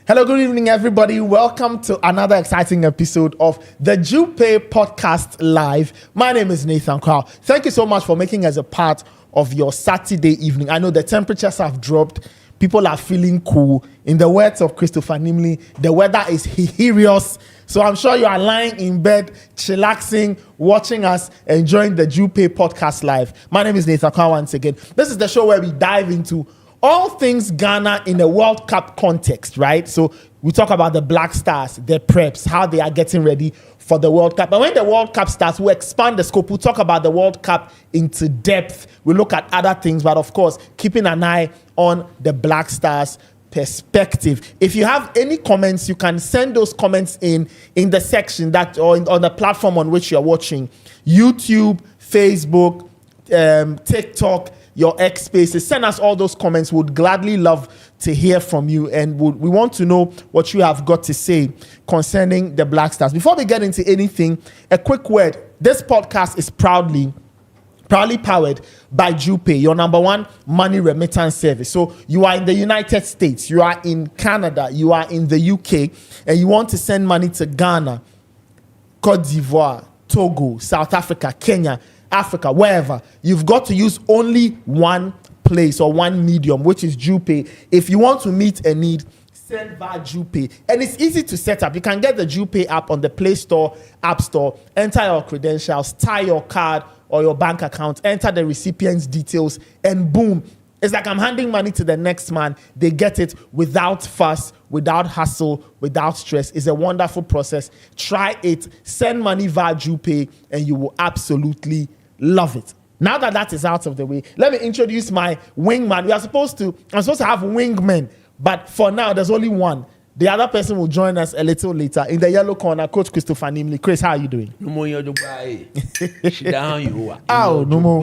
Hello, good evening, everybody. Welcome to another exciting episode of the Jupay Podcast Live. My name is Nathan Crow. Thank you so much for making us a part of your Saturday evening. I know the temperatures have dropped. People are feeling cool. In the words of Christopher Nimley, the weather is hilarious. So I'm sure you are lying in bed, chillaxing, watching us, enjoying the Jupay Podcast Live. My name is Nathan Crow once again. This is the show where we dive into all things Ghana in a World Cup context, right? So we talk about the Black Stars, their preps, how they are getting ready for the World Cup. And when the World Cup starts, we'll expand the scope. We'll talk about the World Cup into depth. We'll look at other things, but of course, keeping an eye on the Black Stars perspective. If you have any comments, you can send those comments in the section that or on the platform on which you're watching. YouTube, Facebook, TikTok, your X Spaces. Send us all those comments. We'd gladly love to hear from you, and we want to know what you have got to say concerning the Black Stars. Before we get into anything, a quick word. This podcast is proudly powered by Jupay, your number one money remittance service. So you are in the United States, you are in Canada, you are in the UK, and you want to send money to Ghana, Cote d'Ivoire, Togo, South Africa, Kenya, Africa, wherever. You've got to use only one place or one medium, which is Jupay. If you want to meet a need, send via Jupay. And it's easy to set up. You can get the Jupay app on the Play Store, App Store, enter your credentials, tie your card or your bank account, enter the recipient's details, and boom. It's like I'm handing money to the next man. They get it without fuss, without hassle, without stress. It's a wonderful process. Try it. Send money via Jupay, and you will absolutely love it. Now that is out of the way, let me introduce my wingman. I'm supposed to have wingmen, but for now, there's only one. The other person will join us a little later. In the yellow corner, Coach Christopher Nimley. Chris, how are you doing? No more your Jupay. She down you. Oh, no more.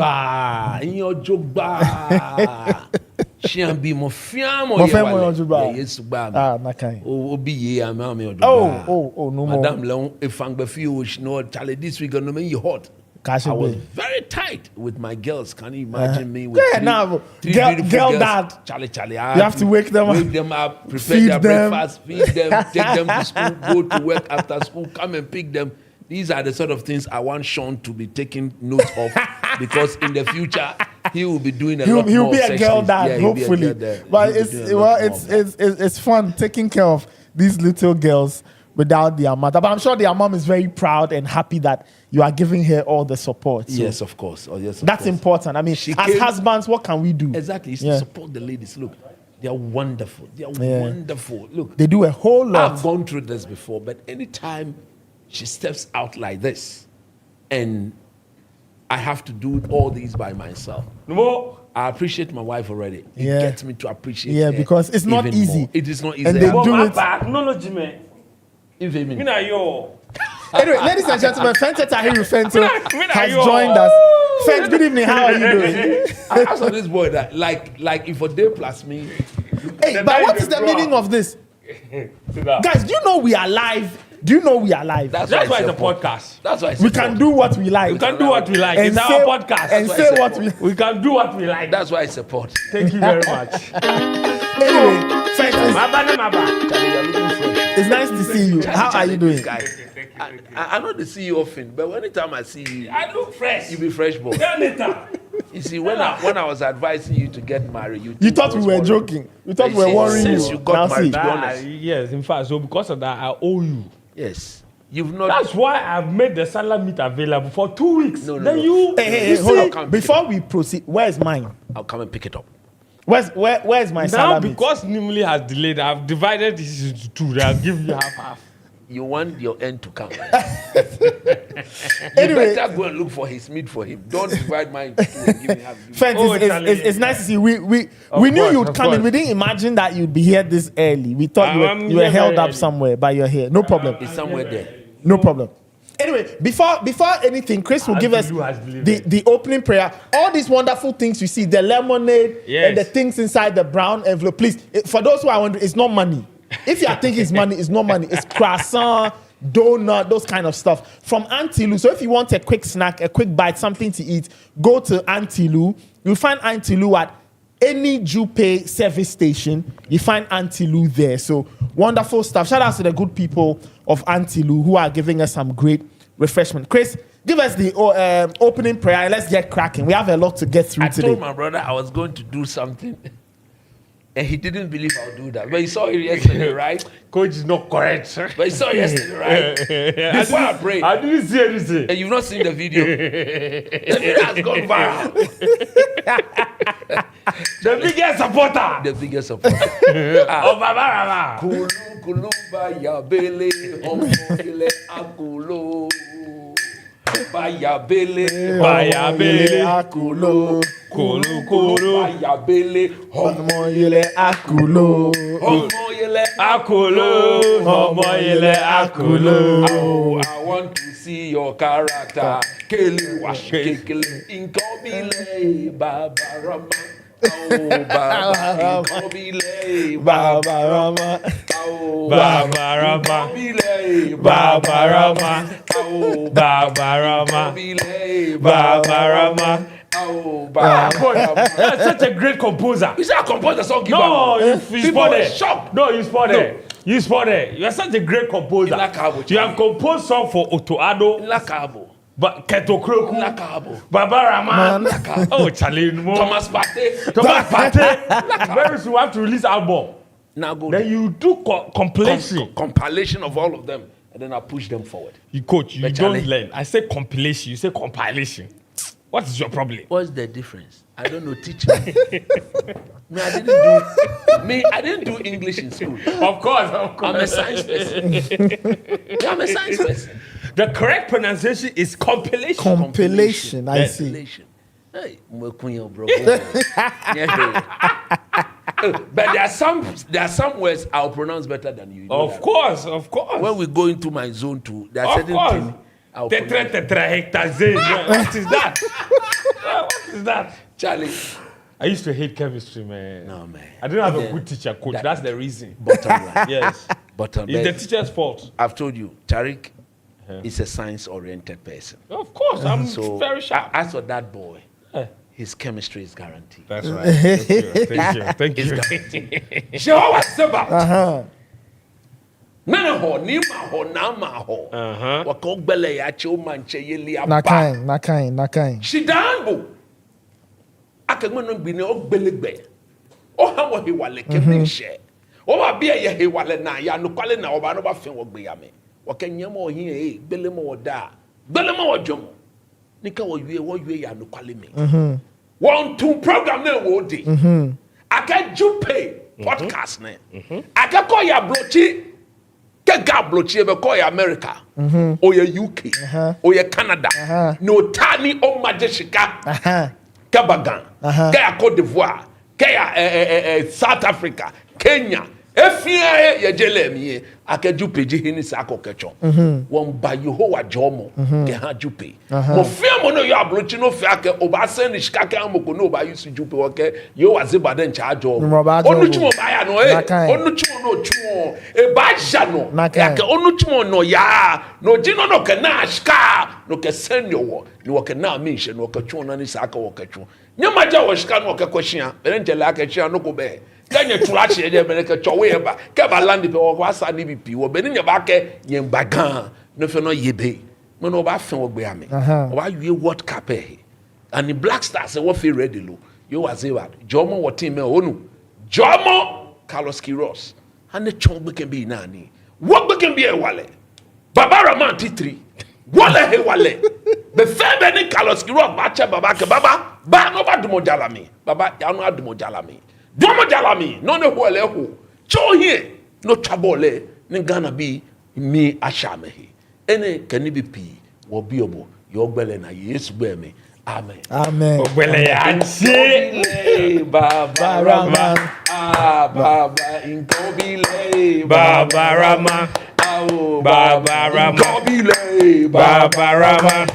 In your Jupay. She and be more fiam or your Jupay. Yes, bad. Nakai. Oh, be ye, I'm your Jupay. Oh, no more. Madame Long, if I'm the few, no, Charlie, this week, gonna make you hot. I was very tight with my girls. Can you imagine me with three beautiful girls? Dad. Charlie, you have to wake them up, prepare their breakfast, feed them, take them to school, go to work after school, come and pick them. These are the sort of things I want Sean to be taking note of, because in the future he will be doing a lot more. He'll be a girl dad, hopefully. But it's fun taking care of these little girls without their mother. But I'm sure their mom is very proud and happy that you are giving her all the support. So yes, of course. That's important. I mean, as husbands, what can we do? Exactly. Support the ladies. Look, they are wonderful. They are wonderful. Look, they do a whole lot. I've gone through this before, but anytime she steps out like this and I have to do all these by myself. No, I appreciate my wife already. It gets me to appreciate her. Because it's not easy. More. It is not easy. And they do it. Anyway, ladies and gentlemen, Fente Tahiru Fente has joined us. Fente, good evening. How are you doing? I saw this boy that like if a day plus me. Hey, but what is the meaning of this? Guys, do you know we are live? That's why it's a podcast. That's why we can do what we like. We can do what we like. It's our podcast. And say what we can do what we like. That's why I support. Thank you very much. Anyway, Charlie, you're looking fresh. It's nice to see you. How are you doing? I know they see you often, but anytime I see you, I look fresh. You be fresh, boy. You see, when I was advising you to get married, you thought we were joking. You thought we were worrying you. Since you got married, to be honest. Yes, in fact, so because of that, I owe you. Yes. You've not. That's why I've made the salad meat available for 2 weeks. No. Hey, hold on. Before we proceed, where's mine? I'll come and pick it up. Where's my salad? Now, because Nimley has delayed, I've divided this into two. I'll give you half. You want your end to come. Anyway, better go and look for his meat for him. Don't divide mine into two and give me half. Friends, it's nice to see. We knew you'd come in. We didn't imagine that you'd be here this early. We thought you were held up somewhere, but you're here. No problem. It's somewhere there. No problem. Anyway, before anything, Chris will give us the opening prayer. All these wonderful things you see, the lemonade and the things inside the brown envelope. Please, for those who are wondering, it's not money. If you are thinking it's money, it's not money. It's croissant, donut, those kind of stuff from Auntie Lou. So if you want a quick snack, a quick bite, something to eat, go to Auntie Lou. You'll find Auntie Lou at any Jupay service station. You find Auntie Lou there. So Wonderful stuff. Shout out to the good people of Auntie Lou who are giving us some great refreshment. Chris, give us the opening prayer and let's get cracking. We have a lot to get through today. I told my brother I was going to do something. And he didn't believe I'll do that. But he saw it yesterday, right? Coach is not correct, sir. But he saw it yesterday, right? Before I prayed. I didn't see anything. And you've not seen the video. The video has gone viral. The biggest supporter. The biggest supporter. Oh, Baba. Kulu kulu baya bele omokele akulo. Baya bele akulo. Kulu. Baya bele Omoyele akulo. omoyele Akulo. Oh, I want to see your character. Kele wash kele inkobile Baba Rama. Oh, Baba inkobile Baba Rama. Oh, Baba Rama. inkobile Baba Rama. Oh, Baba Rama. inkobile Baba Rama. Oh, Baba Rama. That's such a great composer. You say I composed a song? No, you People spot were it. shocked. No, you spot it. You spot it. You are such a great composer. You have composed song for Otoado, Lakabo. but Ketokroku, Lakabo. Baba Rama. Lakabo. Oh, Charlie, no. Thomas Pate. Thomas Pate. Very soon we have to release album. Now go Then you do compilation. compilation of all of them, and then I push them forward. You coach, you But don't Charlie- learn. I say compilation, you say compilation. What is your problem? What's the difference? I don't know. Teach me. I didn't do English in school. Of course. I'm a science person. Yeah, I'm a science person. The correct pronunciation is compilation. Compilation, I see. Compilation. Hey, bro. But there are some words I'll pronounce better than you. You know Of that? course. When we go into my zone 2, there are Of certain course. things I'll pronounce. Tetrahexazane. What is that? What is that? Charlie, I used to hate chemistry, man. no man. I didn't have a Yeah. good teacher, coach. That- That's the reason. Bottom line. Yes. Bottom It's the line. teacher's fault. I've told you, Tariq is a science-oriented person. Of course. I'm So very sharp. as for that boy, Eh. his chemistry is guaranteed. That's right. Thank you. Thank It's you. guaranteed. Jehovah Sabbath. Uh-huh. Nana ho, ni ma ho, na ma ho. Wako gbele ya che o manche ye li aba. Nakain. Shidambo. Akegbe no gbi ni o gbelegbe. O ha wo he wale ke mi she. O wa bia ye he wale na ya no kwale na oba no ba fen wo gbe ya me. Wo ke nyem o hin e gbele mo wo da. Gbele mo wo dwom. Nika wo yue ya no kwale me. One two program na wo di. Aka Jupay Podcast na. Aka ko ya blochi. Kega blochi be ko ya America. O ya UK. O ya Canada. No tani o majeshika. Kabagan, Kaya Cote d'Ivoire, Kaya South Africa, Kenya. Efia ye jele mi ake Jupay ji hini sa akokecho. Won ba Yehowa jomo ke ha Jupay. Mo fia mo no ya abrochi no fia ke oba sen shika ke amoko no oba use Jupay wo ke Yehowa ziba den cha jomo. Onu chimo ba ya no onu chimo no chuo e ba ja no ya ke onu chimo no ya no jino no ke na shika no ke sen yo wo ni wo ke na mi hye no ke chuo na ni sa aka wo ke chuo. Nyama ja wo shika no ke kwahia bere njele aka chia no ko be. Kanya tulachi eje meneke chowe ba ke ba land pe wo asa ni bi wo be ni nya ba ke yen bagan no fe no yebe me no ba fen wo gbe ame o ba yue world cup and the Black Stars wo fe ready lo yo was it jomo wo team me onu jomo Carlos Queiroz and the chong be can be nani what be can be e wale Baba Rahman T3 wale he wale be fe be ni Carlos Queiroz ba che baba ke baba ba no ba dumo jalami baba ya no adumo jalami Domo jalami, no ne ho ele ho. Cho here, no chabole, ni Ghana bi mi ashame he. Ene kani bi pi, wo bi obo, yo gbele na Yesu gbe me. Amen. Ogbele ya nse. Baba Rama. Baba inkobile. Baba Rama. Baba Rama. Inkobile. Baba Rama.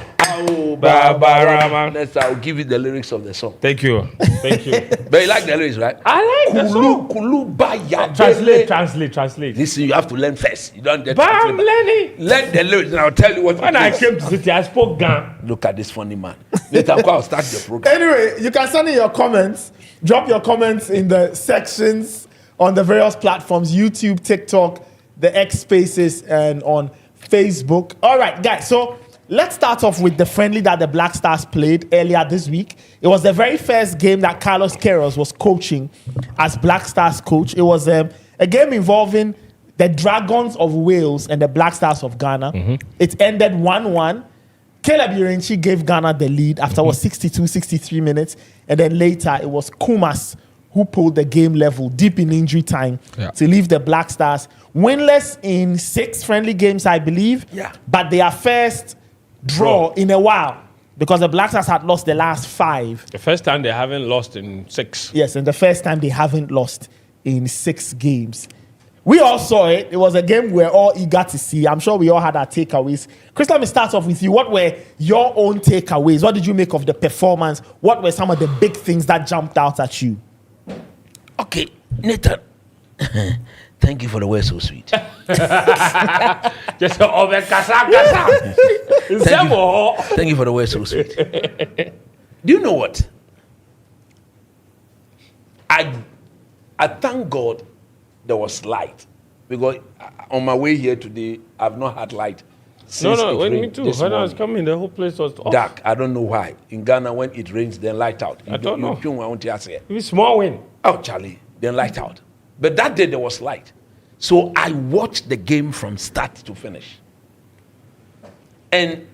Baba Rama. Next, I'll give you the lyrics of the song. Thank you. But you like the lyrics, right? I like the song. Kulu baya. Translate. Listen, you have to learn first. You don't get But I'm learning. Learn the lyrics and I'll tell you what When I came to city, I spoke Gan. Look at this funny man. Later, I'll start the program. Anyway, you can send in your comments. Drop your comments in the sections on the various platforms, YouTube, TikTok, the X Spaces, and on Facebook. All right, guys, so let's start off with the friendly that the Black Stars played earlier this week. It was the very first game that Carlos Queiroz was coaching as Black Stars coach. It was a game involving the Dragons of Wales and the Black Stars of Ghana. It ended 1-1. Caleb Irenchi gave Ghana the lead after 62, 63 minutes. And then later, it was Kumas who pulled the game level deep in injury time to leave the Black Stars winless in 6 friendly games, I believe. Yeah. But their first draw in a while, because the Black Stars had lost the last 5. The first time they haven't lost in 6. Yes, and the first time they haven't lost in 6 games. We all saw it. It was a game we're all eager to see. I'm sure we all had our takeaways. Chris, let me start off with you. What were your own takeaways? What did you make of the performance? What were some of the big things that jumped out at you? Okay, Nathan. Thank you for the word so sweet. Just over kasa. Thank you for the word so sweet. Do you know what? I thank God there was light, because on my way here today, I've not had light. Me too. When I was coming, the whole place was off. Dark. I don't know why. In Ghana, when it rains, then light out. I don't know. It's small wind. Oh, Charlie, then light out. But that day there was light. So I watched the game from start to finish. And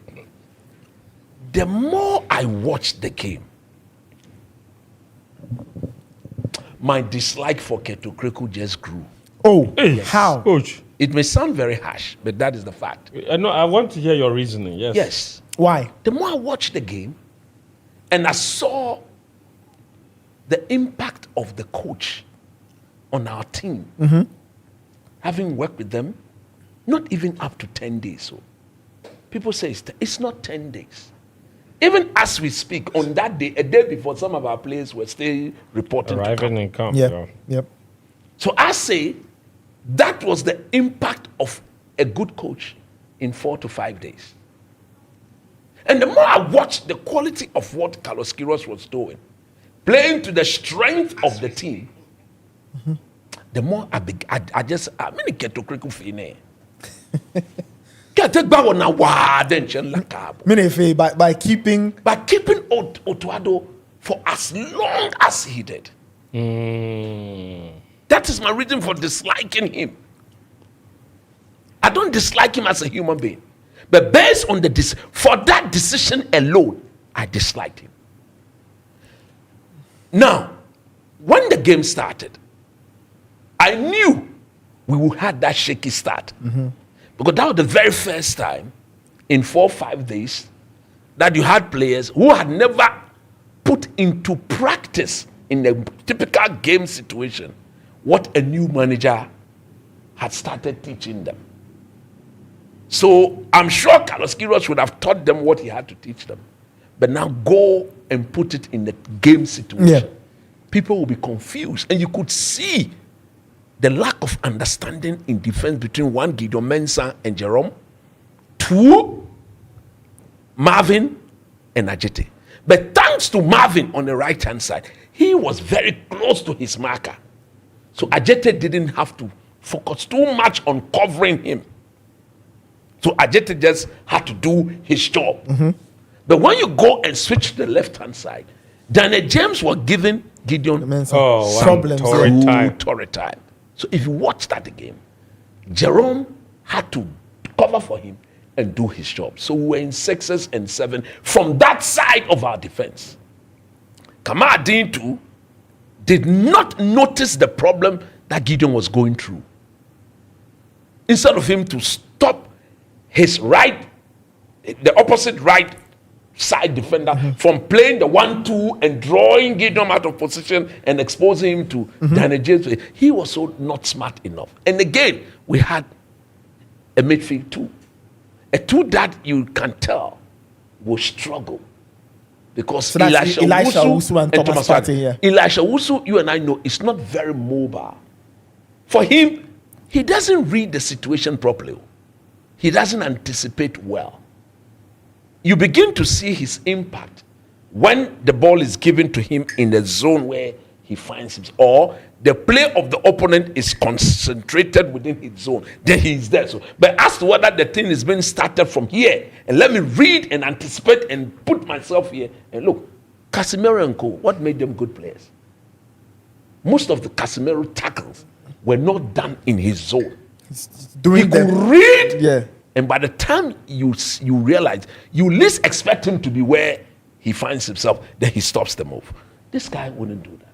the more I watched the game, my dislike for Ketokreku just grew. Oh, yes. How? Coach. It may sound very harsh, but that is the fact. I want to hear your reasoning. Yes. Yes. Why? The more I watched the game and I saw the impact of the coach on our team, having worked with them, not even up to 10 days. So people say it's not 10 days. Even as we speak, on that day, a day before, some of our players were still reporting arriving in camp. Yep. So I say that was the impact of a good coach in 4 to 5 days. And the more I watched the quality of what Carlos Queiroz was doing, playing to the strength of the team, the more I mean, Ketokreku fine. By keeping Otuado for as long as he did. That is my reason for disliking him. I don't dislike him as a human being, but based on for that decision alone, I disliked him. Now, when the game started, I knew we would have that shaky start. Because that was the very first time in 4 or 5 days that you had players who had never put into practice in a typical game situation what a new manager had started teaching them. So I'm sure Carlos Queiroz would have taught them what he had to teach them. But now go and put it in the game situation. Yeah. People will be confused. And you could see the lack of understanding in defense between one Gideon Mensah and Jerome, 2 Marvin and Ajete. But thanks to Marvin on the right-hand side, he was very close to his marker. So Ajete didn't have to focus too much on covering him. So Ajete just had to do his job. But when you go and switch to the left-hand side, Daniel James was giving Gideon problems. Torrid time. So if you watch that again, Jerome had to cover for him and do his job. So we were in 6s and 7 from that side of our defense. Kamar Dean too did not notice the problem that Gideon was going through. Instead of him to stop his the opposite right side defender from playing the 1-2 and drawing Gideon out of position and exposing him to Daniel James, he was so not smart enough. And again, we had a midfield 2. A 2 that you can tell will struggle. Because so Elisha Owusu and Thomas Partey here. Elisha Owusu, you and I know, is not very mobile. For him, he doesn't read the situation properly. He doesn't anticipate well. You begin to see his impact when the ball is given to him in the zone where he finds himself, or the play of the opponent is concentrated within his zone, then he's there. So, but as to whether the thing is being started from here, and let me read and anticipate and put myself here, and look, Casemiro and Co., what made them good players? Most of the Casemiro tackles were not done in his zone. He could read, and by the time you realize, you least expect him to be where he finds himself, then he stops the move. This guy wouldn't do that.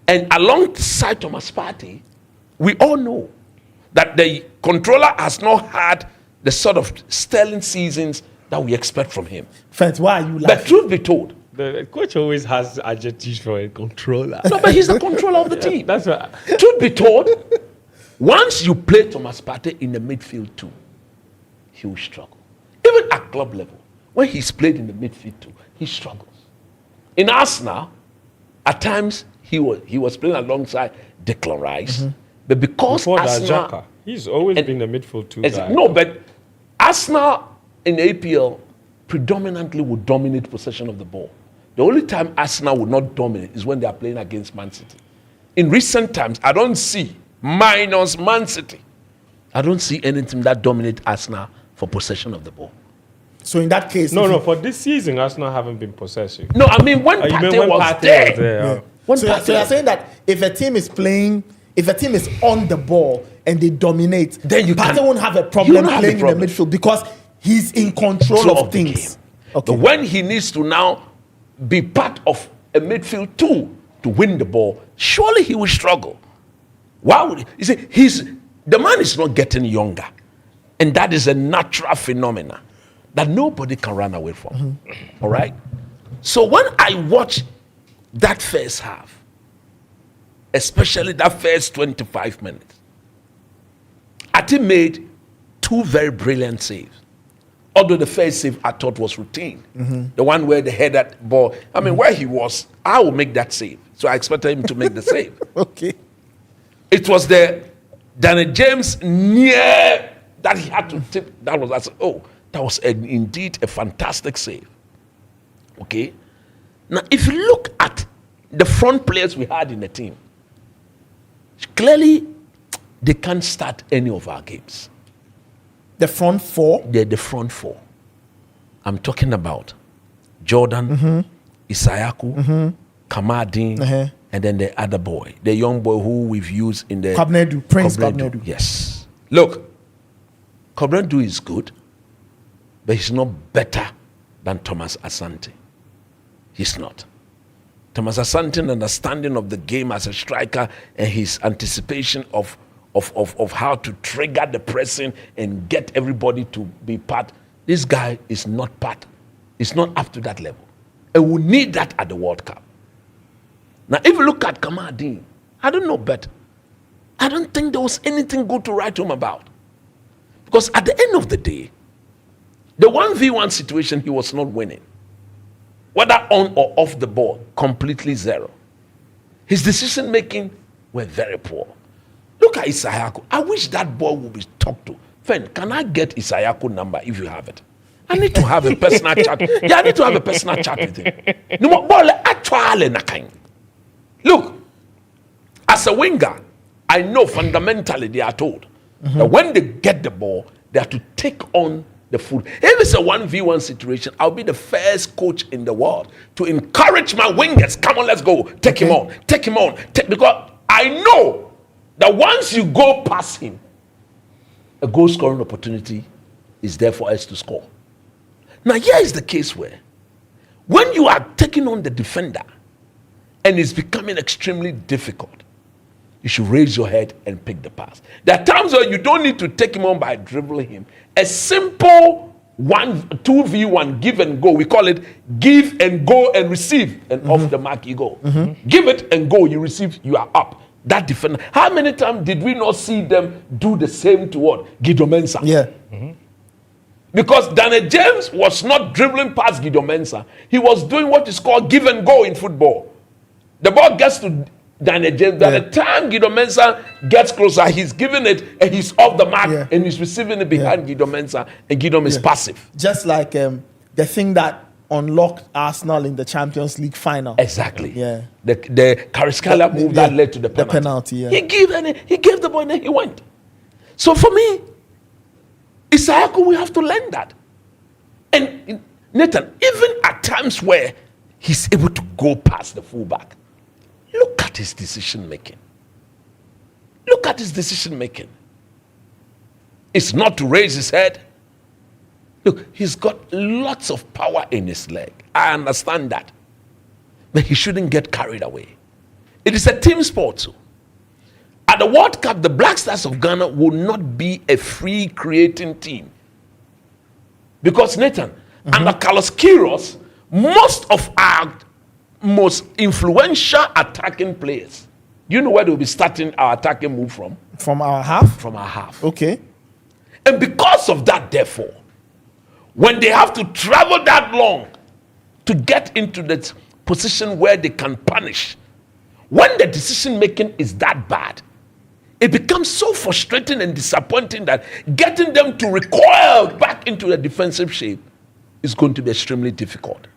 And alongside Thomas Partey, we all know that the controller has not had the sort of sterling seasons that we expect from him. Friends, why are you laughing? But truth be told, the coach always has adjectives for a controller. No, but he's the controller of the team. That's right. Truth be told, once you play Thomas Partey in the midfield too, he will struggle. Even at club level, when he's played in the midfield too, he struggles. In Arsenal, at times he was playing alongside Declan Rice, but because before Arsenal, that, Xhaka, he's always been the midfield too guy. No, but Arsenal in the APL predominantly would dominate possession of the ball. The only time Arsenal would not dominate is when they are playing against Man City. In recent times, I don't see, minus Man City, I don't see anything that dominates Arsenal for possession of the ball. So in that case, no, for this season, Arsenal haven't been possessive. No, I mean when Partey was there. So you're saying that if a team is playing, if a team is on the ball and they dominate, then Partey won't have a problem playing in the midfield because he's in control of things. Okay. But when he needs to now be part of a midfield too to win the ball, surely he will struggle. Why would he? You see, the man is not getting younger, and that is a natural phenomenon that nobody can run away from. All right? So when I watch that first half, especially that first 25 minutes, Ati made two very brilliant saves. Although the first save I thought was routine. The one where they headed that ball. I mean, where he was, I will make that save. So I expected him to make the save. Okay. It was the Danny James near that he had to tip. That was indeed a fantastic save. Okay. Now, if you look at the front players we had in the team, clearly they can't start any of our games. The front four? They're the front four. I'm talking about Jordan, Isayaku, Kamadi, and then the other boy, the young boy who we've used in the... Prince Kobnedu. Yes. Look, Kobnedu is good, but he's not better than Thomas Asante. He's not. Thomas Asante's understanding of the game as a striker and his anticipation of how to trigger the pressing and get everybody to be part. This guy is not part. He's not up to that level. And we need that at the World Cup. Now, if you look at Kamadi, I don't know, but I don't think there was anything good to write home about. Because at the end of the day, the 1v1 situation, he was not winning. Whether on or off the ball, completely zero. His decision making were very poor. Look at Isayaku. I wish that ball would be talked to. Friend, can I get Isayaku number if you have it? I need to have a personal chat. Yeah, I need to have a personal chat with him. No more ball actually nakan. Look, as a winger, I know fundamentally they are told that when they get the ball, they have to take on the foot. If it's a 1v1 situation, I'll be the first coach in the world to encourage my wingers. Come on, let's go. Take him on. Take him on. Because I know that once you go past him, a goal scoring opportunity is there for us to score. Now, here is the case where when you are taking on the defender and it's becoming extremely difficult, you should raise your head and pick the pass. There are times where you don't need to take him on by dribbling him. A simple 2v1 give and go. We call it give and go and receive. And off the mark you go. Give it and go. You receive, you are up. That defender. How many times did we not see them do the same to what? Guido Mensah. Yeah. Because Danny James was not dribbling past Guido Mensah. He was doing what is called give and go in football. The ball gets to Danny James. By the time Guido Mensah gets closer, he's giving it and he's off the mark and he's receiving it behind Guido Mensah, and Guido is passive. Just like the thing that unlocked Arsenal in the Champions League final. Exactly. Yeah. The Kvaratskhelia move that led to the penalty. Yeah. He gave the ball and then he went. So for me, Isaiah, we have to learn that. And Nathan, even at times where he's able to go past the fullback, look at his decision making. Look at his decision making. It's not to raise his head. Look, he's got lots of power in his leg. I understand that. But he shouldn't get carried away. It is a team sport. So. At the World Cup, the Black Stars of Ghana will not be a free creating team. Because Nathan, under Carlos Queiroz, most of our most influential attacking players, do you know where they'll be starting our attacking move from? From our half? From our half. Okay. And because of that, therefore, when they have to travel that long to get into the position where they can punish, when the decision making is that bad, it becomes so frustrating and disappointing that getting them to recoil back into the defensive shape is going to be extremely difficult.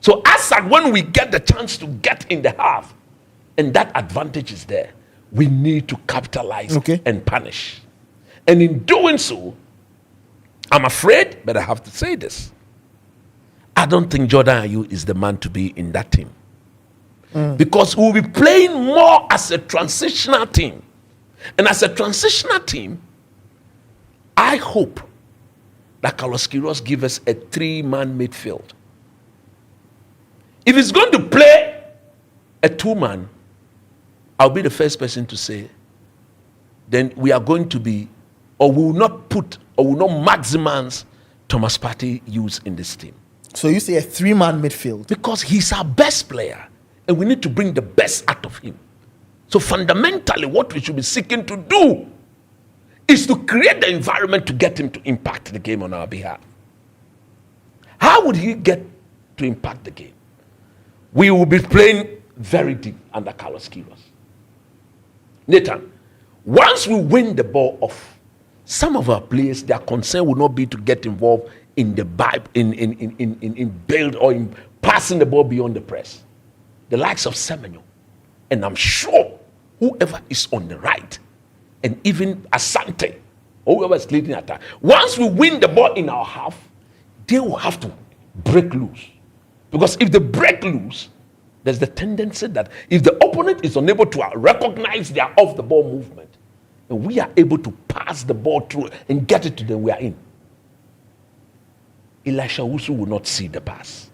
So as that when we get the chance to get in the half, and that advantage is there, we need to capitalize and punish. And in doing so, I'm afraid, but I have to say this, I don't think Jordan Ayew is the man to be in that team. Because we'll be playing more as a transitional team. And as a transitional team, I hope that Carlos Queiroz give us a 3-man midfield. If he's going to play a 2-man, I'll be the first person to say, then we are going to be, or we will not put, or will not maximize Thomas Partey use in this team. So you say a 3-man midfield? Because he's our best player, and we need to bring the best out of him. So fundamentally, what we should be seeking to do is to create the environment to get him to impact the game on our behalf. How would he get to impact the game? We will be playing very deep under Carlos Queiroz. Nathan, once we win the ball off, some of our players, their concern will not be to get involved in the build or in passing the ball beyond the press. The likes of Semenyo, and I'm sure whoever is on the right, and even Asante, or whoever is leading attack, once we win the ball in our half, they will have to break loose. Because if they break loose, there's the tendency that if the opponent is unable to recognize their off-the-ball movement, and we are able to pass the ball through and get it to them, we are in. Elisha Wusu will not see the pass.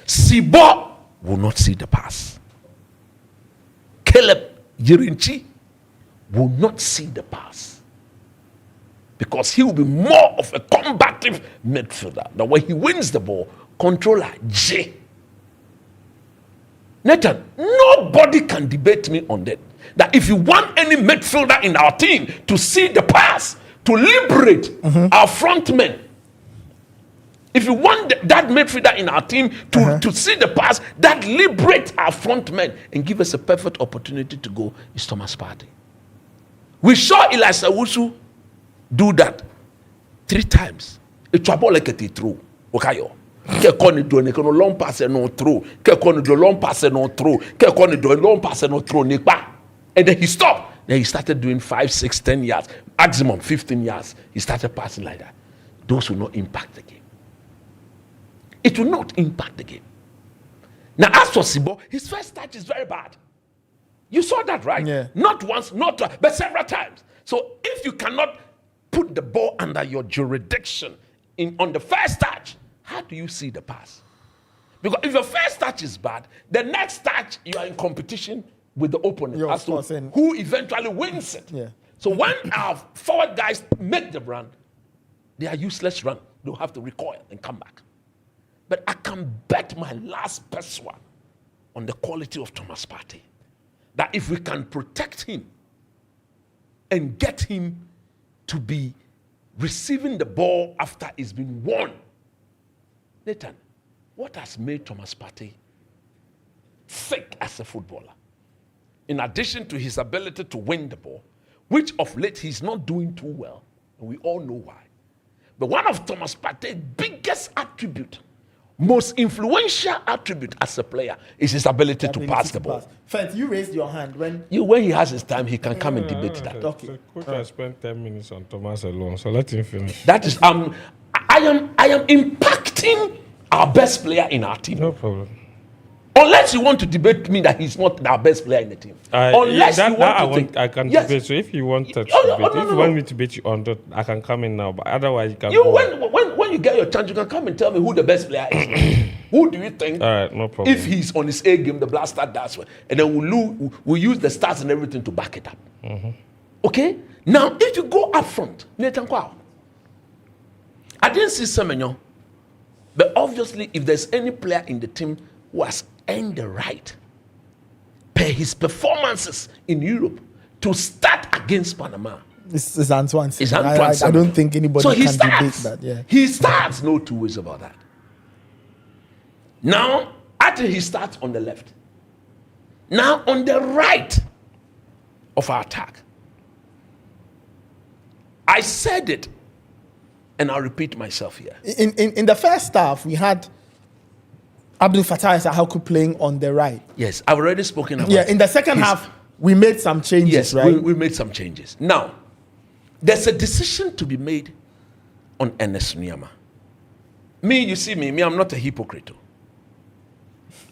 Sibo will not see the pass. Caleb Yirinchi will not see the pass. Because he will be more of a combative midfielder. That when he wins the ball, controller J. Nathan, nobody can debate me on that. That if you want any midfielder in our team to see the pass, to liberate our front men, if you want that midfielder in our team to see the pass, that liberate our front men and give us a perfect opportunity to go, is Thomas Partey. We saw Elisha Wusu do that 3 times. It's a ball like a throw. Okay, long pass no throw. Long pass no throw. Long pass no throw. And then he stopped. Then he started doing 5, 6, 10 yards, maximum 15 yards. He started passing like that. Those will not impact the game. It will not impact the game. Now, as for Sibo, his first touch is very bad. You saw that, right? Yeah. Not once, not twice, but several times. So if you cannot put the ball under your jurisdiction on the first touch, how do you see the pass? Because if your first touch is bad, the next touch, you are in competition with the opponent as to who eventually wins it. Yeah. So when our forward guys make the run, they are useless run. They'll have to recoil and come back. But I can bet my last pesewa on the quality of Thomas Partey. That if we can protect him and get him to be receiving the ball after it's been won. Nathan, what has made Thomas Partey thick as a footballer? In addition to his ability to win the ball, which of late he's not doing too well, and we all know why. But one of Thomas Partey's big biggest attribute, most influential attribute as a player is his ability to pass the ball. Fent, you raised your hand when he has his time, he can come and debate that. Okay. The coach has spent 10 minutes on Thomas alone, so let him finish. That is, I am impacting our best player in our team. No problem. Unless you want to debate me that he's not our best player in the team. Unless you want to I can yes. debate. So if you want to debate, if you want me to debate you on that, I can come in now. But otherwise, you can. When you get your chance, you can come and tell me who the best player is. Who do you think? All right, no problem. If he's on his A game, the blaster does well, and then we'll use the stats and everything to back it up. Mm-hmm. Okay. Now, if you go up front, Nathan Kwao, I didn't see Semenyo, but obviously, if there's any player in the team who has earned the right, per his performances in Europe, to start against Panama, it's Antoine. I don't think anybody can debate that. Yeah. He starts, no two ways about that. Now, I think he starts on the left. Now, on the right of our attack, I said it, and I'll repeat myself here. In the first half, we had Abdul Fattah Sahaku playing on the right. Yes, I've already spoken about it. Yeah, in the second half, we made some changes, yes, right? we made some changes. Now, there's a decision to be made on Ernest Nuama. You see me, I'm not a hypocrite.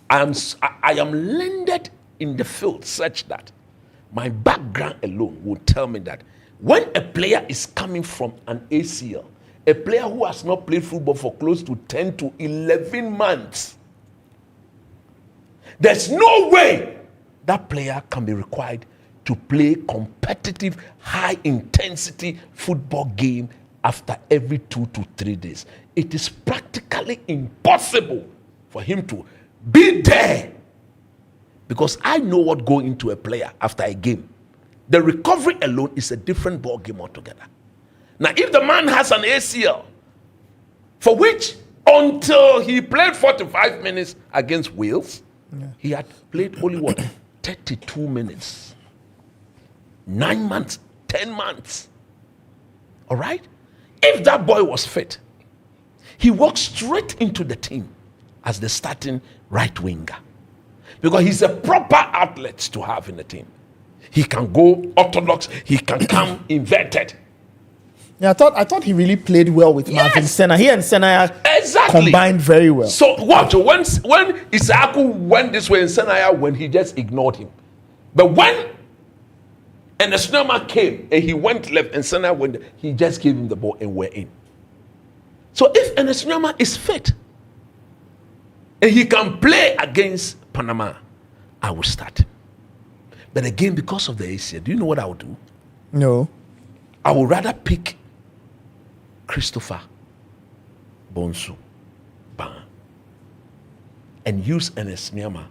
I am landed in the field such that my background alone will tell me that when a player is coming from an ACL, a player who has not played football for close to 10 to 11 months, there's no way that player can be required to play competitive, high-intensity football game after every 2 to 3 days. It is practically impossible for him to be there, because I know what goes into a player after a game. The recovery alone is a different ball game altogether. Now, if the man has an ACL, for which until he played 45 minutes against Wales, he had played only 32 minutes. 9 months, 10 months. All right? If that boy was fit, he walked straight into the team as the starting right winger, because he's a proper outlet to have in the team. He can go orthodox, he can come inverted. Yeah, I thought he really played well with Martin Senna. He and Senna combined very well. So watch, when Isaku went this way and Senna when he just ignored him. But when Ernest Nuama came and he went left and Senna went, he just gave him the ball and we're in. So if Ernest Nuama is fit and he can play against Panama, I will start him. But again, because of the ACL, do you know what I would do? No. I would rather pick Christopher Bonsu Ban and use Ernest Nuama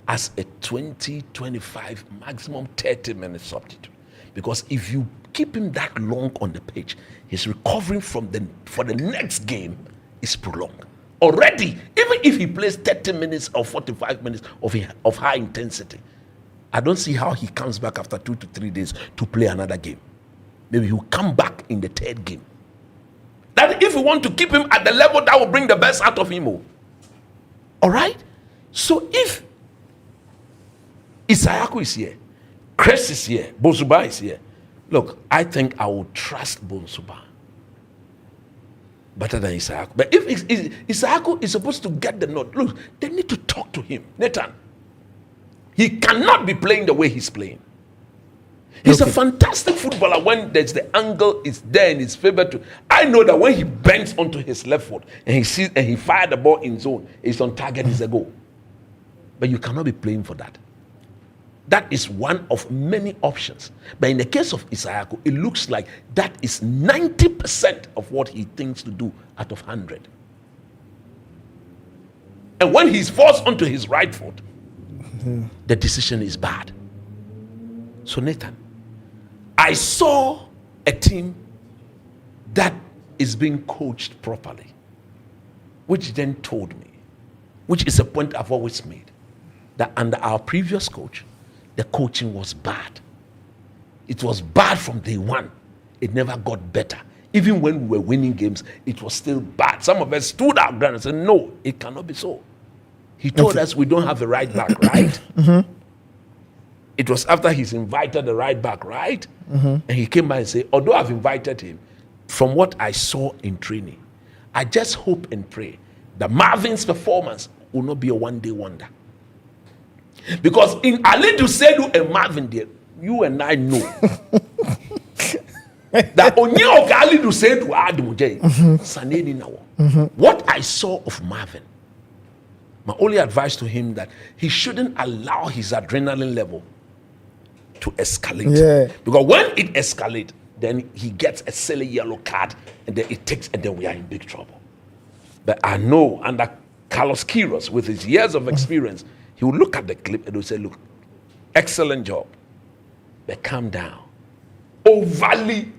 as a 20, 25, maximum 30-minute substitute. Because if you keep him that long on the pitch, his recovery for the next game is prolonged. Already, even if he plays 30 minutes or 45 minutes of high intensity, I don't see how he comes back after 2 to 3 days to play another game. Maybe he'll come back in the third game. That if you want to keep him at the level that will bring the best out of him. All right? So if Isayaku is here, Chris is here, Bonsuba is here, look, I think I will trust Bonsuba better than Isayaku. But if Isayaku is supposed to get the nod, look, they need to talk to him. Nathan, he cannot be playing the way he's playing. He's a fantastic footballer when there's the angle is there in his favor. I know that when he bends onto his left foot and he sees and he fired the ball in zone, it's on target, it's a goal. But you cannot be playing for that. That is one of many options. But in the case of Isayaku, it looks like that is 90% of what he thinks to do out of 100. And when he's forced onto his right foot, the decision is bad. So Nathan, I saw a team that is being coached properly, which then told me, which is a point I've always made, that under our previous coach, the coaching was bad. It was bad from day one. It never got better. Even when we were winning games, it was still bad. Some of us stood our ground and said, no, it cannot be so. He told us we don't have a right back, right? It was after he's invited the right back, right? And he came by and said, although I've invited him, from what I saw in training, I just hope and pray that Marvin's performance will not be a one-day wonder. Because in Alidu Sedu and Marvin there, you and I know that Onyo Alidu Sedu Adumuje Sanedi Nawo. What I saw of Marvin, my only advice to him that he shouldn't allow his adrenaline level to escalate. Yeah. Because when it escalates, then he gets a silly yellow card, and then and then we are in big trouble. But I know under Carlos Queiroz, with his years of experience, he will look at the clip and will say, look, excellent job. But calm down. Overly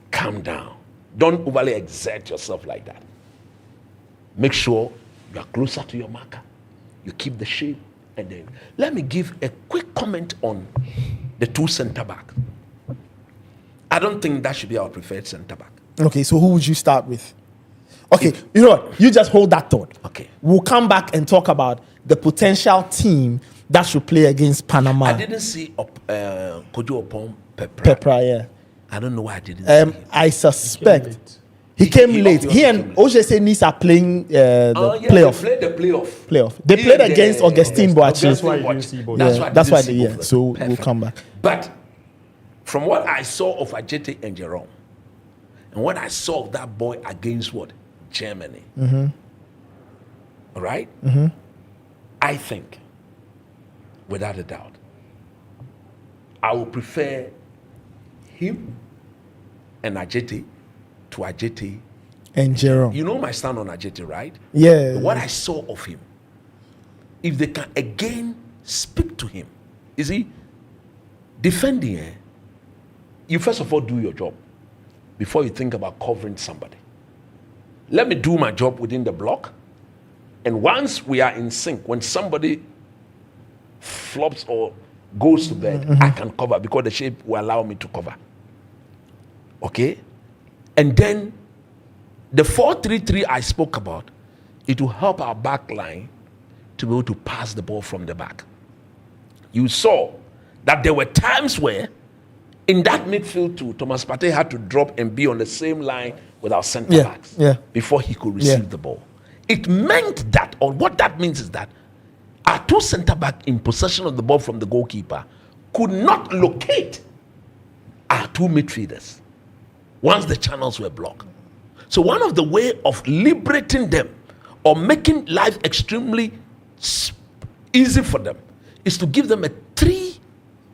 calm down. Don't overly exert yourself like that. Make sure you are closer to your marker. You keep the shape. And then let me give a quick comment on the two center back. I don't think that should be our preferred center back. Okay, so who would you start with? Okay, you know what? You just hold that thought. Okay. We'll come back and talk about the potential team that should play against Panama. I didn't see Kojo Opon Pepra. Pepra, yeah. I don't know why I didn't see him. I suspect he came late. He and OJC Nice are playing the playoff. They played the playoff. They played against Augustine Boachi. That's why you didn't see both. That's why they, yeah. So we'll come back. But from what I saw of Ajete and Jerome, and what I saw of that boy against what? Germany. All right? I think, without a doubt, I would prefer him and Ajete to Ajete and Jerome. You know my stand on Ajete, right? Yeah. What I saw of him, if they can again speak to him, is he defending? You first of all do your job before you think about covering somebody. Let me do my job within the block, and once we are in sync, when somebody flops or goes to bed, I can cover because the shape will allow me to cover. Okay? And then the 4-3-3 I spoke about, it will help our back line to be able to pass the ball from the back. You saw that there were times where in that midfield too, Thomas Partey had to drop and be on the same line with our centre backs before he could receive the ball. It meant that, or what that means is that our two centre back in possession of the ball from the goalkeeper could not locate our two midfielders once the channels were blocked. So one of the way of liberating them or making life extremely easy for them is to give them a 3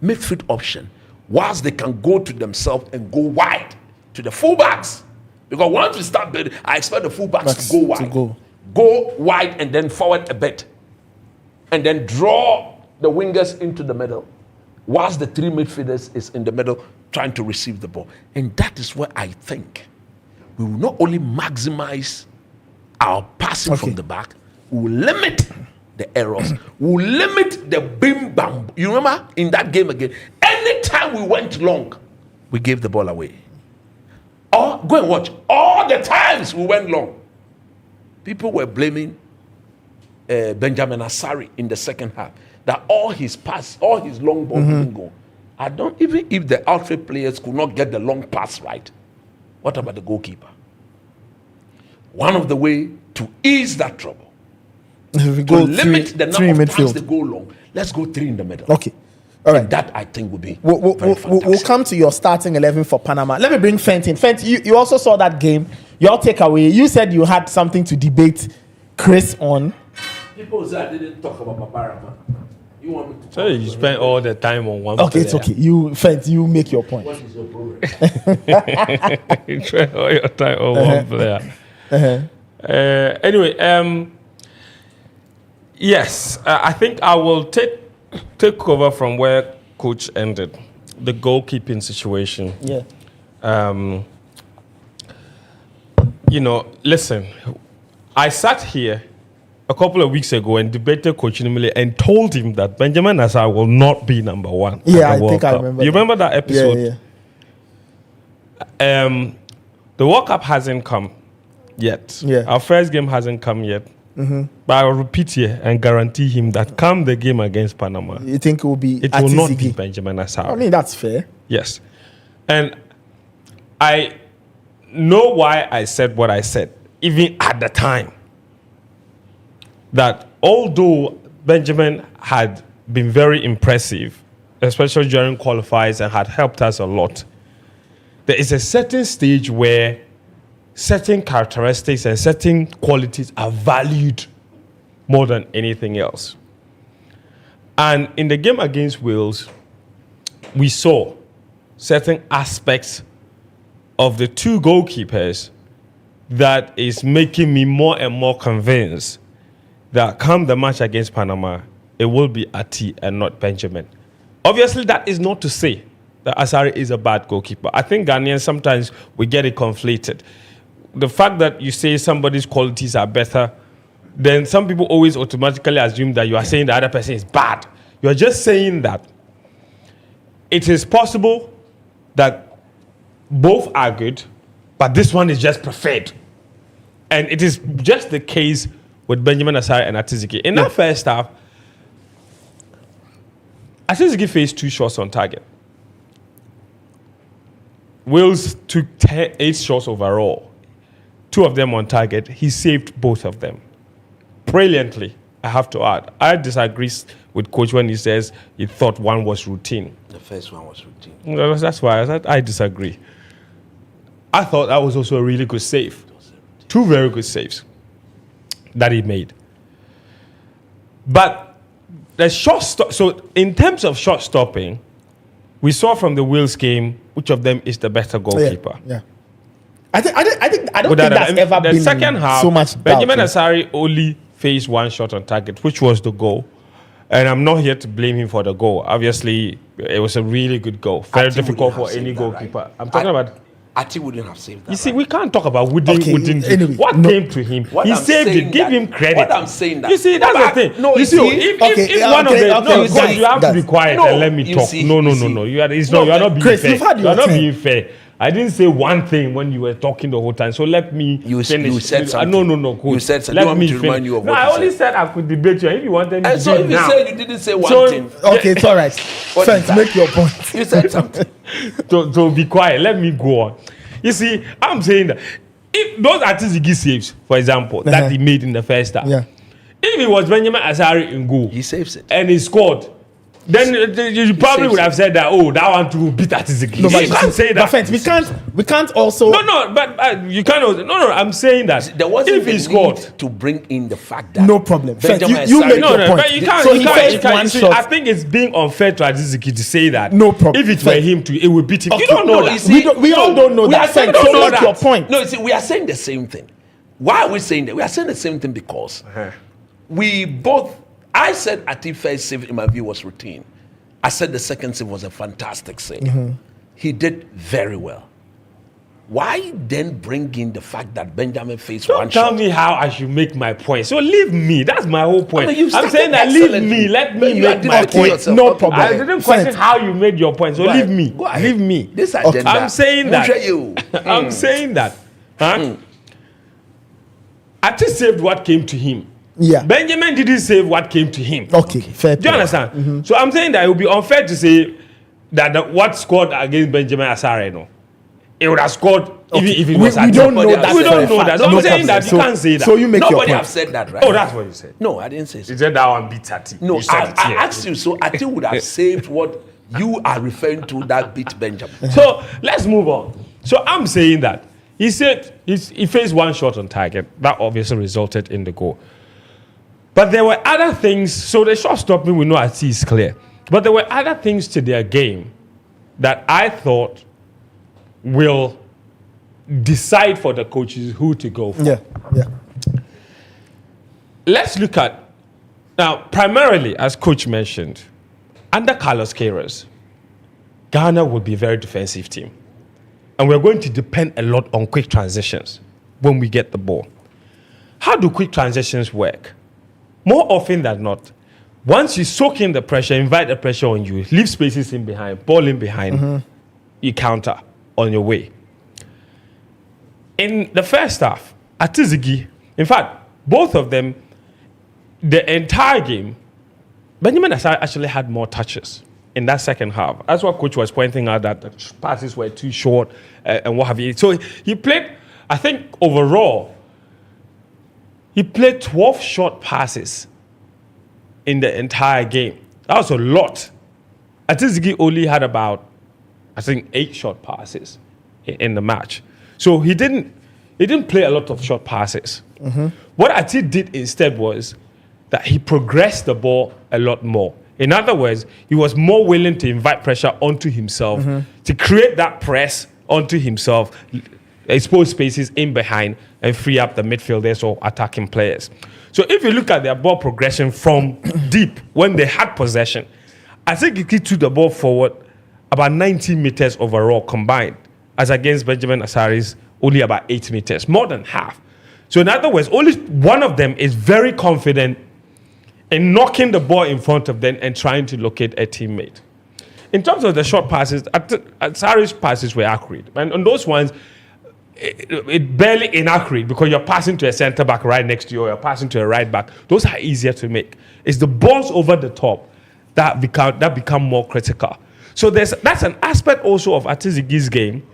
midfield option, whilst they can go to themselves and go wide to the fullbacks. Because once we start building, I expect the fullbacks to go wide. Go wide and then forward a bit. And then draw the wingers into the middle, whilst the 3 midfielders is in the middle trying to receive the ball. And that is where I think we will not only maximize our passing from the back, we will limit the errors, we will limit the bim bam. You remember in that game again, anytime we went long, we gave the ball away. Or go and watch, all the times we went long, people were blaming Benjamin Asari in the second half that all his pass, all his long ball didn't go. I don't, even if the outfield players could not get the long pass right, what about the goalkeeper? One of the way to ease that trouble, we to limit the number of times they go long, let's go 3 in the middle. Okay. All right. And that I think would be we'll come to your starting 11 for Panama. Let me bring Fent in. Fent, you also saw that game. Your takeaway, you said you had something to debate Chris on. People say I didn't talk about Babarama. You want me to So you spent all the time on one player. It's okay. Fent, you make your point. What is your problem? You spent all your time on one player. Anyway, yes, I think I will take over from where Coach ended, the goalkeeping situation. Yeah. Listen, I sat here a couple of weeks ago and debated Coach Nimile and told him that Benjamin Asar will not be number 1. Yeah, I think I remember. You remember that episode? Yeah. The World Cup hasn't come yet. Yeah. Our first game hasn't come yet. But I'll repeat here and guarantee him that come the game against Panama, You think it will be? it will not be Benjamin Asare. I mean, that's fair. Yes. And I know why I said what I said, even at the time. That although Benjamin had been very impressive, especially during qualifiers, and had helped us a lot, there is a certain stage where certain characteristics and certain qualities are valued more than anything else. And in the game against Wales, we saw certain aspects of the two goalkeepers that is making me more and more convinced that come the match against Panama, it will be Ati and not Benjamin. Obviously, that is not to say that Asare is a bad goalkeeper. I think Ghanaians, sometimes we get it conflated. The fact that you say somebody's qualities are better, then some people always automatically assume that you are saying the other person is bad. You're just saying that it is possible that both are good, but this one is just preferred. And it is just the case with Benjamin Asare and Atiziki. In that first half, Atiziki faced 2 shots on target. Wales took 8 shots overall. 2 of them on target. He saved both of them. Brilliantly, I have to add. I disagree with Coach when he says he thought one was routine. The first one was routine. No, that's why I disagree. I thought that was also a really good save. 2 very good saves that he made. But the shot stop. So in terms of shot stopping, we saw from the Wales game which of them is the better goalkeeper. Yeah. I don't think that's ever been the second half, so much doubt. Benjamin Asare only faced 1 shot on target, which was the goal. And I'm not here to blame him for the goal. Obviously, it was a really good goal. Very difficult for any goalkeeper. Right? I'm talking about... Ati wouldn't have saved that. You see, we can't talk about wouldn't. Anyway, what came to him? He saved it. Give him credit. What I'm saying that. You see, that's the thing. No, you see, if one of the... you have to be quiet and let me talk. No. You are not being Chris, fair. You are not being fair. I didn't say one thing when you were talking the whole time. So let me finish. You said something. No, coach. You said something. Let me remind you of what I you only said. said I could debate you. And if you wanted me to so do if it now... you said you didn't say one thing... Okay, it's all right. Friends, make your point. You said something. So be quiet. Let me go on. You see, I'm saying that if those Atizigi saves, for example, that he made in the first half, if it was Benjamin Asare in goal, he saves it. And he scored, then you probably would have said that, that one to beat Atizigi. No, but you can't say that. Friends, we can't also... No, but you can't also... No, I'm saying that there wasn't if he scored... to bring in the fact that... No problem. Benjamin You make no, your point. But you can't, so you can't. See, I think it's being unfair to Atizigi to say that. No problem. If it were him, it would beat him. Okay. You don't know that. We all don't know that. So make your point. No, you see, we are saying the same thing. Why are we saying that? We are saying the same thing because we both... I said Ati first save, in my view, was routine. I said the second save was a fantastic save. He did very well. Why then bring in the fact that Benjamin faced one shot? Tell me how I should make my point. So leave me. That's my whole point. I mean, I'm saying that leave me. Let me make my point. No problem. I didn't question how you made your point. So leave me. Leave me. This agenda. I'm saying that. You. I'm saying that. Ati saved what came to him. Yeah. Benjamin didn't save what came to him. Okay, fair. Do you understand? So I'm saying that it would be unfair to say that what scored against Benjamin Asare, no, it would have scored even if it was. We don't know that. We don't know that. So I'm saying that you can't say that. So you make your Nobody point. have said that, right? Oh, that's what you said. No, I didn't say so. You said that one beat Ati. No, I asked you. So Ati would have saved what you are referring to that beat Benjamin. So let's move on. So I'm saying that he said he faced 1 shot on target. That obviously resulted in the goal. But there were other things. So the shot stopping, we know Ati is clear. But there were other things to their game that I thought will decide for the coaches who to go for. Yeah. Let's look at, now, primarily, as Coach mentioned, under Carlos Queiroz, Ghana would be a very defensive team. And we're going to depend a lot on quick transitions when we get the ball. How do quick transitions work? More often than not, once you soak in the pressure, invite the pressure on you, leave spaces in behind, ball in behind, you counter on your way. in the first half, Atizigi, in fact, both of them, the entire game, Benjamin Asare actually had more touches in that second half. That's what coach was pointing out, that the passes were too short and what have you. So he played, I think overall, he played 12 short passes in the entire game. That was a lot. Atizigi only had about, I think, 8 short passes in the match. So he didn't play a lot of short passes. What Ati did instead was that he progressed the ball a lot more. In other words, he was more willing to invite pressure onto himself, to create that press onto himself, expose spaces in behind, and free up the midfielders or attacking players. So if you look at their ball progression from deep, when they had possession, I think he took the ball forward about 19 meters overall combined, as against Benjamin Asare's only about 8 meters, more than half. So in other words, only one of them is very confident in knocking the ball in front of them and trying to locate a teammate. In terms of the short passes, Asare's passes were accurate. And on those ones, it barely inaccurate because you're passing to a center back right next to you, or you're passing to a right back. Those are easier to make. It's the balls over the top that become more critical. So that's an aspect also of Atizigi's game,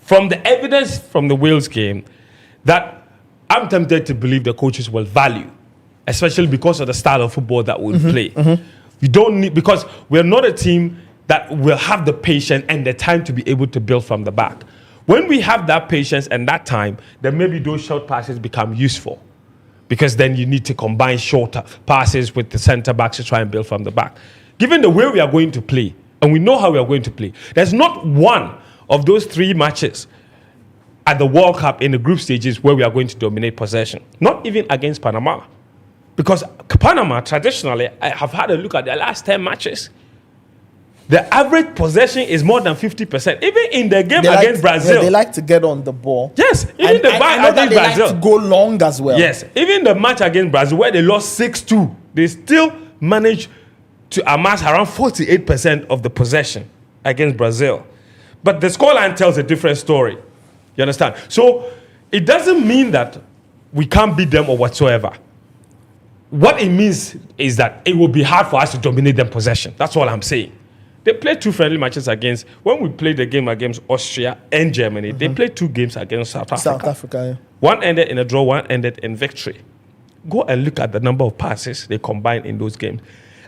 from the evidence from the Wales game, that I'm tempted to believe the coaches will value, especially because of the style of football that we'll play. We don't need, because we're not a team that will have the patience and the time to be able to build from the back. When we have that patience and that time, then maybe those short passes become useful, because then you need to combine shorter passes with the center backs to try and build from the back. Given the way we are going to play, and we know how we are going to play, there's not one of those 3 matches at the World Cup in the group stages where we are going to dominate possession. Not even against Panama. Because Panama, traditionally, I have had a look at their last 10 matches. The average possession is more than 50%. Even in the game against Brazil. Yeah, they like to get on the ball. Yes, even the match against Brazil. Like to go long as well. Yes, even the match against Brazil where they lost 6-2, they still managed to amass around 48% of the possession against Brazil. But the scoreline tells a different story. You understand? So it doesn't mean that we can't beat them or whatsoever. What it means is that it will be hard for us to dominate them possession. That's all I'm saying. They played 2 friendly matches against, when we played the game against Austria and Germany, they played 2 games against South Africa. South Africa, yeah. One ended in a draw, one ended in victory. Go and look at the number of passes they combined in those games.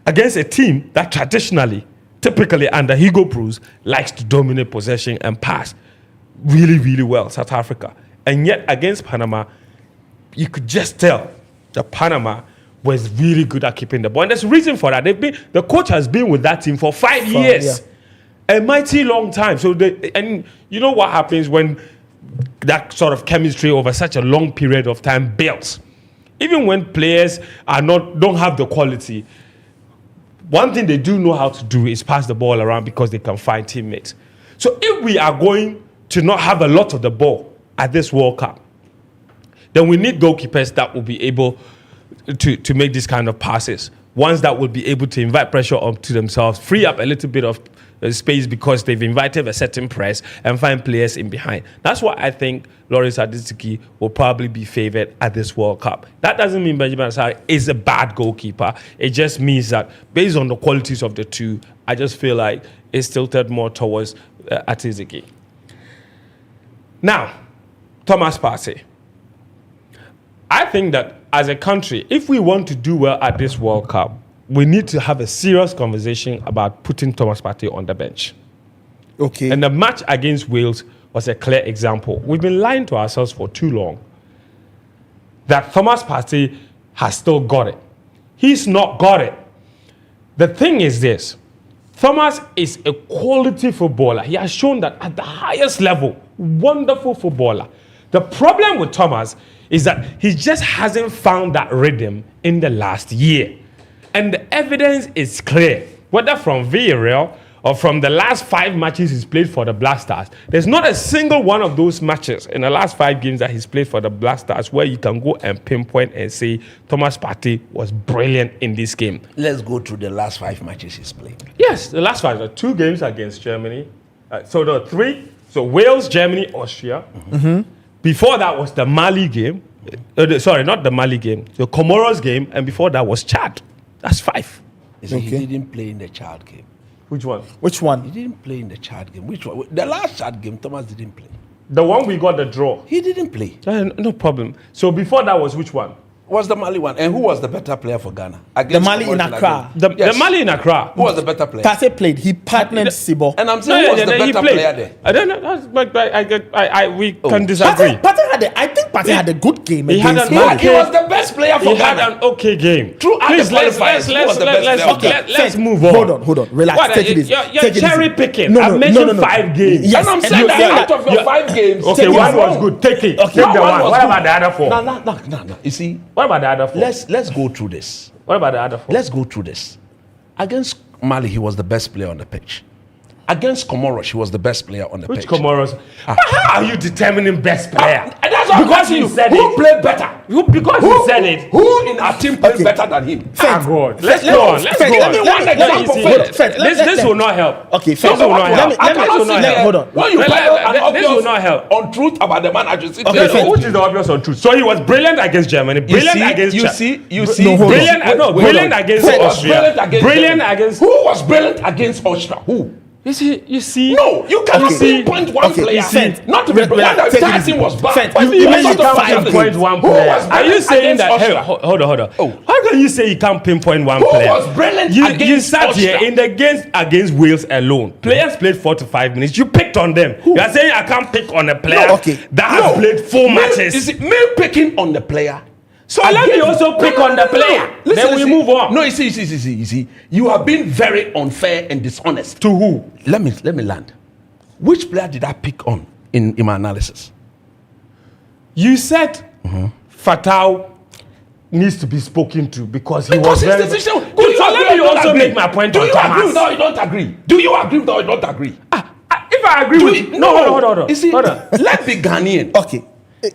Against a team that traditionally, typically under Hugo Broos, likes to dominate possession and pass really, really well, South Africa. And yet against Panama, you could just tell that Panama was really good at keeping the ball. And there's a reason for that. The coach has been with that team for 5 years. Yeah. A mighty long time. So and you know what happens when that sort of chemistry over such a long period of time builds. Even when players don't have the quality, one thing they do know how to do is pass the ball around because they can find teammates. So if we are going to not have a lot of the ball at this World Cup, then we need goalkeepers that will be able to make these kind of passes. Ones that will be able to invite pressure onto themselves, free up a little bit of space because they've invited a certain press, and find players in behind. That's why I think Lawrence Adiziki will probably be favored at this World Cup. That doesn't mean Benjamin Asare is a bad goalkeeper. It just means that based on the qualities of the two, I just feel like it's tilted more towards Adiziki. Now, Thomas Partey. I think that as a country, if we want to do well at this World Cup, we need to have a serious conversation about putting Thomas Partey on the bench. Okay. And the match against Wales was a clear example. We've been lying to ourselves for too long that Thomas Partey has still got it. He's not got it. The thing is this. Thomas is a quality footballer. He has shown that at the highest level, wonderful footballer. The problem with Thomas is that he just hasn't found that rhythm in the last year. And the evidence is clear, whether from Villarreal or from the last 5 matches he's played for the Black Stars. There's not a single one of those matches in the last 5 games that he's played for the Black Stars where you can go and pinpoint and say Thomas Partey was brilliant in this game. Let's go through the last 5 matches he's played. Yes, the last 5 are 2 games against Germany. So there are 3. So Wales, Germany, Austria. Before that was the Mali game. Sorry, not the Mali game. The Comoros game, and before that was Chad. That's 5. He didn't play in the Chad game. Which one? Which one? He didn't play in the Chad game. Which one? The last Chad game, Thomas didn't play. The one we got the draw. He didn't play. No problem. So before that was which one? Was the Mali one. And who was the better player for Ghana? The Mali in Accra. The Mali in Accra. Who was the better player? Tase played. He partnered Sibo. And I'm saying who was the better player there? I don't know. We can disagree. I think Pate had a good game against Mali. He was the best player for Ghana. He had an okay game. Please, let's move on. Hold on. Relax. Take it easy. You're cherry picking. I've mentioned 5 games. Yes. And I'm saying that out of your 5 games. Okay, one was good. Take it. Take the one. What about the other 4? No. You see, what about the other 4? Let's go through this. What about the other 4? Let's go through this. Against Mali, he was the best player on the pitch. Against Comoros, he was the best player on the pitch. Which Comoros? How are you determining best player? That's what because you said who played better? Because you said it. Who in our team played better than him? God. Let's go on. Let me one example. This will not help. Okay, this will not help. Hold on. When you this will not help. On truth about the man, I just which is the obvious on truth. So he was brilliant against Germany. Brilliant against. You see. Brilliant against Austria. Brilliant against. Who was brilliant against Austria? Who? You see. No, you cannot pinpoint one player. Not to be brilliant. Tyson was bad. You can't pinpoint one player. Are you saying that? Hey, hold on. How can you say you can't pinpoint one player? Who was brilliant against You sat Austria? here in the games against Wales alone. Players played 4 to 5 minutes. You picked on them. You are saying I can't pick on a player that has played 4 matches. Is it me picking on the player? So let me also pick on the player. Then we move on. No, you see. You have been very unfair and dishonest. To who? Let me land. Which player did I pick on in my analysis? You said Fatau needs to be spoken to because he was very... His decision. Let me also make my point on Thomas. Do you agree with or you don't agree? Do you agree with or you don't agree? If I agree with... Hold on. You see, let's be Ghanaian. Okay. So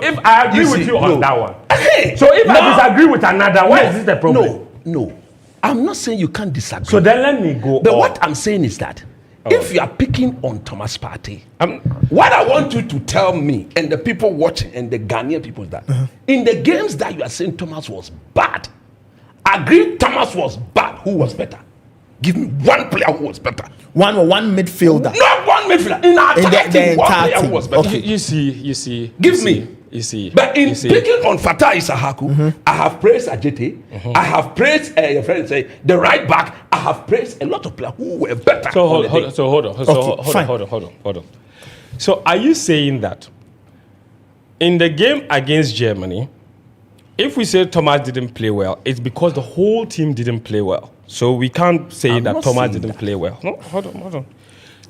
if I agree with you on that one, so if I disagree with another, why is this the problem? No. I'm not saying you can't disagree. So then let me go. But what I'm saying is that if you are picking on Thomas Partey, what I want you to tell me and the people watching and the Ghanaian people is that in the games that you are saying Thomas was bad, agree Thomas was bad. Who was better? Give me one player who was better. One midfielder. Not one midfielder. In our team, one player who was better. Okay. You see. Give me. You see. But in picking on Fatah Isahaku, I have praised Ajete. I have praised your friend say the right back. I have praised a lot of players who were better. So hold on. So are you saying that in the game against Germany, if we say Thomas didn't play well, it's because the whole team didn't play well? So we can't say that Thomas didn't play well. No, hold on.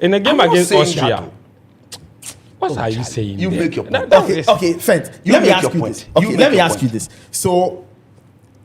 In the game against Austria, what are you saying? You make your point. Okay, friend. Let me ask you this. Okay, let me ask you this. So,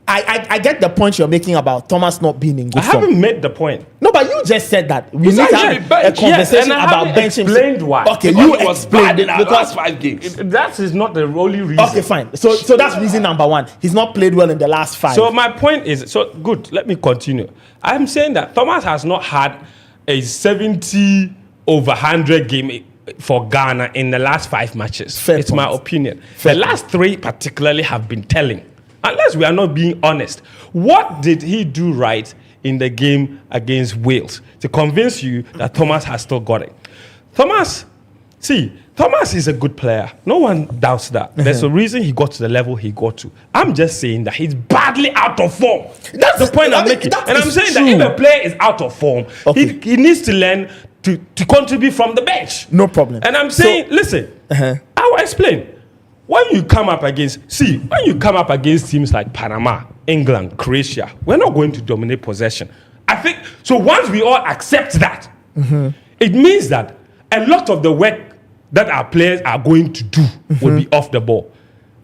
I get the point you're making about Thomas not being in good form. I haven't made the point. No, but you just said that we need to have a conversation about benching. Explained why. Okay, you explained in our last 5 games. That is not the only reason. Okay, fine. So that's reason number 1. He's not played well in the last 5. So my point is, good. Let me continue. I'm saying that Thomas has not had a 70 over 100 game for Ghana in the last 5 matches. It's my opinion. The last 3 particularly have been telling. Unless we are not being honest. What did he do right in the game against Wales to convince you that Thomas has still got it? Thomas is a good player. No one doubts that. There's a reason he got to the level he got to. I'm just saying that he's badly out of form. That's the point I'm making. And I'm saying that if a player is out of form, he needs to learn to contribute from the bench. No problem. And I'm saying, listen, I will explain. When you come up against teams like Panama, England, Croatia, we're not going to dominate possession. I think, so once we all accept that, it means that a lot of the work that our players are going to do will be off the ball.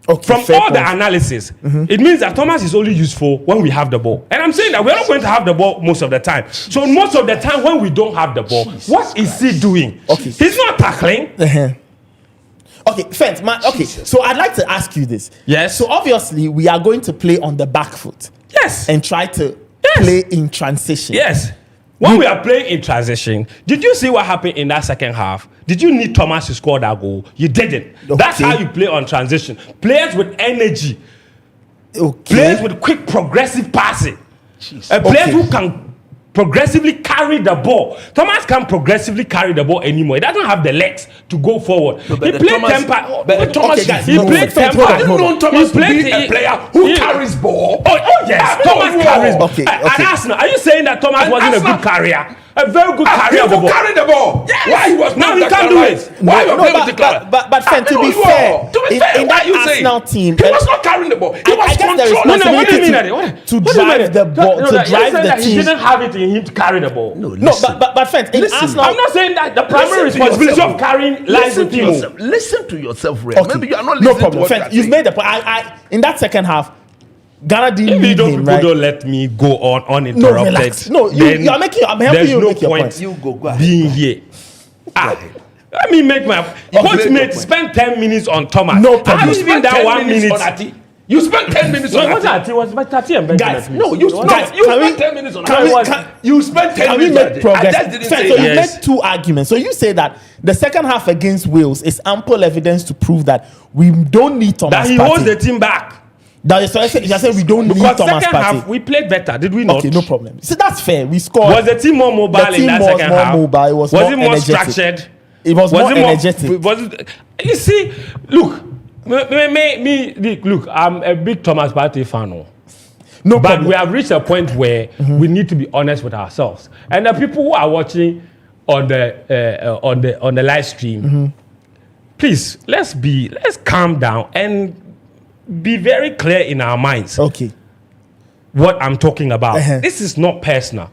Okay, from all the analysis, it means that Thomas is only useful when we have the ball. And I'm saying that we're not going to have the ball most of the time. So most of the time when we don't have the ball, what is he doing? Okay. He's not tackling. Okay, friends, so I'd like to ask you this. Yes. So obviously we are going to play on the back foot. Yes. And try to play in transition. Yes. When we are playing in transition, did you see what happened in that second half? Did you need Thomas to score that goal? You didn't. Okay. That's how you play on transition. Players with energy. Okay. Players with quick progressive passing. Players who can progressively carry the ball. Thomas can't progressively carry the ball anymore. He doesn't have the legs to go forward. No, he played tempo. He played tempo. I didn't know Thomas to be a player who carries ball. Oh yes, Thomas carries ball. Okay. At Arsenal, are you saying that Thomas wasn't a good carrier? A very good carrier of the ball. Carry the ball. Yes. Why he was now he can't do it. Why you playing with the club? But Fen, to be fair, in that Arsenal team, he was not carrying the ball. He was controlling. What do you mean? To drive the ball, to drive the team. He didn't have it in him to carry the ball. No, but Fen, in Arsenal, I'm not saying that the primary responsibility of carrying lies with him. Listen to yourself, Ray. Okay. Maybe you are not no listening problem. to what Fen, you've made the point. I in that second half, Ghana didn't If need you him, right? don't let me go on uninterrupted. No, relax. No, you are making. I'm helping you make your point. You go ahead. Being here. Let me make my coach mate spend 10 minutes on Thomas. No problem. I'm even that 1 minute. You spent 10 minutes on What Ati. Ati was my Ati and Benjamin. Guys, No, you spent 10 minutes on Ati. You spent 10 Can we minutes. make progress? I just didn't So say you that. Yes. made two arguments. So you say that the second half against Wales is ample evidence to prove that we don't need Thomas That he Partey. holds the team back. That is, you're saying we don't need Because Thomas second half Partey. we played better, did we not? Okay, no problem. See, that's fair. We scored. Was the team more mobile The team in that was second more half? mobile. It was more it more energetic. structured? It was more energetic. You see, look, look, I'm a big Thomas Partey fan. No But problem. we have reached a point where we need to be honest with ourselves. And the people who are watching on the live stream, please let's calm down and be very clear in our minds Okay. what I'm talking about. Uh-huh. This is not personal.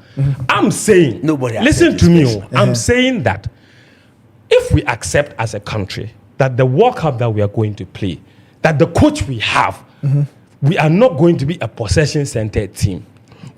I'm saying, Nobody listen accepts to me. this I'm saying that if we accept as a country that the World Cup that we are going to play, that the coach we have, we are not going to be a possession-centered team.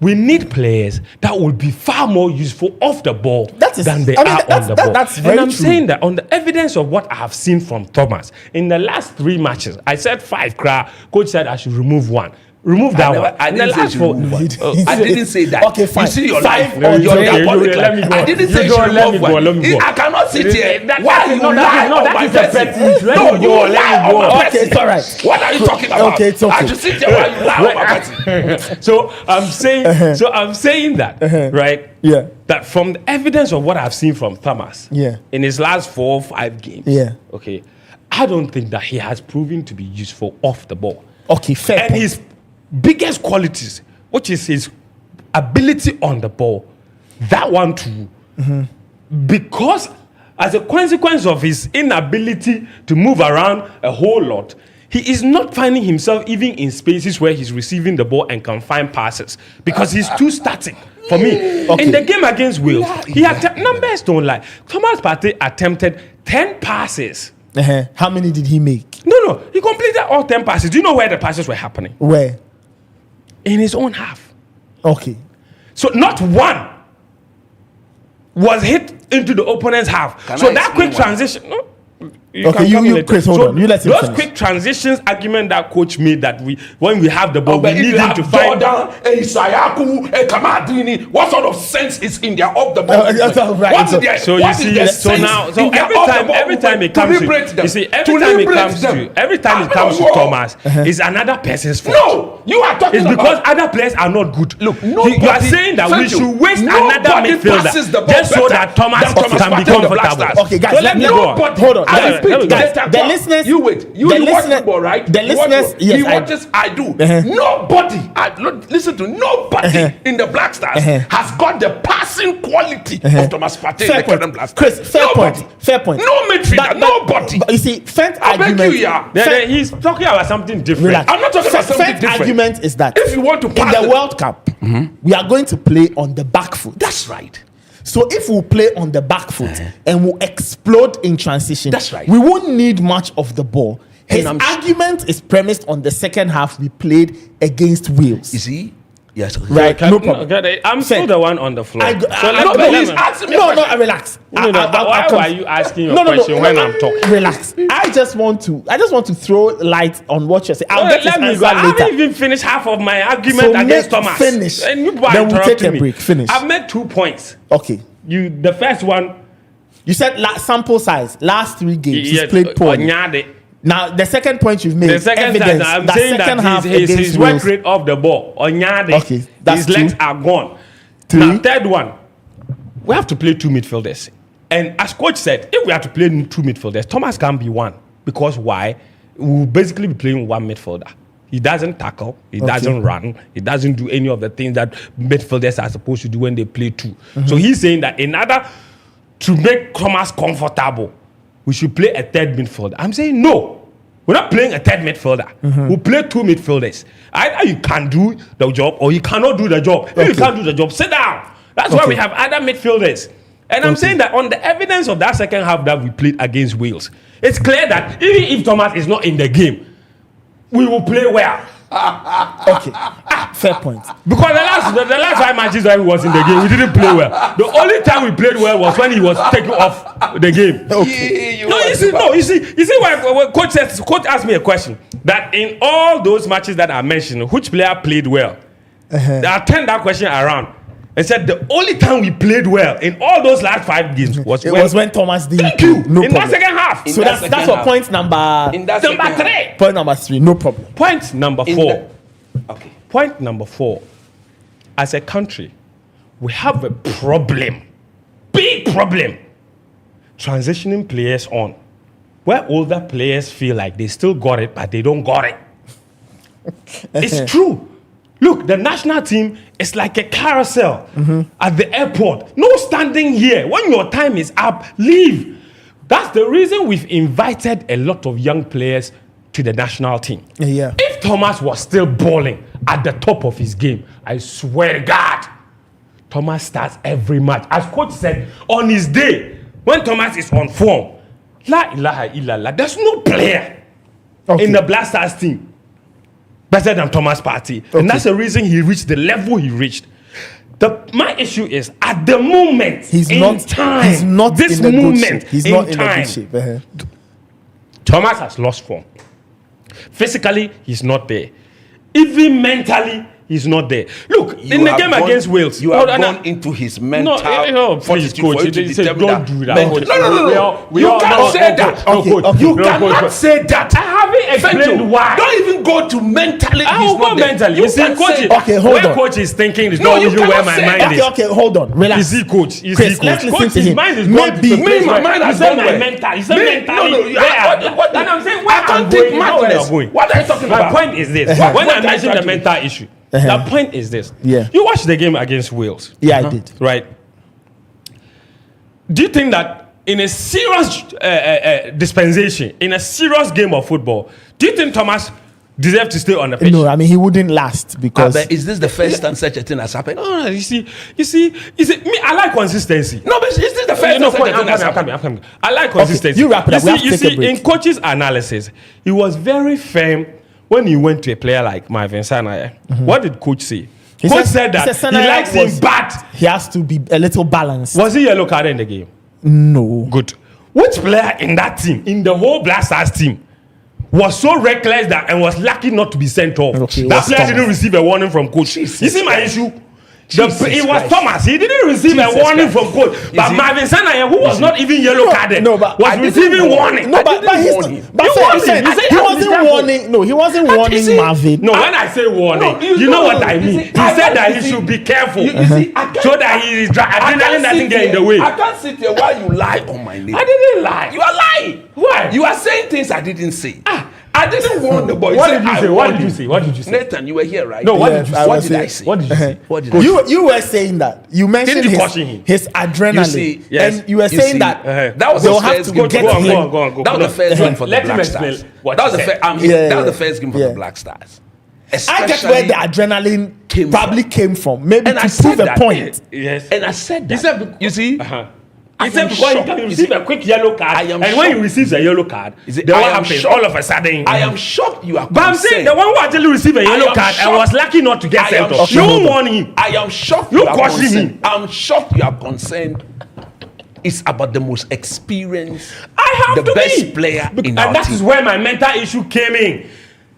We need players that will be far more useful off the ball than they are on the ball. That's very and I'm true. saying that on the evidence of what I have seen from Thomas in the last 3 matches, I said 5. Coach said I should remove 1. Remove that one. I didn't say you remove one. I didn't say that. Okay, fine. You see your Five life. or You're three. diabolical. Let me go. I didn't say You you don't let me remove go, one. let me go. I cannot sit here. Why you no, lie no, on that my is a pet person? peeve. Let No, me you go, let lie me on go. my Okay, person. it's all right. What are you talking about? Okay, it's okay. I should sit here while you lie on my person. So I'm saying that, right? Yeah. That from the evidence of what I've seen from Thomas, Yeah. in his last 4 or 5 games, Yeah. okay, I don't think that he has proven to be useful off the ball. Okay, fair And point. his biggest qualities, which is his ability on the ball, that one too, because as a consequence of his inability to move around a whole lot, he is not finding himself even in spaces where he's receiving the ball and can find passes because he's too static for me. Okay. In the game against Wales, numbers don't lie. Thomas Partey attempted 10 passes. How many did he make? No, he completed all 10 passes. Do you know where the passes were happening? Where? In his own half. Okay. So not one was hit into the opponent's half. Can So I that quick explain why? transition. No, Okay, you Chris, hold on. You let him those finish. quick transitions argument that coach made that when we have the ball, But we if need you him have to find. Jordan, Isayaku, Kamadini, what sort of sense is in their off the ball? That's all right. What is So- their- So what you is see, their so sense now, in so their every off the time ball it movement comes to liberate to, them? you see, To every time it liberate comes them. to, every time it comes to Thomas, it's another person's fault. No, you are talking It's because about. other players are not good. Look, you are nobody- saying that we thank you. should waste Nobody another passes the midfielder ball just so better that Thomas than Thomas can be Partey in the comfortable. Black Stars. Okay, guys, So let me go on. Nobody. Hold on, I guys. repeat, Guys, data the talk. listeners- You wait. the You watch listener- football, right? the You watch listeners- football. yes, He I- watches. I do. Nobody. Listen to nobody in the Black Stars has got the passing quality of Thomas Partey in Fair the point. current Black Stars. Chris, fair Nobody. point. Fair point. No midfielder. But- Nobody. But you see, Fent's I beg argument. you, yeah. He's talking about something different. Relax. I'm not talking about something Fent's different. argument is that If you want to in pass the the- World Cup, we are going to play on the back foot. That's right. So if we play on the back foot and we explode in transition, That's right. we won't need much of the ball. His And argument is premised on the second half we played against Wales. You see? Yes. Right, no problem. I'm still the one on the floor. I, so no, let me. he's asking me no, relax. Why are you asking your question when I'm talking? Relax. I just want to throw light on what you're saying. I'll get his Let me answer go. I haven't later. even finished half of my argument So against make- Thomas. finish. And you are Then we'll take interrupting a me. break. Finish. I've made 2 points. Okay. The first one, You said sample size. Last 3 games he's played poorly. Now the second point you've made. The second evidence time, I'm that saying second that half his work rate off the ball. Okay, that's his legs 2. are gone. 3. Now, third one, we have to play 2 midfielders. And as coach said, if we have to play 2 midfielders, Thomas can't be one. Because why? We'll basically be playing 1 midfielder. He doesn't tackle, he doesn't run, he doesn't do any of the things that midfielders are supposed to do when they play 2. So he's saying that in order to make Thomas comfortable, we should play a third midfielder. I'm saying no. We're not playing a third midfielder. We'll play 2 midfielders. Either you can do the job or you cannot do the job. If you can't do the job, sit down. That's why we have other midfielders. And I'm saying that on the evidence of that second half that we played against Wales, it's clear that even if Thomas is not in the game, we will play well. Okay, fair point. Because the last 5 matches that he was in the game, we didn't play well. The only time we played well was when he was taken off the game. Okay. You see when coach asked me a question that in all those matches that I mentioned, which player played well? I turned that question around and said the only time we played well in all those last 5 games was when Thomas did. Thank you. No in problem. that second half. So that's for point number 3. Point number 3. No problem. Point number 4. Okay. Point number 4. As a country, we have a problem. Big problem. Transitioning players on. Where older players feel like they still got it, but they don't got it. It's true. Look, the national team is like a carousel at the airport. No standing here. When your time is up, leave. That's the reason we've invited a lot of young players to the national team. Yeah. If Thomas was still balling at the top of his game, I swear to God, Thomas starts every match. As coach said, on his day, when Thomas is on form, la ilaha illallah, there's no player in the Black Stars team better than Thomas Partey. And that's the reason he reached the level he reached. My issue is at the moment, he's not in good shape. Thomas has lost form. Physically, he's not there. Even mentally, he's not there. Look, in the game against Wales, you have gone into his mental. Please, coach. Don't do that. No. You can't say that. You cannot say that. I haven't explained why. Don't even go to mentally. I will go mentally. You see, coach. Hold on. Coach is thinking is not usually where my mind is. Okay, hold on. Relax. You see, coach. Let's listen to him. His mind is maybe my mind has gone my mental. You said mentally. And I'm saying where I'm going. What are you talking about? My point is this. When I mention the mental issue, the point is this. Yeah. You watched the game against Wales. Yeah, I did. Right. Do you think that in a serious dispensation, in a serious game of football, do you think Thomas deserved to stay on the pitch? No, I mean he wouldn't last because. Is this the first time such a thing has happened? No, you see, me, I like consistency. No, but is this the first time such a thing has happened? I'm coming. I like consistency. Okay, you wrap it up. You see, in coach's analysis, he was very firm when he went to a player like Marvin Sanaya. What did coach say? Coach said that he likes him, but he has to be a little balanced. Was he yellow card in the game? No. Good. Which player in that team, in the whole Black Stars team, was so reckless that and was lucky not to be sent off? Okay, that player didn't receive a warning from coach. You see my issue? It was Thomas. He didn't receive a warning from coach. But Marvin Sanaya, who was not even yellow carded, was receiving warning. No, but he wasn't warning. No, he wasn't warning Marvin. No, when I say warning, you know what I mean. He said that he should be careful so that his adrenaline doesn't get in the way. I can't sit here while you lie on my name. I didn't lie. You are lying. Why? You are saying things I didn't say. I didn't warn the boy. What did you say? What did you say? Nathan, you were here, right? No, what did you say? What did I say? What did you say? What did I say? You were saying that. You mentioned his adrenaline. You see, yes. And you were saying that that was the first game. Go on. That was the first game for the Black Stars. That was the first game for the Black Stars. I get where the adrenaline probably came from. Maybe to prove a point. Yes. And I said that. You see? He said because he can receive a quick yellow card, and when he receives a yellow card, then what happens? All of a sudden, I am shocked you are. But I'm saying the one who actually received a yellow card and was lucky not to get sent off. You warn him. I am shocked. You caution him. I'm shocked you are concerned. It's about the most experienced, the best player in our and that team. is where my mental issue came in.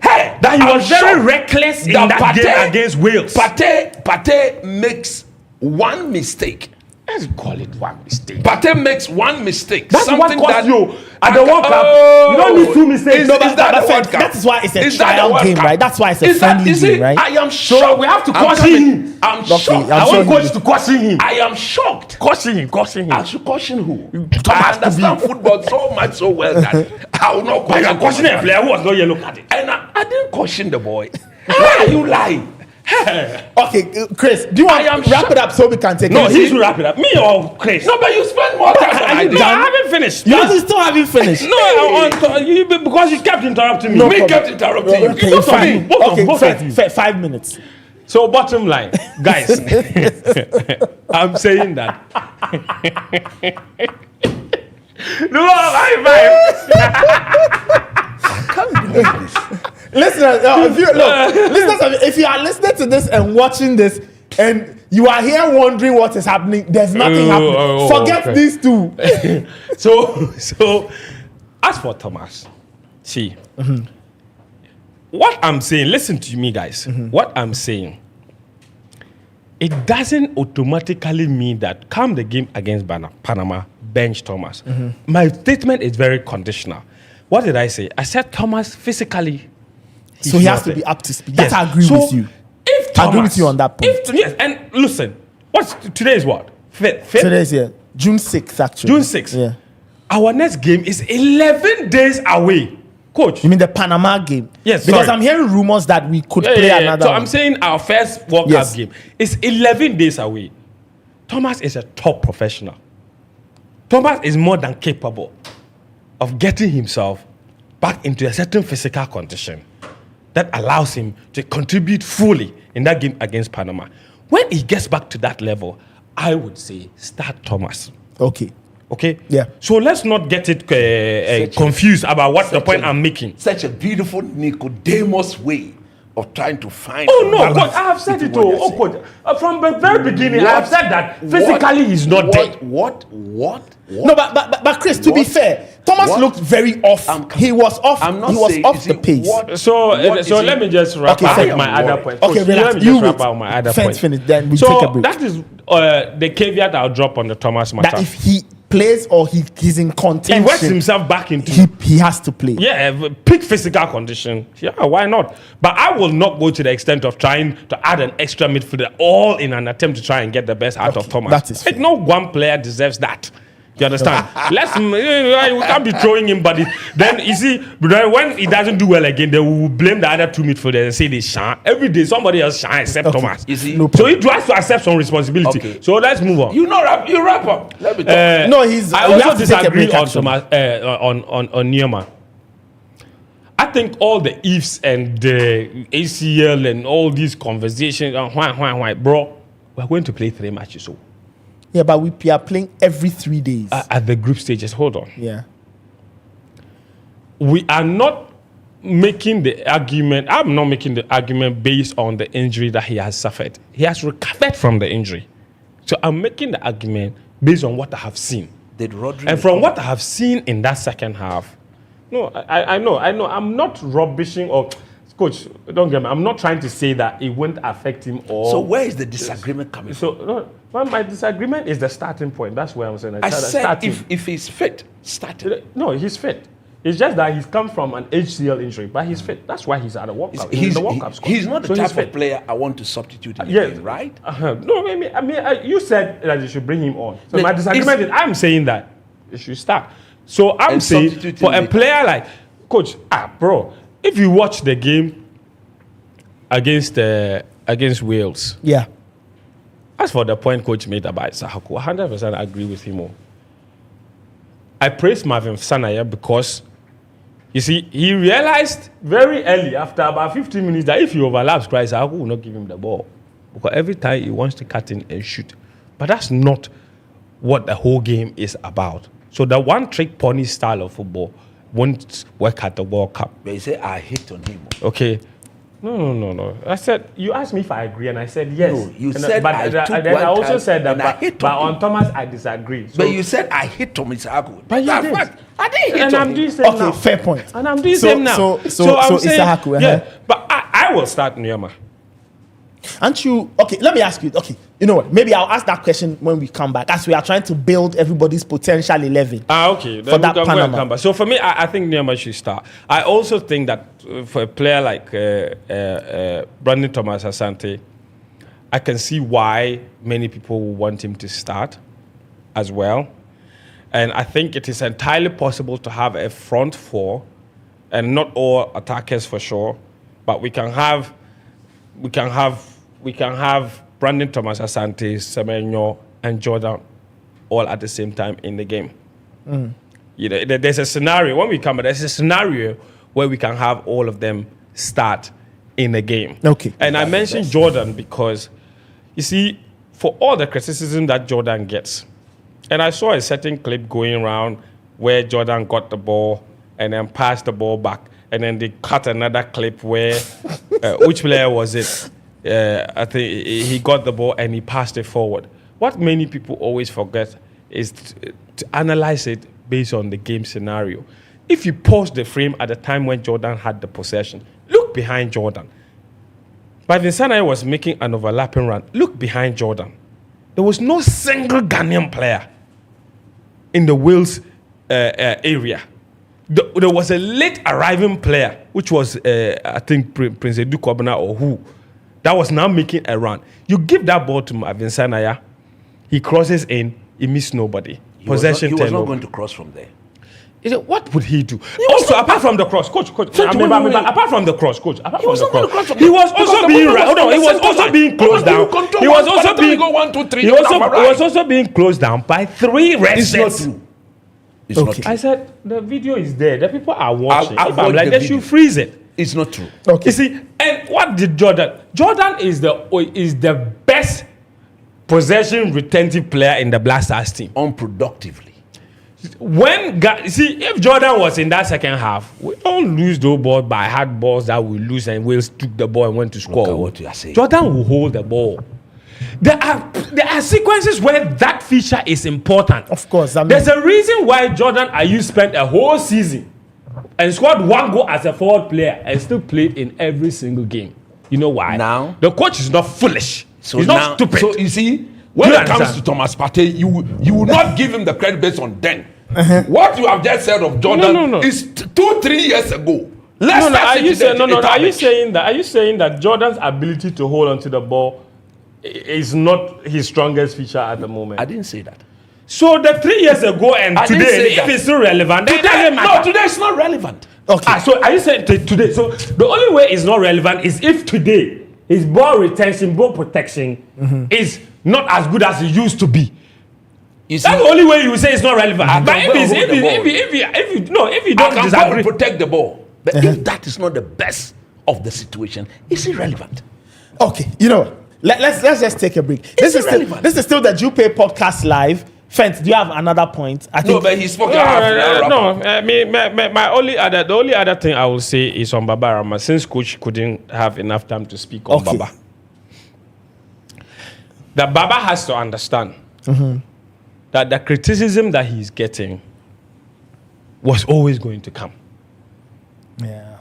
Hey, that he was very reckless in that game against Wales. Partey makes one mistake. Let's call it one mistake. Partey makes one mistake. That's something what cost that you at the World Cup. You don't need 2 mistakes. That is why it's a trial game, right? That's why it's a friendly game, right? I am shocked. So we have to caution him. I'm shocked. I want coach to caution him. I am shocked. Caution him. I should caution who? I understand football so much so well that I will not caution. But you're cautioning a player who was not yellow carded. And I didn't caution the boy. Why are you lying? Okay, Chris, do you want to wrap it up so we can take No, it? he should wrap it up. Me or Chris? No, but you spend more time than I did. No, I haven't finished. You still haven't finished. Because you kept interrupting me. No Me problem. kept interrupting you. Okay, Both of fine. you. Both of you. 5 minutes. So bottom line, guys, I'm saying that. No, Listeners, if you are listening to this and watching this, and you are here wondering what is happening, there's nothing happening. Forget these two. So, as for Thomas, see, what I'm saying, listen to me, guys. What I'm saying, it doesn't automatically mean that come the game against Panama, bench Thomas. My statement is very conditional. What did I say? I said Thomas physically. So he has to be up to speed. Yes. I agree with you. If Thomas, I agree with you on that point. Yes, and listen, today is what? Fifth? Today's June 6th, actually. June 6th. Yeah. Our next game is 11 days away. Coach. You mean the Panama game? Yes, because sorry. I'm hearing rumors that we could play another So one. I'm saying our first World Cup game is 11 days away. Thomas is a top professional. Thomas is more than capable of getting himself back into a certain physical condition that allows him to contribute fully in that game against Panama. When he gets back to that level, I would say start Thomas. Okay. Yeah. So let's not get it confused about what the point I'm making. Such a beautiful Nicodemus way of trying to find. Oh no, coach, I have said it all. Oh, coach, from the very beginning, I have said that physically he's not dead. What? No, but Chris, to be fair, Thomas looked very off. He was off. He was off the pace. So let me just wrap up my other point. Okay, let me just wrap up my other point. Finish, then we take a break. That is the caveat I'll drop on the Thomas matter. That if he plays or he's in contention, he works himself back into. He has to play. Yeah, peak physical condition. Yeah, why not? But I will not go to the extent of trying to add an extra midfielder, all in an attempt to try and get the best out of Thomas. That is fair. No one player deserves that. You understand? We can't be throwing him, but then you see, when he doesn't do well again, they will blame the other two midfielders and say they shine. Every day somebody else shine except Thomas. You see? So he tries to accept some responsibility. Okay. So let's move on. You wrap up. Let me talk. No, I also disagree on Thomas on Niyama. I think all the ifs and the ACL and all these conversations, why, bro, we're going to play 3 matches. So. Yeah, but we are playing every 3 days. At the group stages. Hold on. Yeah. We are not making the argument. I'm not making the argument based on the injury that he has suffered. He has recovered from the injury. So I'm making the argument based on what I have seen. And from what I have seen in that second half, no, I know. I'm not rubbishing or... Coach, don't get me. I'm not trying to say that it won't affect him or... So where is the disagreement coming from? Well, my disagreement is the starting point. That's where I'm saying. I said if he's fit, start him. No, he's fit. It's just that he's come from an HCL injury, but he's fit. That's why he's at a World Cup. He's not the type of player I want to substitute in the game, right? No, I mean, you said that you should bring him on. So my disagreement is I'm saying that you should start. So I'm saying for a player like Coach, bro, if you watch the game against Wales, yeah. As for the point Coach made about Sahaku, 100% agree with him. I praise Marvin Sanaya because, you see, he realized very early, after about 15 minutes, that if he overlaps Christ, Sahaku will not give him the ball. Because every time he wants to cut in and shoot. But that's not what the whole game is about. So the one-trick pony style of football won't work at the World Cup. But you say, I hate on him. Okay. No. I said, you asked me if I agree, and I said yes. No, you said I also said that, but on Thomas, I disagree. So, but you said, I hate Thomas Isahaku. But you did. I didn't hate and I'm doing same now. Fair point. And I'm doing same now. So I'm saying, Isahaku, but I will start Niyama. Aren't you okay? Let me ask you. Okay, you know what? Maybe I'll ask that question when we come back, as we are trying to build everybody's potential 11. Okay. For that Panama. Come back. So for me, I think Neymar should start. I also think that for a player like Brandon Thomas Asante, I can see why many people will want him to start as well, and I think it is entirely possible to have a front four, and not all attackers for sure, but we can have Brandon Thomas Asante, Semenyo, and Jordan all at the same time in the game. You know, there's a scenario when we come back. There's a scenario where we can have all of them start in the game. Okay. And I mentioned Jordan because, you see, for all the criticism that Jordan gets, and I saw a certain clip going around where Jordan got the ball and then passed the ball back, and then they cut another clip where which player was it? I think he got the ball and he passed it forward. What many people always forget is to analyze it based on the game scenario. If you pause the frame at the time when Jordan had the possession, look behind Jordan. But Vincent was making an overlapping run. Look behind Jordan. There was no single Ghanaian player in the Wales area. There was a late arriving player, which was, I think, Prince Edu Kobana or who, that was now making a run. You give that ball to Marvin Sanaya, he crosses in, he missed nobody. He was not going to cross from there. What would he do? Also, apart from the cross, coach. Apart from the cross, coach. Apart from the cross, he was also being He was also being closed down. He was also being go 1, 2, 3. He was also being closed down by 3 red sets. It's not true. I said the video is there. The people are watching. If I'm like, they should freeze it. It's not true. Okay. You see, and what did Jordan? Jordan is the best possession retentive player in the Blasters team. Unproductively. If Jordan was in that second half, we don't lose those balls by hard balls that we lose and Wales took the ball and went to score. What you are saying. Jordan will hold the ball. There are sequences where that feature is important. Of course. There's a reason why Jordan Ayew spent a whole season and scored 1 goal as a forward player and still played in every single game. You know why? Now the coach is not foolish. He's not stupid. So you see, when it comes to Thomas Partey, you will not give him the credit based on then. What you have just said of Jordan is 2-3 years ago. Are you saying that Jordan's ability to hold onto the ball is not his strongest feature at the moment? I didn't say that. So the 3 years ago and today, if it's still relevant, it doesn't matter. No, today it's not relevant. Okay. So are you saying today? So the only way it's not relevant is if today his ball retention, ball protection is not as good as it used to be. That's the only way you say it's not relevant. But if you don't disagree, protect the ball. But if that is not the best of the situation, it's irrelevant. Okay, you know, let's just take a break. This is still the Jupay Podcast Live. Fence, do you have another point? I think. No, but he's spoken. The only other thing I will say is on Baba Rama, since coach couldn't have enough time to speak on Baba. That Baba has to understand that the criticism that he's getting was always going to come. Yeah.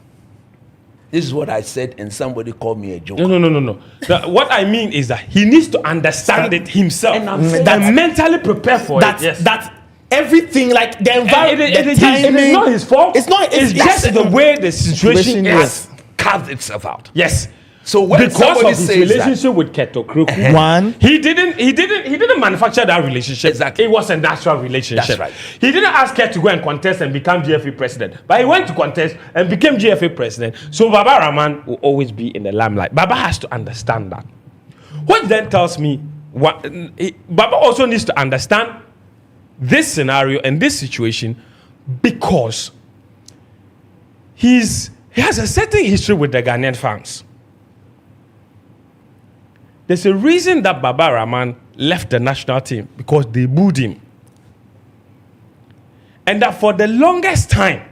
This is what I said, and somebody called me a joker. No. What I mean is that he needs to understand it himself and mentally prepare for it. Yes. That everything, like the environment, it is not his fault. It's just the way the situation has carved itself out. Yes. So when because of his relationship with Keto Kroku, he didn't manufacture that relationship. Exactly. It was a natural relationship. That's right. He didn't ask Keto to go and contest and become GFA president, but he went to contest and became GFA president. So Baba Rahman will always be in the limelight. Baba has to understand that. What then tells me Baba also needs to understand this scenario and this situation because he has a certain history with the Ghanaian fans. There's a reason that Baba Rahman left the national team because they booed him. And that for the longest time,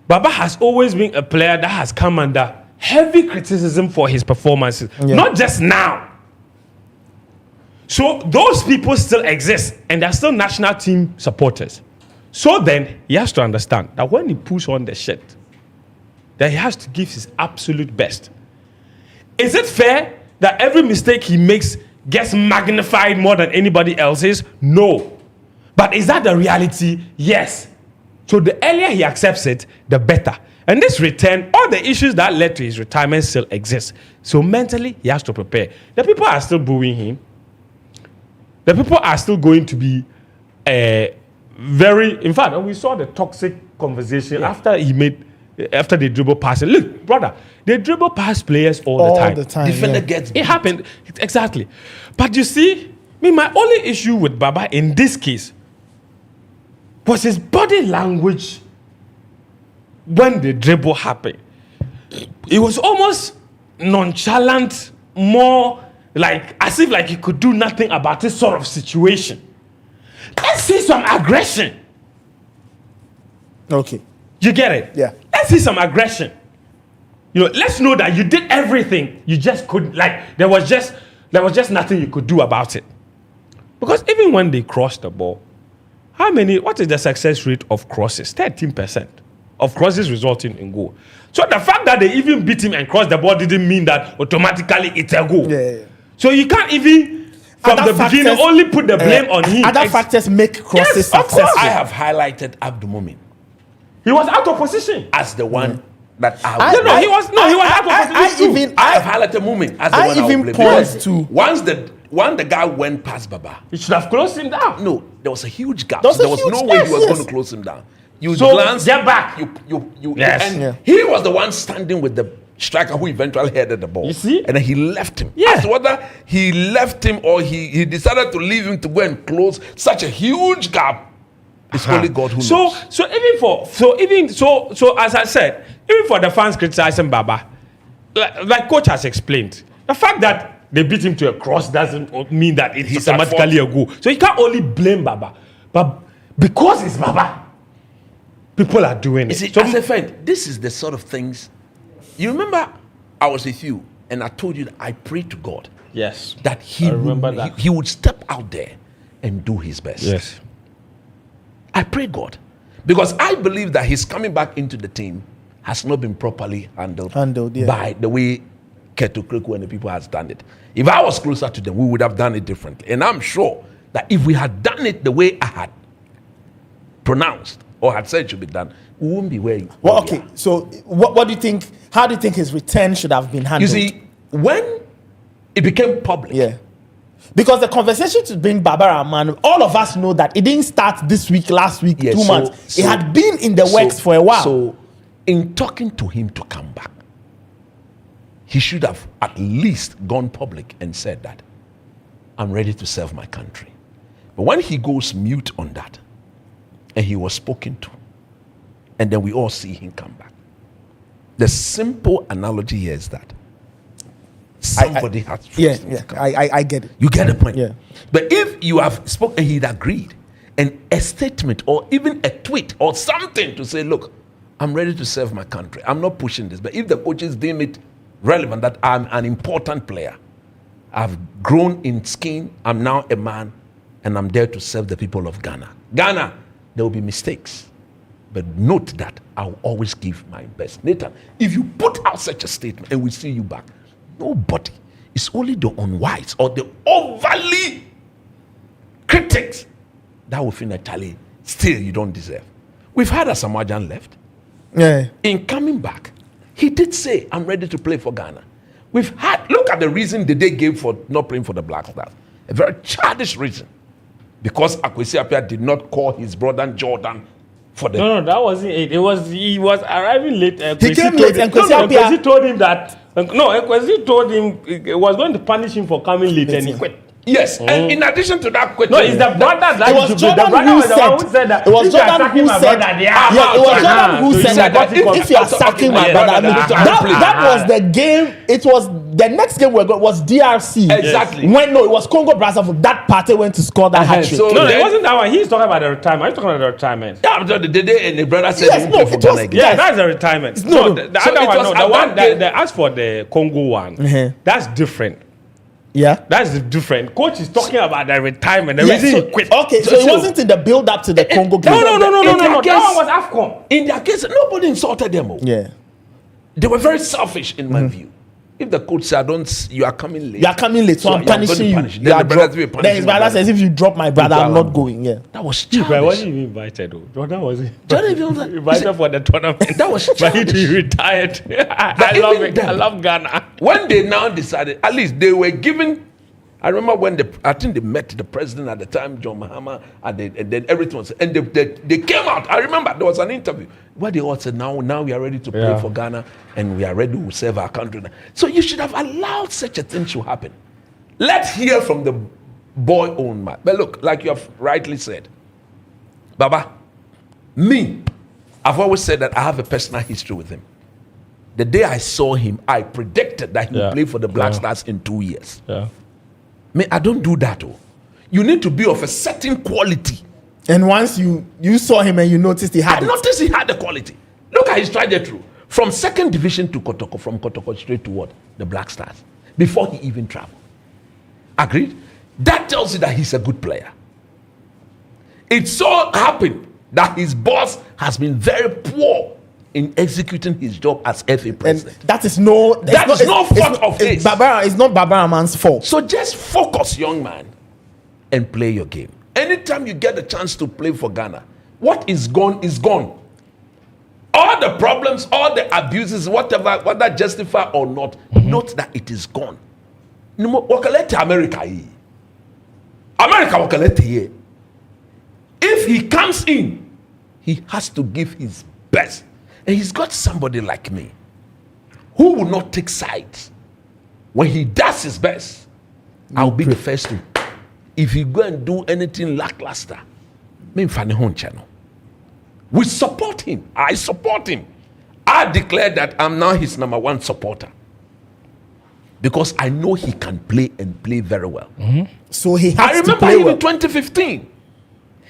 Baba has always been a player that has come under heavy criticism for his performances. Yeah. Not just now. So those people still exist and they're still national team supporters. So then he has to understand that when he puts on the shirt, that he has to give his absolute best. Is it fair that every mistake he makes gets magnified more than anybody else's? No. But is that the reality? Yes. So the earlier he accepts it, the better. And this return, all the issues that led to his retirement still exist. So mentally, he has to prepare. The people are still booing him. The people are still going to be very... In fact, we saw the toxic conversation after they dribble past it. Look, brother, they dribble past players all the time. Defender gets beat. It happened. Exactly. But you see, my only issue with Baba in this case was his body language when the dribble happened. It was almost nonchalant, more like as if like he could do nothing about this sort of situation. Let's see some aggression. Okay. You get it? Yeah. Let's see some aggression. Let's know that you did everything. You just couldn't, like, there was just nothing you could do about it. Because even when they crossed the ball, what is the success rate of crosses? 13% of crosses resulting in goal. So the fact that they even beat him and crossed the ball didn't mean that automatically it's a goal. Yeah. So you can't even, from the beginning, only put the blame on him. Other factors make crosses successful. I have highlighted Abdul Mumin. He was out of position. As the one that he was out of position. I have highlighted Mumin as the one I even point to once the guy went past Baba, he should have closed him down. No, there was a huge gap. There There was was a huge no way gap, he was yes. going to close him down. You So, glance, get back. Yes. And he was the one standing with the striker who eventually headed the ball. You see? And then he left him. Yeah. As to whether he left him or he decided to leave him to go and close such a huge gap, it's only God who knows. So as I said, even for the fans criticizing Baba, like coach has explained, the fact that they beat him to a cross doesn't mean that it's automatically a goal. So you can't only blame Baba, but because it's Baba, people are doing it. You see, So as a friend, this is the sort of things. You remember, I was with you and I told you that I prayed to God yes, that he would step out there and do his best. yes, I pray God because I believe that his coming back into the team has not been properly handled by the way Keto Kreku and the people has done it. If I was closer to them, we would have done it differently. And I'm sure that if we had done it the way I had pronounced or had said it should be done, we wouldn't be where we are. So what do you think? How do you think his return should have been handled? You see, when it became public, because the conversation to bring Baba Rahman, all of us know that it didn't start this week, last week, 2 months. It had been in the works for a while. So, in talking to him to come back, he should have at least gone public and said that I'm ready to serve my country. But when he goes mute on that, and he was spoken to, and then we all see him come back, the simple analogy here is that somebody has forced him to come back. I get it. You get the point. Yeah. But if you have spoken and he'd agreed, and a statement or even a tweet or something to say, look, I'm ready to serve my country. I'm not pushing this. But if the coaches deem it relevant that I'm an important player, I've grown in skin, I'm now a man, and I'm there to serve the people of Ghana. Ghana, there will be mistakes. But note that I'll always give my best. Nathan, if you put out such a statement and we see you back, nobody, it's only the unwise or the overly critics that will feel that, Charlie, still you don't deserve. We've had a Samajan left. Yeah. In coming back, he did say, I'm ready to play for Ghana. We've had, look at the reason that they gave for not playing for the Black Stars. A very childish reason. Because Akwesi Appiah did not call his brother Jordan for the... No, that wasn't it. He was arriving late. He came late and Kwesi told him that... Kwesi told him he was going to punish him for coming late and he quit. Yes, and in addition to that question... No, it's the brother that... It was Jordan who said that. It was Jordan who said... Yeah, it was Jordan who said that if you are sacking my brother... That was the game... It was... The next game was DRC. Exactly. It was Congo Brazzaville. That party went to score that hat trick. So no, it wasn't that one. He's talking about the retirement. I'm talking about the retirement. Yeah, the day and the brother said Yes, he won't play for Ghana again. Yeah, that's the retirement. No. The So other it one, was the one about that as for the Congo one, that's different. Yeah. That's different. Coach is talking about the retirement. The Yes, reason he quit. Okay, so it wasn't in the build-up to the Congo game. No. their That one was AFCON. In their case, nobody insulted them. Yeah. They were very selfish in my view. If the coach says, you are coming late. You are coming late, so I'm punishing you. Then the brothers will punish Then his brother says, if you drop my brother, I'm not going. Yeah. That was But childish. wasn't even invited though. Jordan was Jordan invited for the tournament. That was but he childish. retired. But I love even it. then, I love Ghana. When they now decided, at least they were given. I remember when I think they met the president at the time, John Mahama, and then everything was, and they came out. I remember there was an interview where they all said, now we are ready to play for Ghana, and we are ready to serve our country. So you should have allowed such a thing to happen. Let's hear from the boy own man. But look, like you have rightly said, Baba, I've always said that I have a personal history with him. The day I saw him, I predicted that he would play for the Black Stars in 2 years. Yeah. I don't do that. You need to be of a certain quality. And once you saw him and you noticed he had I noticed he had the quality. Look at his trajectory. From second division to Kotoko, from Kotoko straight to what? The Black Stars. Before he even traveled. Agreed? That tells you that he's a good player. It so happened that his boss has been very poor in executing his job as FA president. And that is no fault of his. It's not Barbara Man's fault. So just focus, young man, and play your game. Anytime you get a chance to play for Ghana, what is gone is gone. All the problems, all the abuses, whatever, whether justified or not, note that it is gone. Wakalete America. America wakalete here. If he comes in, he has to give his best. And he's got somebody like me who will not take sides. When he does his best, I'll be the first to. If he go and do anything lackluster, we support him. I support him. I declare that I'm now his number one supporter. Because I know he can play and play very well. So he has I remember to play him well. in 2015.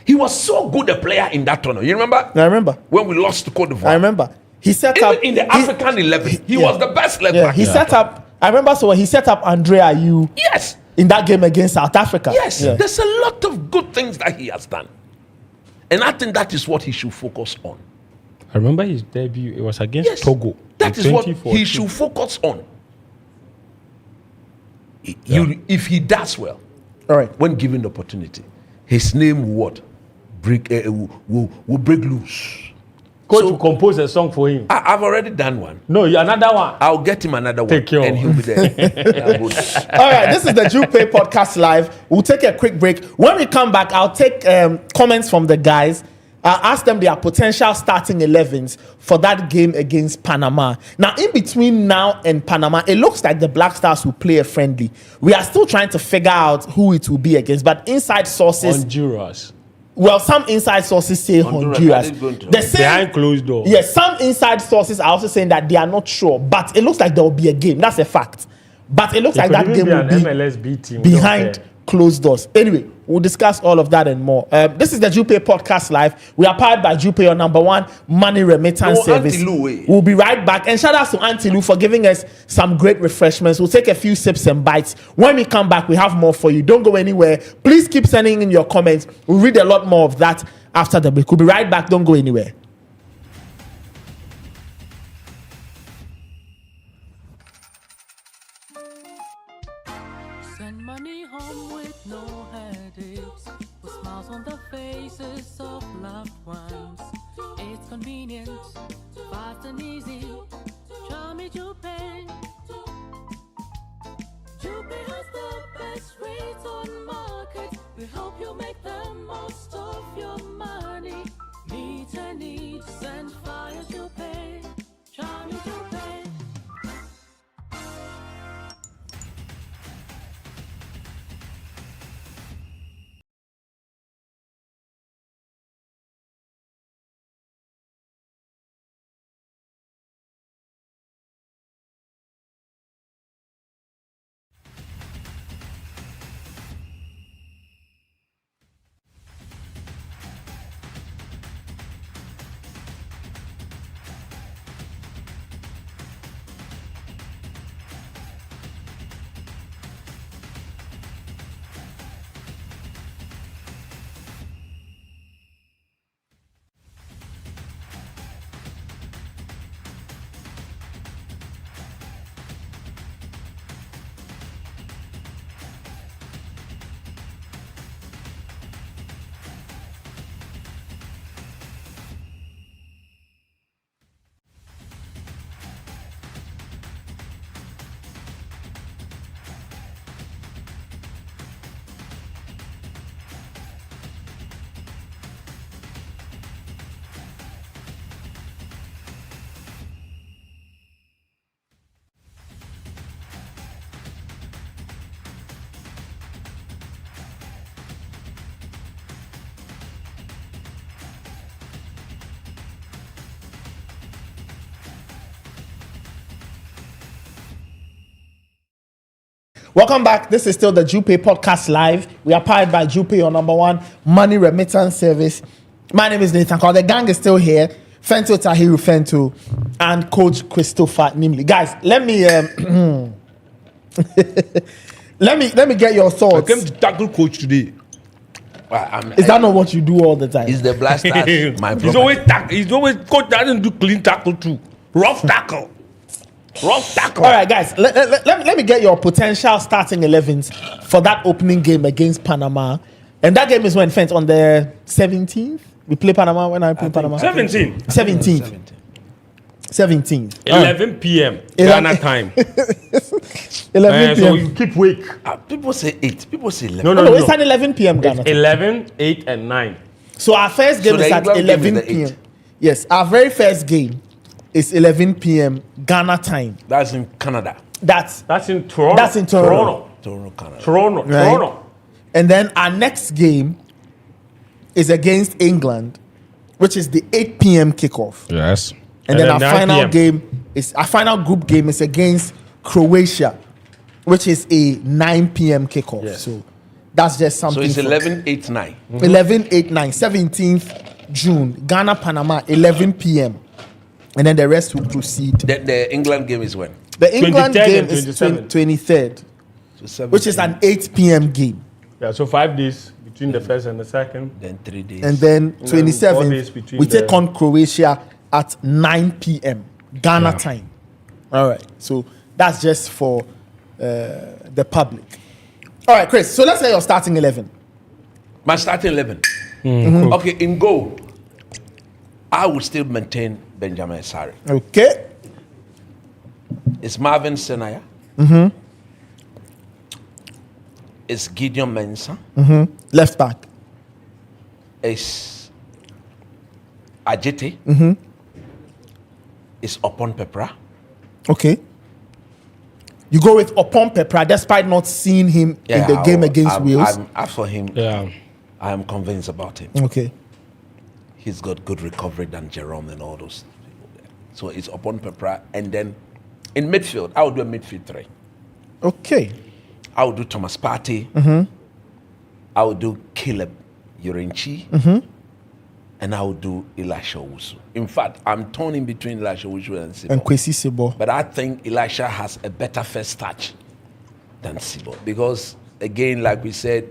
He was so good a player in that tournament. You remember? I remember. When we lost to Cote d'Ivoire. I remember. He set Even up in the African 11. He was the best left back. He set up. I remember. So he set up Andrea Ayew. Yes. In that game against South Africa. Yes. There's a lot of good things that he has done, and I think that is what he should focus on. I remember his debut. It was against Togo. That is what he should focus on. If he does well, all right, when given the opportunity, his name will what? Will break loose. Coach will compose a song for him. I've already done one. No, another one. I'll get him another one. Take care. And he'll be there. All right, this is the Jupay Podcast Live. We'll take a quick break. When we come back, I'll take comments from the guys. I'll ask them their potential starting 11s for that game against Panama. Now, in between now and Panama, it looks like the Black Stars will play a friendly. We are still trying to figure out who it will be against, but inside sources... Honduras. Well, some inside sources say Honduras. Behind closed door. Yes, some inside sources are also saying that they are not sure, but it looks like there will be a game. That's a fact. But it looks like that game will be MLSB team behind closed doors. Anyway, we'll discuss all of that and more. This is the Jupay Podcast Live. We are powered by Jupay, your number one money remittance service. We'll be right back. And shout out to Auntie Lou for giving us some great refreshments. We'll take a few sips and bites. When we come back, we have more for you. Don't go anywhere. Please keep sending in your comments. We'll read a lot more of that after the break. We'll be right back. Don't go anywhere. Send money home with no headaches. With smiles on the faces of loved ones. It's convenient, fast and easy. Try me Jupay. Jupay has the best rates on market. We hope you make the most of your money. Meet a need, send via Jupay. Try me Jupay. Welcome back. This is still the Jupay Podcast Live. We are powered by Jupay, your number one money remittance service. My name is Nathan Carl. The gang is still here. Fento Tahiru Fento and Coach Christopher Nimley. Guys, let me let me get your thoughts. I came to tackle Coach today. Is that not what you do all the time? Is the blasters my He's always Coach doesn't do clean tackle too. Rough tackle. Rough tackle. All right, guys, let me get your potential starting 11s for that opening game against Panama. And that game is when, Fence, on the 17th? We play Panama when I play Panama? 17th. 17th. 11 p.m. Ghana time. 11 p.m. So you keep wake. People say 8. People say 11. No, it's an 11 p.m. Ghana time. 11, 8, and 9. So our first game So is the at England game 11 is the p.m. 8. Yes, our very first game is 11 p.m. Ghana time. That's in Canada. That's in Toronto. That's in Toronto. Toronto, Canada. Toronto. Right. Toronto. And then our next game is against England, which is the 8 p.m. kickoff. Yes. And then our 9 final PM. game is our final group game is against Croatia, which is a 9 p.m. kickoff. Yes. So that's just So something. it's for- 11, 8, 9. 11, 8, 9, 17th June, Ghana, Panama, 11 p.m. And then the rest will proceed. The England game is when? The England 23rd game and is 27th. 23rd, So 7, which is an 8 p.m. game. Yeah, so 5 days between the first and the second. Then 3 days. And then 4 days 27th, between we take the- on Croatia at 9 p.m. Ghana Yeah. time. All right. So that's just for the public. All right, Chris. So let's say you're starting 11. My starting 11. Mm-hmm. Okay, in goal, I will still maintain Benjamin Sarri. Okay. It's Marvin Senaya. It's Gideon Mensah. Left back. It's Ajete. It's Opon Pepra. Okay. You go with Opon Pepra despite not seeing him in the game against Wales. After him, Yeah. I am convinced about him. Okay. He's got good recovery than Jerome and all those people there. So it's Opon Pepra. And then in midfield, I will do a midfield 3. Okay. I will do Thomas Partey. I will do Caleb Urenchi. And I will do Elisha Owusu. In fact, I'm torn in between Elisha Owusu and Sibo. And Kwesi Sebo. But I think Elisha has a better first touch than Sibo. Because, again, like we said,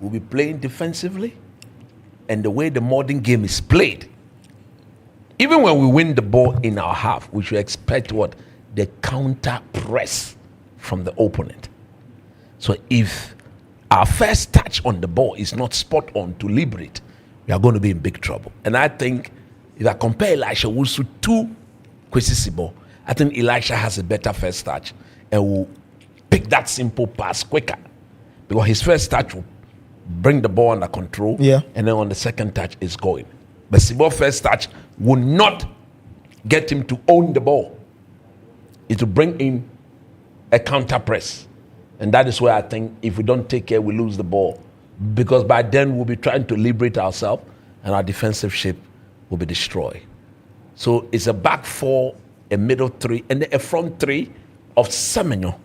we'll be playing defensively. And the way the modern game is played, even when we win the ball in our half, we should expect what? The counter press from the opponent. So if our first touch on the ball is not spot on to liberate, we are going to be in big trouble. And I think if I compare Elisha Owusu to Kwesi Sibo, I think Elisha has a better first touch and will pick that simple pass quicker. Because his first touch will bring the ball under control. Yeah. And then on the second touch, it's going. But Sibo's first touch will not get him to own the ball. It will bring in a counter press. And that is where I think if we don't take care, we lose the ball. Because by then we'll be trying to liberate ourselves and our defensive shape will be destroyed. So it's a back 4, a middle 3, and then a front 3 of Semenyo,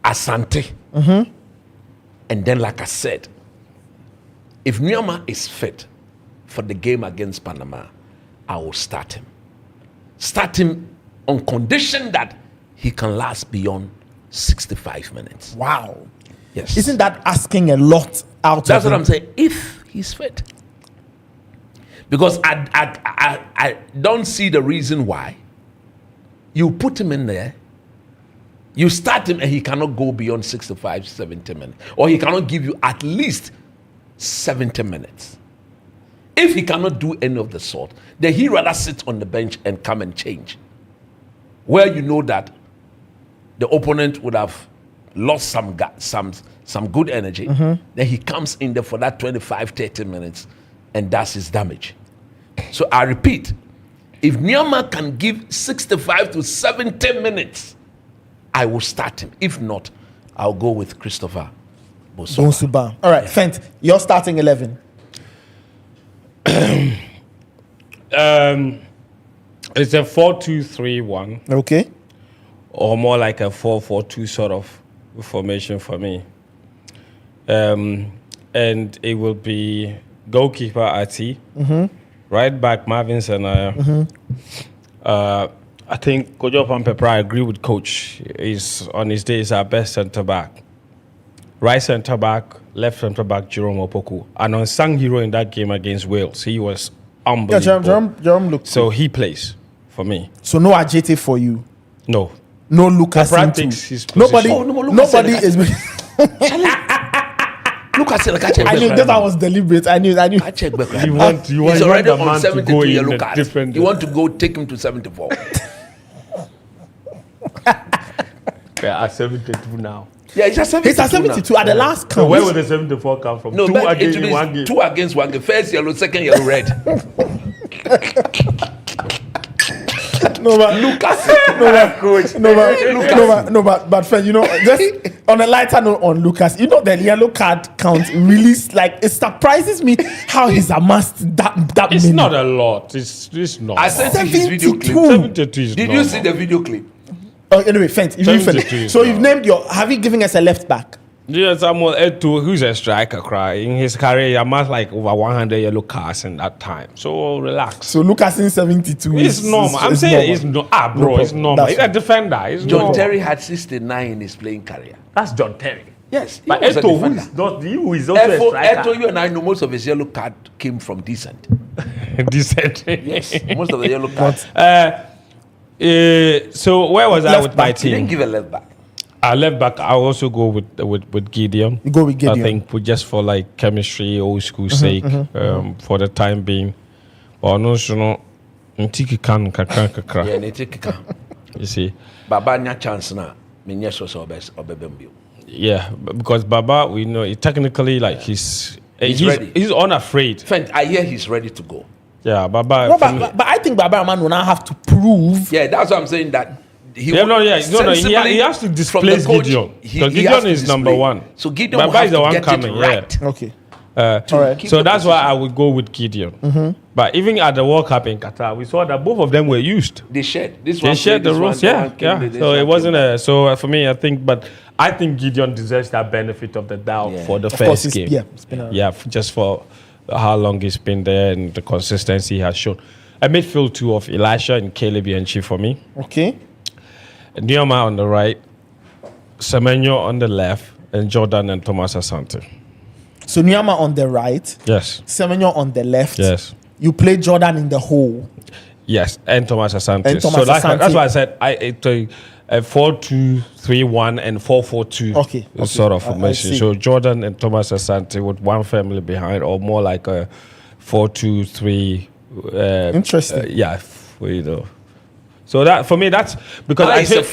Asante. And then, like I said, if Nyama is fit for the game against Panama, I will start him. Start him on condition that he can last beyond 65 minutes. Wow. Yes. Isn't that asking a lot out That's of what him? I'm saying. If he's fit. Because I don't see the reason why you put him in there, you start him and he cannot go beyond 65, 70 minutes. Or he cannot give you at least 70 minutes. If he cannot do any of the sort, then he rather sit on the bench and come and change. Where you know that the opponent would have lost some good energy, then he comes in there for that 25, 30 minutes and does his damage. So I repeat, if Nyama can give 65 to 70 minutes, I will start him. If not, I'll go with Christopher Bosoba. Bonsuba. All right, Fent, you're starting 11. It's a 4-2-3-1 Okay. or more like a 4-4-2 sort of formation for me. And it will be goalkeeper Ati, right back Marvin Senaya. I think Kojo Pampepra, I agree with Coach. Is on his day is our best centre back. Right centre back, left centre back Jerome Opoku. An unsung hero in that game against Wales. He was unbelievable. Yeah, Jerome looked so he plays for me. So no Ajete for you. No. No Lucas. Nobody. Nobody is. Lucas, I knew that was deliberate. I knew. I check back. You want He's already the on man to 72 go in yellow a card. different. You want to go take him to 74. Yeah, at 72 now. Yeah, he's at 72. He's at 72 at the last count. So where would the 74 come from? No, two against one game. 2 against 1 game. First yellow, second yellow, red. No, but Lucas. but friend, you know, just on a lighter note on Lucas, you know, the yellow card count really, like, it surprises me how he's amassed that It's many. not a lot. It's not. I sent you his video clip. 72 is Did normal. you see the video clip? Oh, anyway, friend, if you 72 finish. is So not. you've named have you given us a left back? Yeah, Samuel Eto'o, who's a striker, cry in his career, he amassed like over 100 yellow cards in that time. So relax. So Lucas in 72 It's normal. I'm saying it's no. Bro, it's normal. That's He's a defender. It's John normal. Terry had 69 in his playing career. That's John Terry. Yes, he But was a Eto'o, defender. who is also a striker. Eto'o, you and I know most of his yellow card came from decent. Decent. Yes, most of the yellow cards. So where was I Left with my back, He didn't team? give a left back. Left back, I also go with Gideon. You go with Gideon. I think just for like chemistry, old school sake, for the time being. But no, ntiki kan kakra. Yeah, they take a You see, Baba nya chance na. Minya so obebembio. yeah, because Baba, we know technically like he's ready. He's unafraid. Friend, I hear he's ready to go. Yeah, Baba. No, for me- but I think Baba Rahman will now have to prove. Yeah, that's what I'm saying. That he Yeah, no, would- yeah, no, sensibly he has to from the displace coach, Gideon. he Because has Gideon to is number display. one. So Gideon Baba will have is the to one get coming, it yeah. right. Okay. All right. Keep So the that's why position. I would go with Gideon. But even at the World Cup in Qatar, we saw that both of them were used. They shared this They one. shared played, the this rules, one, yeah, one came, yeah. this So one it came. wasn't a. So for me, I think Gideon deserves that benefit of the doubt Yeah. for the Of course, first game. it's been a- Just for how long he's been there and the consistency he has shown. A midfield two of Elisha and Caleb Bianchi for me. Okay. Nioma on the right, Semenyo on the left, and Jordan and Thomas Asante. So Nyama on the right, Yes, Semenyo on the left. yes. You play Jordan in the hole. Yes, and Thomas Asante. And Thomas so that's Asante. why I said it's a 4-2-3-1 and 4-4-2 Okay, sort of I formation. see. So Jordan and Thomas Asante with one family behind, or more like a 4-2-3. Interesting. You know. So that for me, that's because I It's a think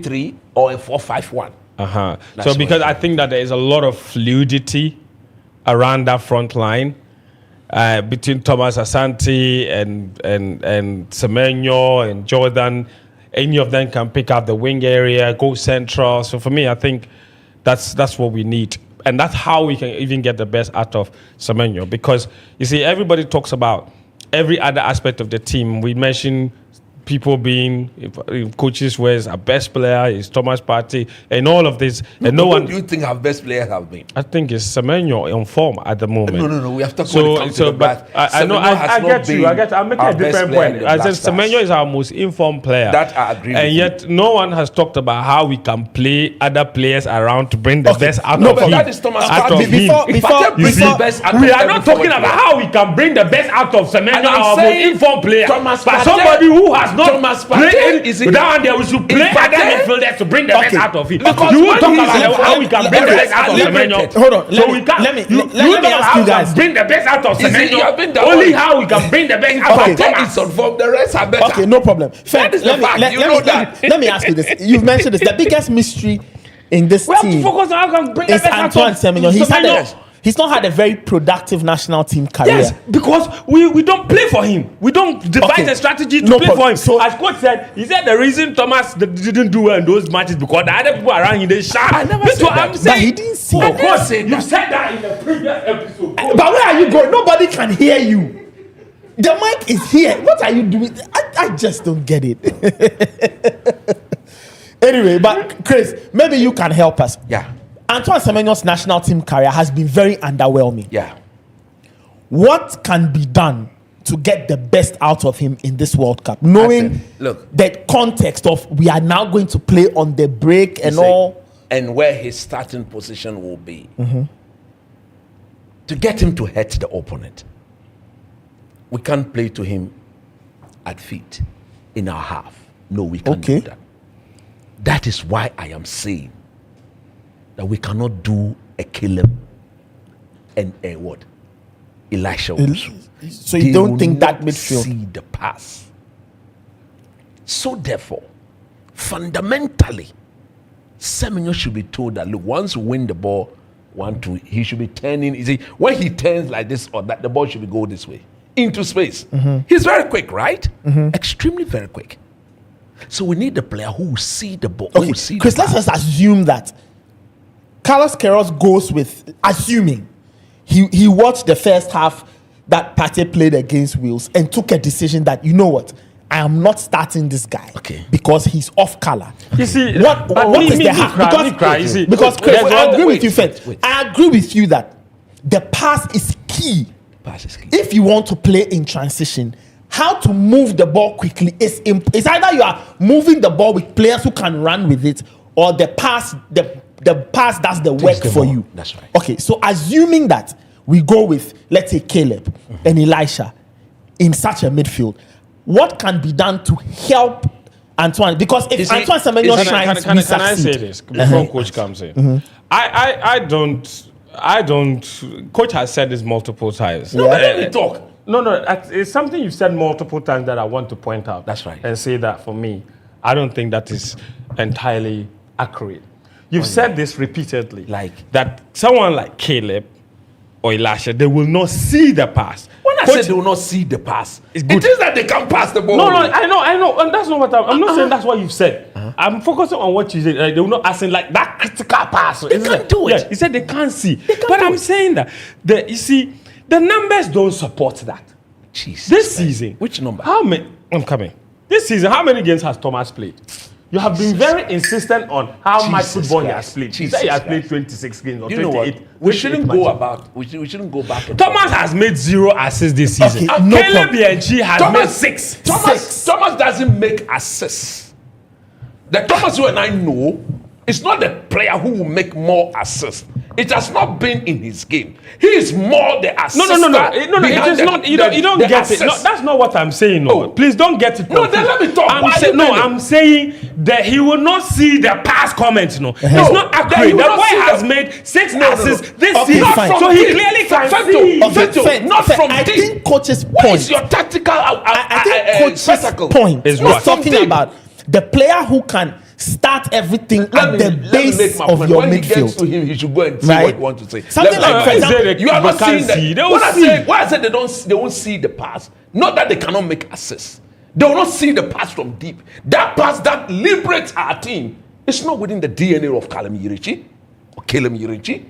4-3-3 or a 4-5-1. So That's because what I think that there is a lot of fluidity around that front line between Thomas Asante and Semenyo and Jordan. Any of them can pick up the wing area, go central. So for me, I think that's what we need. And that's how we can even get the best out of Semenyo. Because, you see, everybody talks about every other aspect of the team. We mentioned people being coaches where's our best player is Thomas Partey and all of this. And no Who one... do you think our best players have been? I think it's Semenyo on form at the moment. No. We have to go when it comes to the but blast. I know Semenyo has I not get you. been I get. I'm making our a best different player in point. the I said Black Stars. Semenyo is our most informed player. That I agree And with yet, no one has talked about how we can play other players around to bring the Okay. best out No, of but him. that is Thomas Out Partey. of him. Before- You see, best out we of are every not talking forward about player. how we can bring the best out of Semenyo, And I'm our most saying informed player. Thomas But Partey- somebody who has not Thomas Partey played is in in- down there, we should play Is other Partey- midfielders to bring the best Okay. out of him. Because You will when talk he's about in how we can form, bring the let best out of me- Semenyo. Hold on, So we can't. let me You ask don't you know how we guys. can bring the best out of You see, you have been Semenyo. the Only only- how we can bring the best out Okay. of Partey Thomas. is on form. The rest are better. Okay, no problem. Fair. is the fact. You know that. Let me ask you this. You've mentioned this. The biggest mystery in this We have to team focus on how we can bring the is best out Antoine of Semenyo. Semenyo. He's not had a very productive national team career. Yes, because we don't play for him. We don't devise Okay. a strategy to No play problem. for him. So- As coach said, he said the reason Thomas didn't do well in those matches because the other people around him they sharp. I never That's said what that. I'm But saying. he didn't say Of that. course, said you that. said that in the previous episode. But where are you going? Nobody can hear you. The mic is here. What are you doing? I just don't get it. Anyway, but Chris, maybe you can help us. Yeah. Antoine Semenyo's national team career has been very underwhelming. Yeah. What can be done to get the best out of him in this World Cup, knowing the context of we are now going to play on the break and all, and where his starting position will be, to get him to hurt the opponent? We can't play to him at feet in our half. No, we can't do that. That is why I am saying that we cannot do a Caleb and a what? Elisha. So you don't think that midfield see the pass? So therefore, fundamentally, Semenyo should be told that look, once you win the ball 1-2, he should be turning. You see, when he turns like this or that, the ball should be go this way into space. He's very quick, right? Extremely very quick. So we need the player who will see the ball. Okay, Chris, let's just assume that Carlos Queiroz goes with, assuming he watched the first half that Partey played against Wales and took a decision that, you know what, I am not starting this guy because he's off color. You see, what is the half? Because Chris, I agree with you, Fed. I agree with you that the pass is key. If you want to play in transition, how to move the ball quickly is it's either you are moving the ball with players who can run with it, or the pass does the work for you. That's right. Okay, so assuming that we go with, let's say, Caleb and Elisha in such a midfield, what can be done to help Antoine? Because if Antoine Semenyo shines, can I say this before Coach comes in? I don't. Coach has said this multiple times. No, but let me talk. No, it's something you've said multiple times that I want to point out. That's right. And say that for me, I don't think that is entirely accurate. You've said this repeatedly, like that someone like Caleb or Elisha, they will not see the pass. When I said they will not see the pass, it is that they can't pass the ball. No, I know, and that's not what I'm not saying. That's what you've said. I'm focusing on what you said. Like, they will not asking like that critical pass. They can't do it. Yeah, he said they can't see. But I'm saying that you see, the numbers don't support that. Jesus this season, which number? How many? I'm coming. This season, how many games has Thomas played? You have been very insistent on how much football he has played. He said he has played 26 games or 28. You know what? We shouldn't go back. Thomas has made 0 assists this season. Caleb Bianchi has made 6. Thomas doesn't make assists. The Thomas you and I know is not the player who will make more assists. It has not been in his game. He is more the assist. No. It is not. You don't get it. No, that's not what I'm saying. No, please don't get it. No, then let me talk. I'm saying that he will not see the pass comments. No, it's not accurate. The boy has made 6 assists this season, so he clearly can see. Not from I think coach's point. What is your tactical? I think coach's point is what talking about the player who can start everything at the base of your when midfield. He gets to him, he should go and see what he wants to say. Something like for example, you are not seeing that. When I said they won't see the pass, not that they cannot make assists. They will not see the pass from deep. That pass that liberates our team, it's not within the DNA of Caleb Yirichi or Caleb Yirichi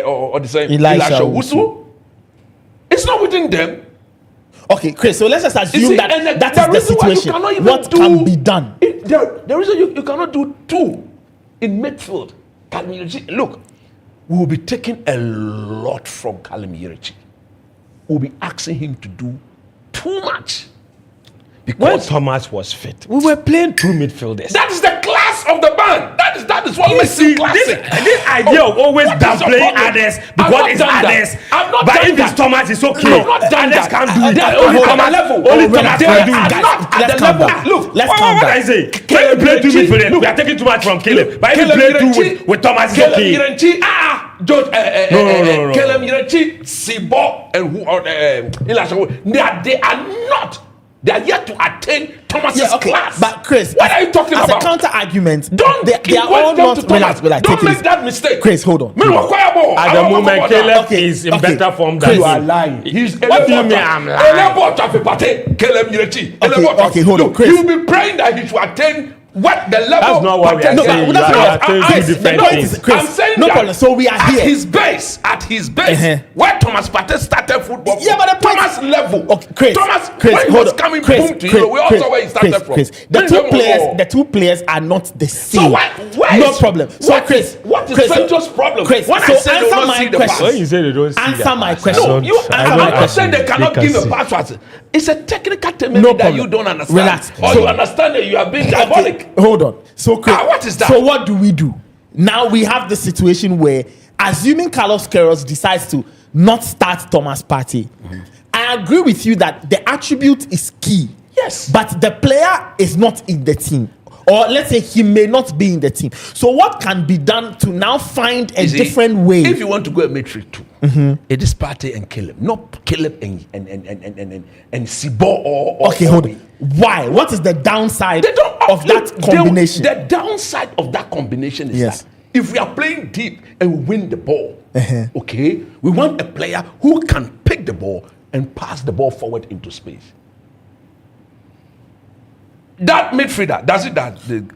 or the same Elisha Wusu. It's not within them. Okay, Chris, so let's just assume that is the situation. What can be done? The reason you cannot do 2 in midfield. Look, we will be taking a lot from Caleb Yirichi. We'll be asking him to do too much. Because when Thomas was fit, we were playing 2 midfielders. That is the class of the band. That is what makes it classic. This idea of always downplaying others because it's others. But if it's Thomas, it's okay. Others can't do it. Only Thomas can do it. Let's calm down. Look, let's calm down. I say, when you play 2 midfielders, we are taking too much from Caleb. But if you play 2 with Thomas, it's okay. No. Caleb Yirichi, Sibo, and who are Elisha? They are not. They are yet to attain Thomas's class. But Chris, what are you talking about? As a counter argument, they are all not. Don't make that mistake. Chris, hold on. At the moment, Caleb is in better form than you are lying. What do you mean I'm lying? Caleb Yirichi. Okay, hold on, Chris. You will be praying that he should attain what the level. That's not what we are No, saying. but that's You not- are saying Chris, two the different point things. is, Chris, I'm saying no that problem. So we are at here. his base, where Thomas Partey started football. Yeah, but the point Thomas level. Okay, Chris, Thomas, Chris, when he hold was on. coming Chris, boom to Chris, you, we all Chris, saw where he started Chris, from. Chris. When The two players are not the same. why no is- problem. So what Chris, is- what is Chris, Sancho's problem? Chris, When I so say they answer don't my see the question. When you say they don't see Answer that my pass, question. I No, don't- you I answer don't my question. actually They cannot think give I a see. password. It's a technical term No that problem. you don't understand. Relax. Or So- you understand that you are being Okay, diabolic. hold on. So Chris, what is that? So what do we do? Now we have the situation where, assuming Carlos Queiroz decides to not start Thomas Partey, I agree with you that the attribute is key. Yes. But the player is not in the team. Or let's say he may not be in the team. So what can be done to now find a You see, different way? If you want to go a midfield too, it is Partey and kill him, not kill him and Sibo or Okay, hold on. Why? What is the downside They don't of that combination? The downside of that combination is Yes. that if we are playing deep and we win the ball, Uh-huh. okay, we want a player who can pick the ball and pass the ball forward into space. That midfielder does it.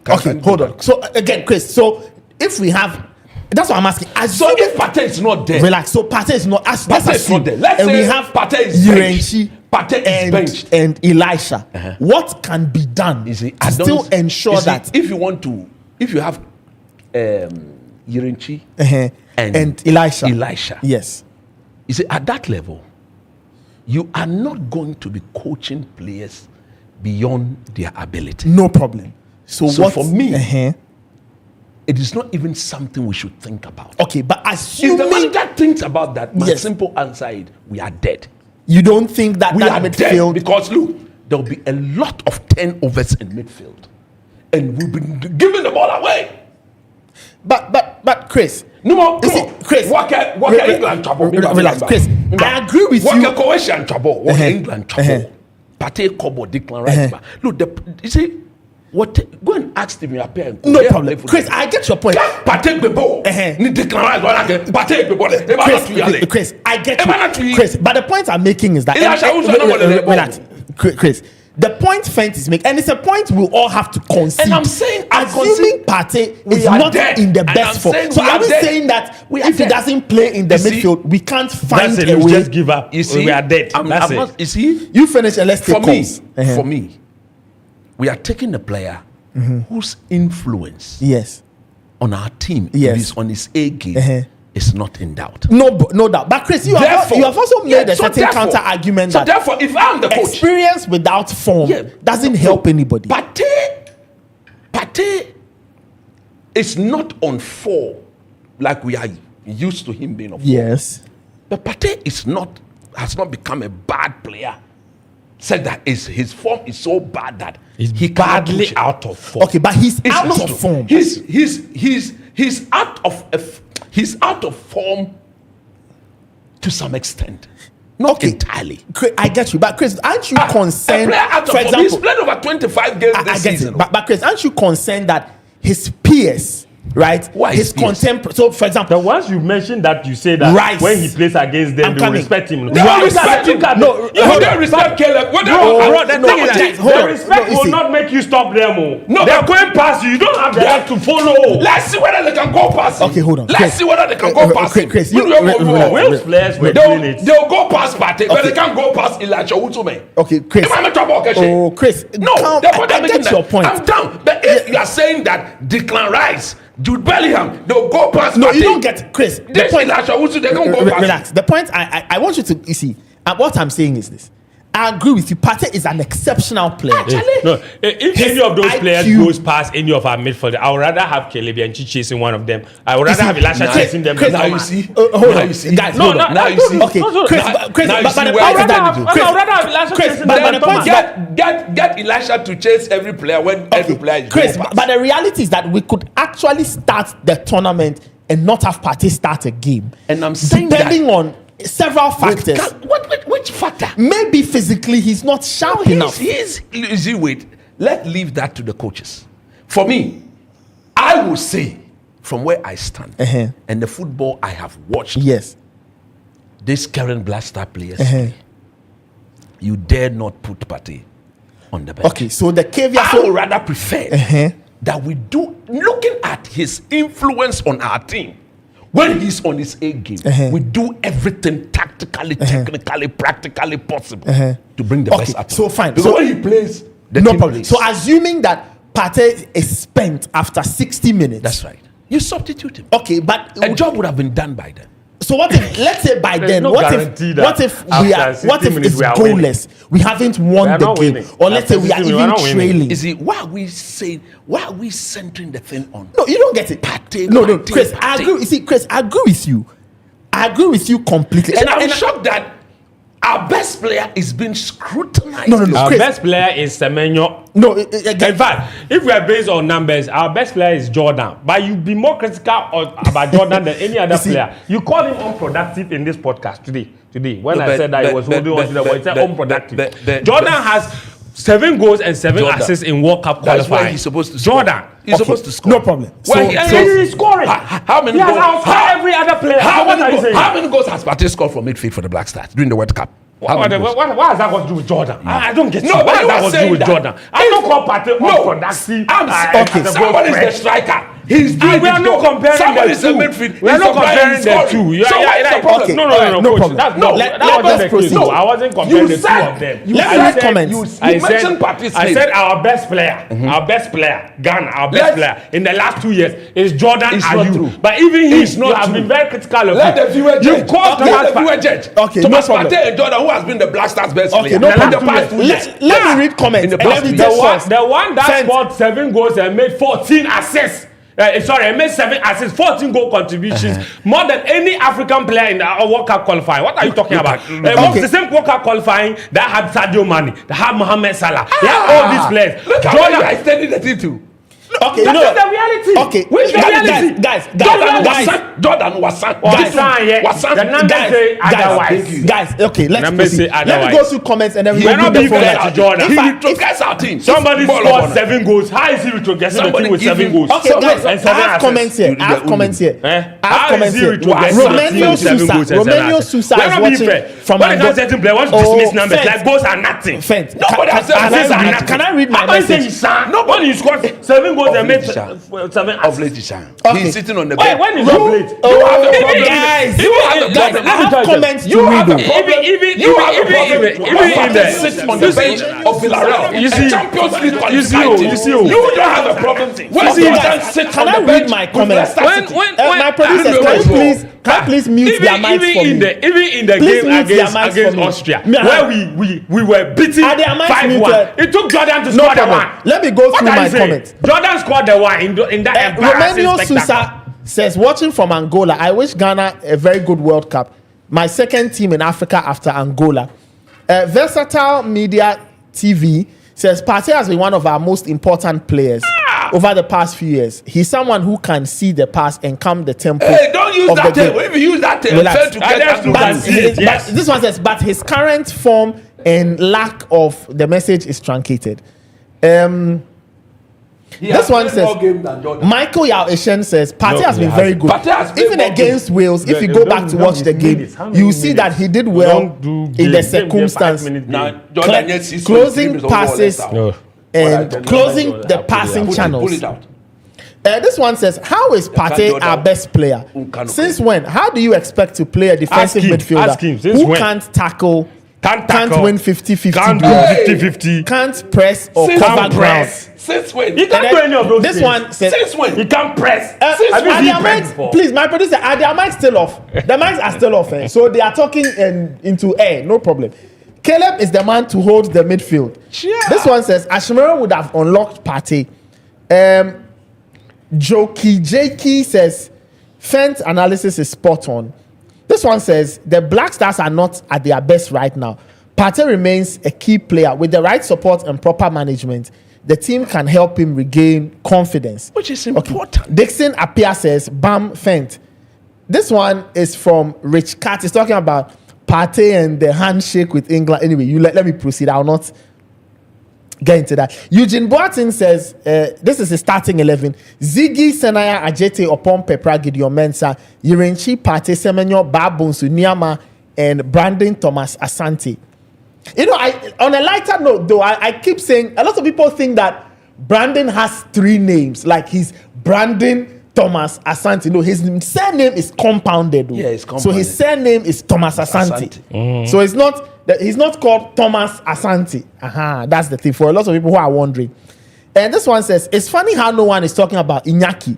Okay, hold on. So again, Chris. So if we have, that's what I'm asking. So if Partey is not there, Relax. So Partey is not. Let's Partey is assume, not there. Let's and say we have Partey is Yurenchi, Partey is benched. and Elisha. What can be done You see, to still ensure that if you have Yurenchi and Elisha, yes, you see, at that level, you are not going to be coaching players beyond their ability. no problem. So what for me, uh-huh. it is not even something we should think about. Okay, but If the assuming manager thinks about that, my Yes. simple answer is we are dead. you don't think that We that are midfield, dead because look, there will be a lot of turnovers in midfield, and we've been giving the ball away. but Chris, No more, You see, Chris, Waka re- England trouble. relax, Chris, I agree with you. Waka Croatian trouble. Waka Uh-huh. England trouble. Partey Kobo, Declan Rice. Look, you see, go and ask Stephen Appiah. no problem, Chris. I get your point. Partey Bebo. Ni Declan Rice. Partey Bebo. Chris, I get Emmanuel you. Tui. Chris, but the point I'm making is that Elisha Uzo no more than the ball. relax, Chris. The point Fent is making, and it's a point we'll all have to concede. And I'm saying, assuming Partey we is are not dead. in the And best I'm form, saying so we are are we dead. saying that We are if he dead. doesn't play in the You see, midfield, we can't find That's it. a We way? just give up. You see, We are dead. That's it. You see, You finish and let's take for me, calls. Uh-huh. for me, we are taking a player whose influence Yes, on our team Yes. is on his A game Uh-huh. is not in doubt. no doubt. But Chris, you have also made Yeah, a so certain therefore- counter argument So that therefore, if I'm the coach, experience without form Yeah. doesn't help anybody. Partey is not on 4 like we are used to him being on 4. Yes. But Partey has not become a bad player. Said that his form is so bad that He's he cannot badly push it. out of form. Okay, but he's It's out not- of form. He's out of form to some extent, not Okay. entirely. Chris, I get you, but Chris, aren't you A concerned? player out of For form. He's example, played over 25 games I this get season. it, but Chris, aren't you concerned that his peers, right? Why his his peers? contemporary. So, for example, But once you mention that, you say that Rice. when he plays against them, I'm they will coming. respect him. They will respect him. No, You hold don't on. respect Caleb. What Bro, the thing is guys, that hold the on. respect No, you will see. not make you stop them. Oh. No, They're but- going past you. You don't have the Yeah. right to follow. Let's see whether they can go past him. Okay, hold on. Let's Chris. see whether they can go past him. Chris, We you- don't relax. go- Wales players were doing it. They'll go past Partey, but Okay. they can't go past Elijah Utume. okay, Chris. Am I in trouble, Keshi? Oh, Chris. No, calm- therefore they're I making get that. your point. I'm down. But if you are saying that Declan Rice, Jude Bellingham, they'll go past No, Partey. you don't get Chris. The This point. Elijah Utume, they can't go past. Relax. The point I want you to see. What I'm saying is this. I agree with you. Partey is an exceptional player. No, if His any of those IQ players goes past any of our midfielders, I would rather have Caleb and Chi chasing one of them. I would rather see, have Elisha now- chasing them. Chris, than Now you Thomas. see. Hold Now on. you see. Guys, No, hold no, on. Now you see. Okay, Chris, Now- Chris, now you but see the where point I is that stand with you. Chris, I would rather have Elisha Chris, chasing but them the than point Thomas. Get Elisha to chase every player when every player is Chris, going past. but the reality is that we could actually start the tournament and not have Partey start a game. And I'm saying depending on several factors. Which factor? Maybe physically he's not sharp enough. Wait, let's leave that to the coaches. For me, I will say from where I stand Uh-huh. and the football I have watched, Yes. these current Blaster players, Uh-huh. you dare not put Partey on the bench. Okay, so the caveat. I would rather prefer that we do, looking at his influence on our team, when he's on his A game, we do everything tactically, technically, practically possible to bring the best out. So fine. Because So when he plays, the no team problem. plays. So assuming that Partey is spent after 60 minutes. That's right. You substitute him. Okay, but A job would have been done by then. so what if, let's say by There's then, no what guarantee if that we after are 60 what if minutes it's we are winning. goalless? We haven't won We are the not game, winning. or let's say After we are 60 we are even not winning. trailing. You see, why are we centering the thing on? No, you don't get it. Partey, No, Partey, Chris, I Partey. agree. You see, Chris, I agree with you. I agree with you completely. And I'm shocked that our best player is being scrutinized. No, Our Chris, best player is Semenyo. no, In fact, if we are based on numbers, our best player is Jordan. But you be more critical about Jordan than any other see- player. You called him unproductive in this podcast today. When No, I but- said that he but- was but- holding on to the ball, he said but- unproductive. but- Jordan has 7 goals and 7 Jordan. assists in World Cup That's qualifying. why he's supposed to score. Jordan. He's Okay, supposed to score. no problem. Well, He's scoring. How many He has goals? outscored every other player. How So what are many you saying? How many goals has Partey scored from midfield for the Black Stars during the World Cup? How What many goals? has that got to do with Jordan? I don't get No, you. but What has you that are got to do saying with that. Jordan? I don't call Partey unproductive. okay. Somebody's the striker. He's doing We are his not job. comparing Somebody's the the two. midfield. We are He's not supplying, comparing he's the scoring. two. So what's the problem? Okay. No, No coach. problem. That Let- wasn't let's the proceed. case. I wasn't comparing You the two said- of them. you Let said- me read comments. You mentioned Partey's I name. said our best player, Ghana, our best Let's- player in the last 2 years is Jordan It's not Ayew. true. But even It's he, not you have true. been very critical of Let him. the viewer You've judge. caused Let Thomas the viewer judge. Okay, Thomas no problem. Partey and Jordan, who has been the Black Stars' best Okay, player no in the problem. past 2 years. Let me read comments. In the and past let me 2 tell years. us. The one that Fence. scored 7 goals and made 14 assists. He made 7 assists, 14 goal contributions, more than any African player in the World Cup qualifying. What are you talking about? Okay. The same World Cup qualifying that had Sadio Mane, that had Mohamed Salah, they had all these players. Look at what you are extending the thing to. Okay, That you know is the reality. Okay, Which the reality? guys, Jordan was son. Guys, the numbers say otherwise. Guys, okay, let's Numbers proceed. say Let me otherwise. go through comments and then we We're will not do the being phone fair line. to Jordan. He If I- retrogresses our team. Somebody Ball scored of 7 goals. How is he retrogressing the Somebody team with give 7 him- goals? Okay, guys, I and 7 have comments assists? here. You I have do comments here. Eh? I have How comments is he here. retrogressing the team Romeo with 7 Sousa. goals and 7 Romeo assists? Sousa We're is not being watching fair. from When it Angola. comes to certain players, want to dismiss numbers like goals are nothing. Fence. Nobody has said Can goals are I read- nothing. Can I read my I'm not saying message? he's son. When you scored 7 goals and made 7 Of late, assists. Okay. He's sitting on the Wait, bench. when is You- your plate? You have a Oh, problem. guys, You have a guys, problem. I have comments to You read. have a though. problem. Even You have a in problem. the Sits on the bench of Villarreal. You see- A Champions League you see- qualified you team. see- You don't have a problem. When Okay, Jordan guys, sits can on I the read bench my with comments? Leicester City. My producers, can you please mute their mics for me? even in the Please game mute their against mics for me. Austria, Me, where we were beating Are their mics 5-1, muted? it took Jordan to No score the problem. one. Let me go What through are my you saying? comments. Jordan scored the one in that embarrassing Romeo spectacle. Sousa says, watching from Angola, I wish Ghana a very good World Cup. My second team in Africa after Angola. Versatile Media TV says, Partey has been one of our most important players over the past few years. He's someone who can see the pass and calm the tempo. Hey, don't use of that the game. tape. If you use that tape, Relax. fail to get Others us who to can But, see it, yes. but this one says, but his current form and lack of the message is truncated. This one says, Michael Yao Eshen says, Partey No, has he been very good. Partey has been Even more against Wales, if Yeah, you they go don't- back to don't watch the do game, minutes. How many you see that minutes? he did We well don't do in game. the Game, 5 circumstance. minute Now, game. Jordan gets his Closing 23 minutes of ball, passes let's No. out. and closing the passing Pull channels. it out. This one says, how is Partey Jordan. our best player? Nkano. Since when? How do you expect to play a defensive Ask him, midfielder ask him, since who when? can't tackle, Can't can't tackle. win 50-50 Can't do duels, 50-50. can't press or Since cover when? ground? Since when? He can't And do then any of those this things. one says, Since when? He can't press. Are Have you their seen press mics, before? please, my producer, are their mics still off? The mics are still off, so they are talking into air, no problem. Caleb is the man to hold the midfield. Yeah. This one says, Ashimura would have unlocked Partey. Joki Jakey says, Fent analysis is spot on. This one says, the Black Stars are not at their best right now. Partey remains a key player. With the right support and proper management, the team can help him regain confidence. Which is important. Dixon Apia says, Bam Fent. This one is from Rich Cat. He's talking about Partey and the handshake with England. Anyway, let me proceed. I'll not get into that. Eugene Boatin says, this is the starting 11. Ziggy, Senaya, Ajete, Opon, Pepra, Gideon Mensah, Yirenchi, Partey, Semenyo, Babunsu, Niama, and Brandon Thomas Asante. You know, on a lighter note, though, I keep saying, a lot of people think that Brandon has 3 names. Like he's Brandon Thomas Asante. No, his surname is compounded. Yeah, it's compounded. So his surname is Thomas Asante. So he's not called Thomas Asante. That's the thing for a lot of people who are wondering. And this one says, it's funny how no one is talking about Iñaki.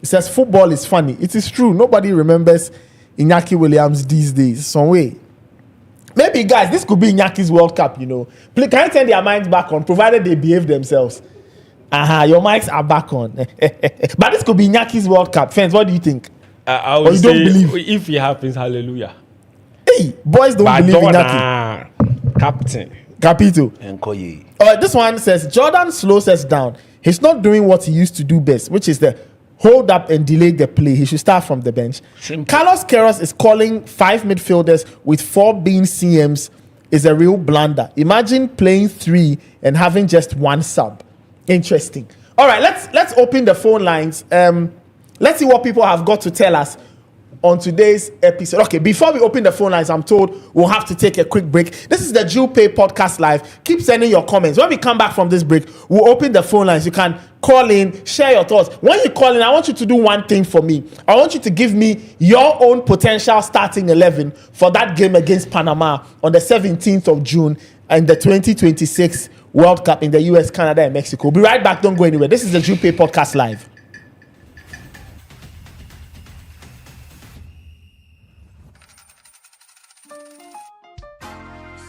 It says football is funny. It is true. Nobody remembers Iñaki Williams these days. Some way. Maybe, guys, this could be Inyaki's World Cup, you know. Can you turn their minds back on, provided they behave themselves? Your mics are back on. But this could be Inyaki's World Cup. Friends, what do you think? I would say, don't believe? If it happens, hallelujah. Hey, boys don't believe Iñaki. Captain. Capito. Enkoye. This one says, Jordan slows us down. He's not doing what he used to do best, which is the hold up and delay the play. He should start from the bench. Simple. Carlos Queiroz is calling 5 midfielders with 4 being CMs is a real blunder. Imagine playing 3 and having just 1 sub. Interesting. All right, let's open the phone lines. Let's see what people have got to tell us on today's episode. Okay, before we open the phone lines, I'm told we'll have to take a quick break. This is the Jupay Podcast Live. Keep sending your comments. When we come back from this break, we'll open the phone lines. You can call in, share your thoughts. When you call in, I want you to do one thing for me. I want you to give me your own potential starting 11 for that game against Panama on the 17th of June and the 2026 World Cup in the US, Canada, and Mexico. We'll be right back. Don't go anywhere. This is the Jupay Podcast Live.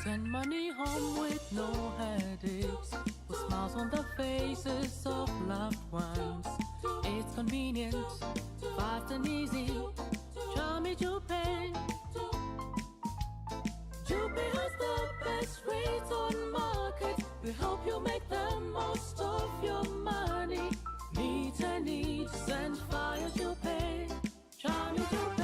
Send money home with no headaches, with smiles on the faces of loved ones. It's convenient, fast and easy. Try me Jupay. Jupay has the best rates on market. We help you make the most of your money. Meet a need, send via Jupay. Try me Jupay.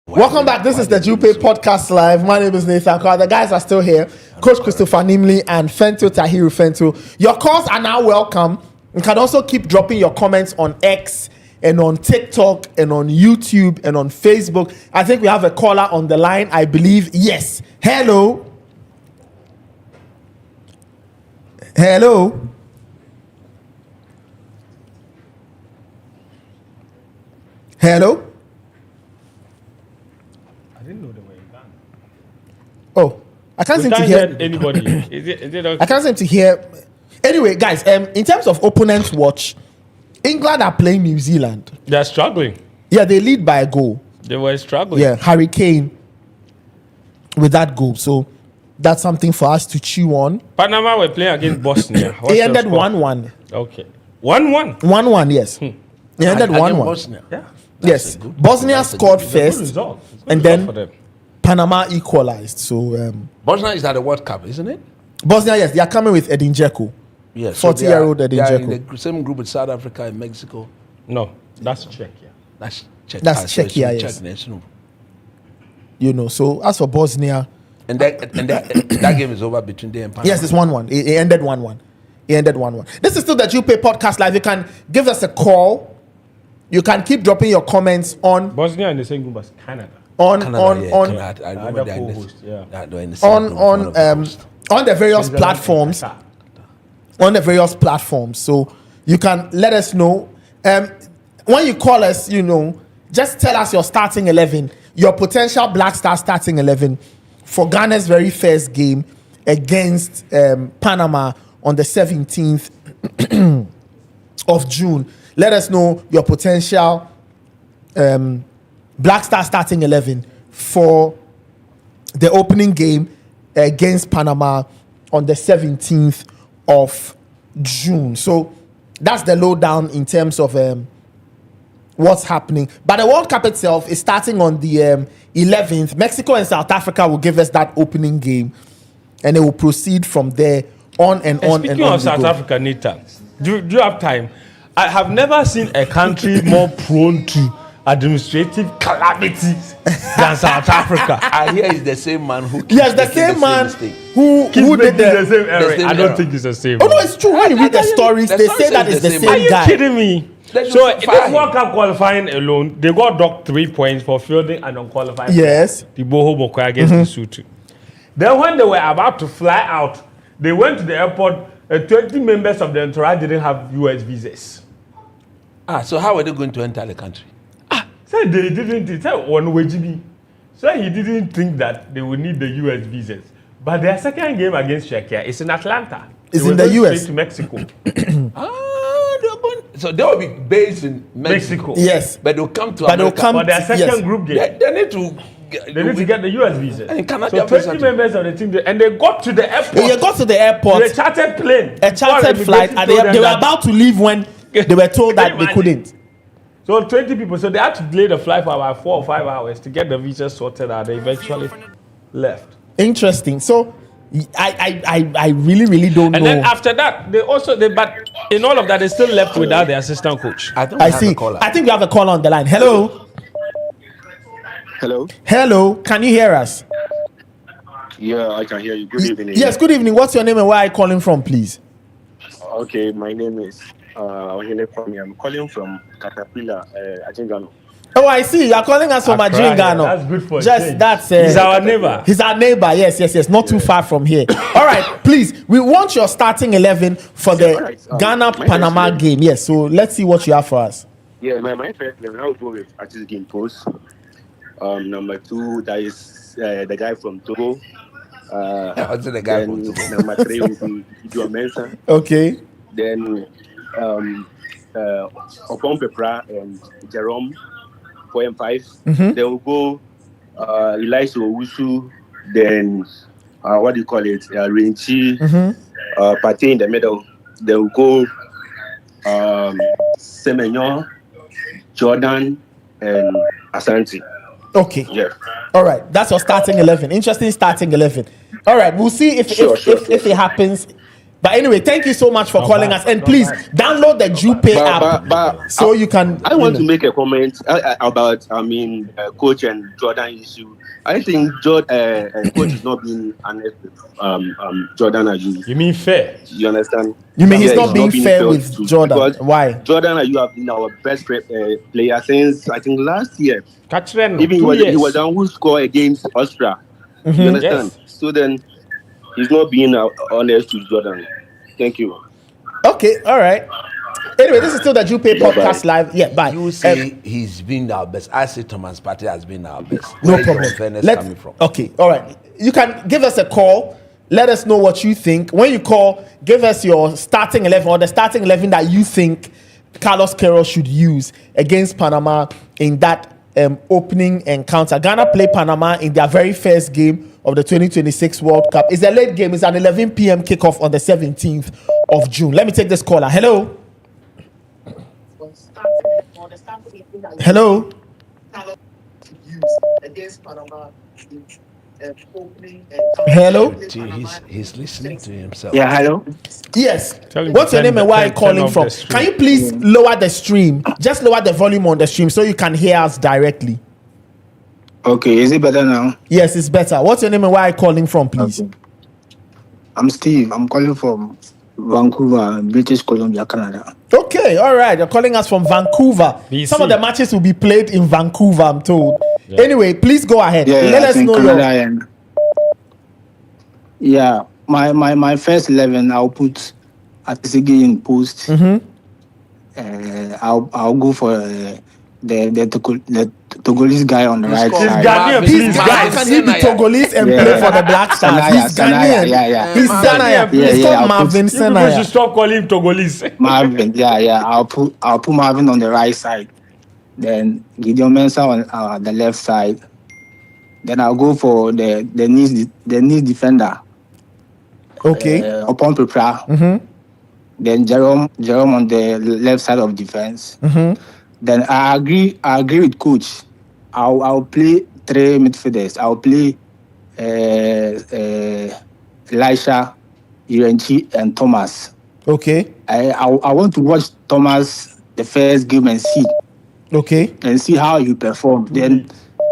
Welcome back. This is the Jupay Podcast Live. My name is Nathan Carr. The guys are still here. Coach Christopher Nimley and Fento Tahiru Fento. Your calls are now welcome. You can also keep dropping your comments on X and on TikTok and on YouTube and on Facebook. I think we have a caller on the line, I believe. Yes. Hello. Hello. Hello. I didn't know they were in Ghana. Oh, I can't seem to hear anybody. Is it okay? I can't seem to hear. Anyway, guys, in terms of opponents watch, England are playing New Zealand. They're struggling. Yeah, they lead by a goal. They were struggling. Yeah, Harry Kane with that goal. So that's something for us to chew on. Panama were playing against Bosnia. What's It your ended score? 1-1. Okay. 1-1. 1-1, yes. It ended 1-1. Bosnia. Yeah. Yes. Bosnia scored Good first, result. It's good and result for then them. Panama equalized. So Bosnia is at the World Cup, isn't it? Bosnia, yes, they are coming with Edin Dzeko. Yes. 40-year-old Edin They are Dzeko. in the same group with South Africa and Mexico. No, that's Czechia. That's Czech. That's so it's Czechia, in yes. Czech national. You know, so as for Bosnia, And that game is over between them and Panama. yes, it's 1-1. It ended 1-1. It ended 1-1. This is still the Jupay Podcast Live. You can give us a call. You can keep dropping your comments on Bosnia in the same group as Canada. Canada, on I remember they're in co-host, the- yeah. they're in the same group, one of the hosts. on the various Switzerland platforms. and Qatar. On the various platforms, so you can let us know. When you call us, you know, just tell us your starting 11, your potential Black Star starting 11 for Ghana's very first game against Panama on the 17th of June. Let us know your potential Black Star starting 11 for the opening game against Panama on the 17th of June. So that's the lowdown in terms of what's happening. But the World Cup itself is starting on the 11th. Mexico and South Africa will give us that opening game, and it will proceed from there on and on. Speaking and on of South go. Africa, Nathan, do you have time? I have never seen a country more prone to administrative calamities than South Africa. I hear it's the same man who keeps Yes, the making same man mistake. who Keep did making the the. same error. same I don't error. think it's the same. Oh no, it's true. When you read the stories, the they story say that says it's the the same Are you guy. kidding me? They So should this fire him. World Cup qualifying alone, they got docked 3 points for fielding an unqualified. Yes. The Boho Boko against Lesotho. Then when they were about to fly out, they went to the airport. 20 members of the entourage didn't have US visas. So how are they going to enter the country? Said they didn't. He said one WGB. So he didn't think that they would need the US visas. But their second game against Czechia is in Atlanta. It's They in were the going US. straight to Mexico. They're going. So they will be based in Mexico. Yes. But they'll come to But they'll America. come- For their second Yes. group game. They need to. They need to get the US visa. And Canada So 20 visa too. members of the team, and they got to the airport. They got to the With airport, a chartered plane. a chartered flight, and they were about to leave when they were told that they Imagine. couldn't. So 20 people. So they had to delay the flight for about 4 or 5 hours to get the visa sorted out. They eventually left. Interesting. So I really don't And know. then after that, but in all of that, they still left without the assistant coach. I think we I have see. a caller. I think we have a call on the line. Hello. Hello. Hello. Can you hear us? Yeah, I can hear you. Good evening. Yes. Good evening. What's your name and where are you calling from, please? Okay, my name is I'm calling from Caterpillar, Ajingano. Oh, I see. You are calling us from Accra, Adringano. yeah, that's good for a Just change. that's. He's our neighbor. He's our neighbor. Yes. Not too far from here. All right. Please, we want your starting 11 for the all right. Ghana My Panama first game. Yes. So let's see what you have for us. Yeah, my first level, I will go with Artist Game Post. Number 2, that is the guy from Togo. What's the guy Then from Togo? number 3 will be Joe Mensah. Okay. Then Opon Pepra and Jerome 4 and 5. Mhm. Then we'll go Elias Owusu. Then what do you call it? Rinchi. Pate in the middle. Then we'll go Semenyo, Jordan, and Asante. Okay. Yeah. All right. That's your starting 11. Interesting starting 11. All right. We'll see if Sure. if it happens But anyway, thank you so much for calling us. And please download the Jupay app so you can. I want to make a comment about, coach and Jordan issue. I think coach is not being honest with Jordan Ayew. You mean fair? You understand? You mean he's not being fair with Jordan? Why? Jordan Ayew have been our best player since, I think, last year. Even he was the one who scored against Austria. Mm-hmm. You understand? Yes. So then, he's not being honest to Jordan. Thank you. Okay, all right. Anyway, this is still the Jupay Podcast live. Yeah, bye. You say he's been our best. I say Thomas Partey has been our best. No problem. Coming from? Okay, all right. You can give us a call. Let us know what you think. When you call, give us your starting 11 or the starting 11 that you think Carlos Queiroz should use against Panama in that opening encounter. Ghana play Panama in their very first game of the 2026 World Cup. It's a late game. It's an 11 p.m. kickoff on the 17th of June. Let me take this caller. Hello. Hello. Hello. He's listening to himself. Yeah, hello. Yes. What's your name and where are you calling from? Can you please lower the stream? Just lower the volume on the stream so you can hear us directly. Okay, is it better now? Yes, it's better. What's your name and where are you calling from, please? Okay. I'm Steve. I'm calling from Vancouver, British Columbia, Canada. Okay, all right. You're calling us from Vancouver. BC. Some of the matches will be played in Vancouver, I'm told. Yeah. Anyway, please go ahead. Let us know my first 11, I'll put Atisigi in post. Mm-hmm. I'll go for the Togolese guy on the right side. How can he be Togolese and play for the Black Stars? He's Ghanaian. He's Sanaya. He's called Marvin Sanaya. You should stop calling him Togolese. Marvin, I'll put Marvin on the right side. Then Gideon Mensah on the left side. Then I'll go for the knee defender. Okay. Upon Pepra. Mm-hmm. Then Jerome on the left side of defense. Mm-hmm. Then I agree with coach. I'll play three midfielders. I'll play Elisha, Urenchi, and Thomas. Okay. I want to watch Thomas the first game and see. Okay. And see how he performs. Then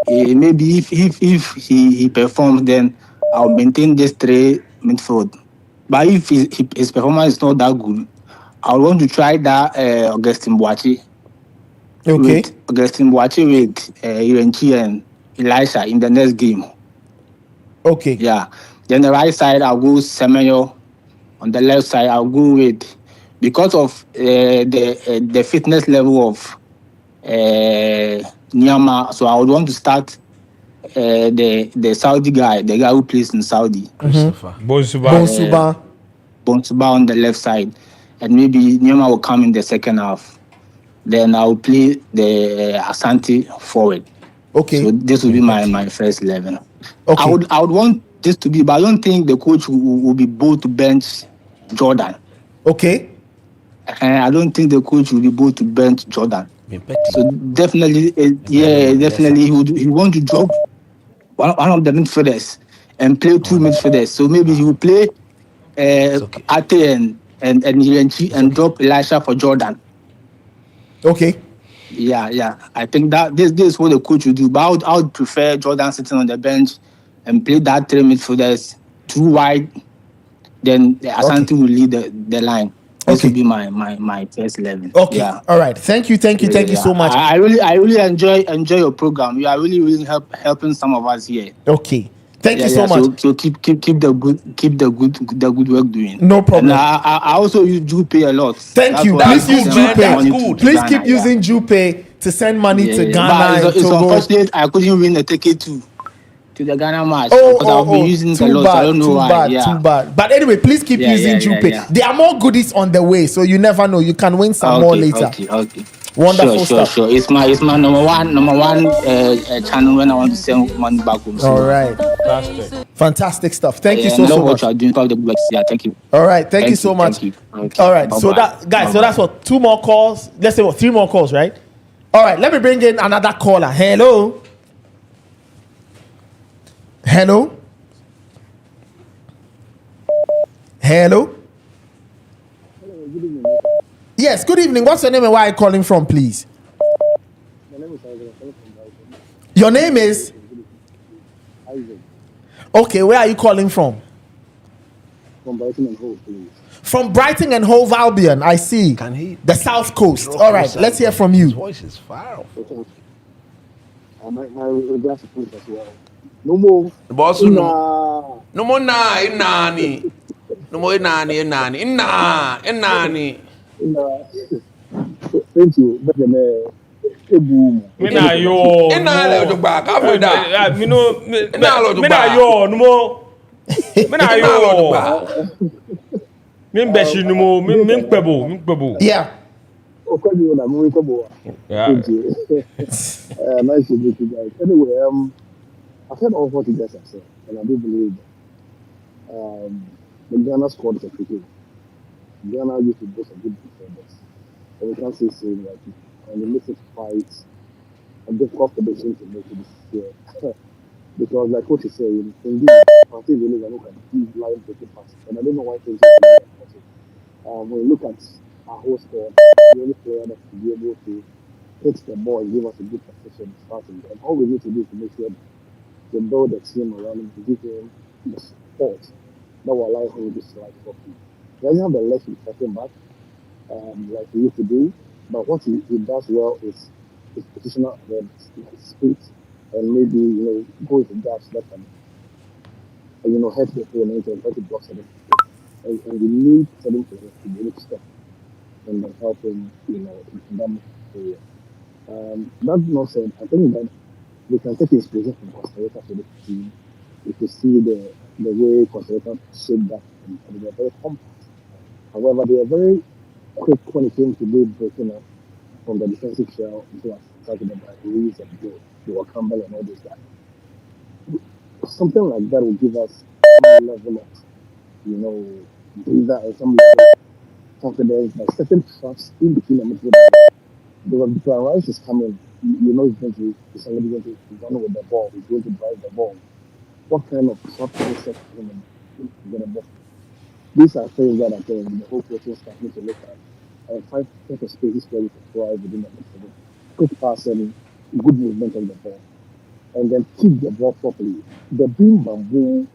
maybe if he performs, then I'll maintain this three midfield. But if his performance is not that good, I want to try that Augustin Boachi. Okay. Augustin Boachi with Urenchi and Elisha in the next game. Okay. Yeah. Then the right side, I'll go Semenyo. On the left side, I'll go with, because of the fitness level of Nyama, so I would want to start the Saudi guy, the guy who plays in Saudi. Mm-hmm. Bonsuba on the left side. And maybe Nyama will come in the second half. Then I'll play the Asante forward. Okay. So this will be my first 11. Okay. I would want this to be, but I don't think the coach will be bold to bench Jordan. Okay. I don't think the coach will be bold to bench Jordan. So definitely, definitely he want to drop one of the midfielders and play two midfielders. So maybe he will play Ate and Urenchi and drop Elisha for Jordan. Okay. Yeah. I think that this is what the coach will do. But I would prefer Jordan sitting on the bench and play that three midfielders too wide. Then Asante will lead the line. This will be my first 11. Okay. Yeah. All right. Thank you so much. I really enjoy your program. You are really helping some of us here. Okay. Thank you so much. So keep the good work doing. No problem. And I also use Jupay a lot. Thank you. Please use Jupay. Please keep using Jupay to send money to Ghana. But it's unfortunate I couldn't win the ticket to the Ghana match because I'll be using it a lot. So I don't know why. Too bad. But anyway, please keep using Jupay. Yeah. There are more goodies on the way, so you never know. You can win some more later. Okay. Wonderful stuff. Sure. It's my number one channel when I want to send money back home. So. All right. Fantastic stuff. Thank you so much. What you are doing, thank you. All right. Thank you so much. Okay. All right. Bye-bye. So that's what, 2 more calls. Let's say 3 more calls, right? All right. Let me bring in another caller. Hello. Yes, good evening. What's your name and where are you calling from, please? My name is Isaac. I'm calling from Brighton. Your name is? Isaac. Okay, where are you calling from? From Brighton and Hove, please. From Brighton and Hove Albion, I see. Can he? The South Coast. All right, let's hear from His you. voice is far off. Okay. My regards to police as well. No more. The boss will no more nani. No more nani. Thank you. But the boom. Me na yo. Ina lo back. Afrida. Me no. Ina lo Me na yo. No more. Me na yo. Me beshi no more. Me pebo. Yeah. Okay, you know, I'm going Yeah. Thank you. Nice to meet you guys. Anyway, I've heard all what you guys have said, and I do believe that the Ghana squad is a cricket. Ghana used to do some good defenders, and we can't say same like it. And it makes it quite a difficult prediction to make it this year. Because, like what you say, indeed, parties really look at these line taking passes, and I don't know why things are possible. When you look at our whole squad, the only player that should be able to hit the ball and give us a good position starting. And all we need to do is to make sure to build the team around him to give him the support that will allow him to slide properly. He doesn't have the legs to setting back like he used to do, but what he does well is his positional awareness, his speed, and maybe go into gaps that can help the opponent and try to block certain players. And we need certain players to be able to step and then help him, in that area. That not said, I think that we can take inspiration from Costa Rica for the team. If you see the way Costa Rica shaped that, and they are very compact. However, they are very quick when it came to breaking up from the defensive shell into attacking the Brazilians and the Wakambel and all those guys. Something like that will give us some level of, breather and some level of confidence, but certain traps in between the midfield. Because the Rice is coming, he's already going to run with the ball, he's going to drive the ball. What kind of trap can we set for him and get a ball? These are things that I think the whole coaching staff needs to look at and find a spaces where we can thrive within the midfield. Quick passing, good movement of the ball, and then keep the ball properly. The beam bam boom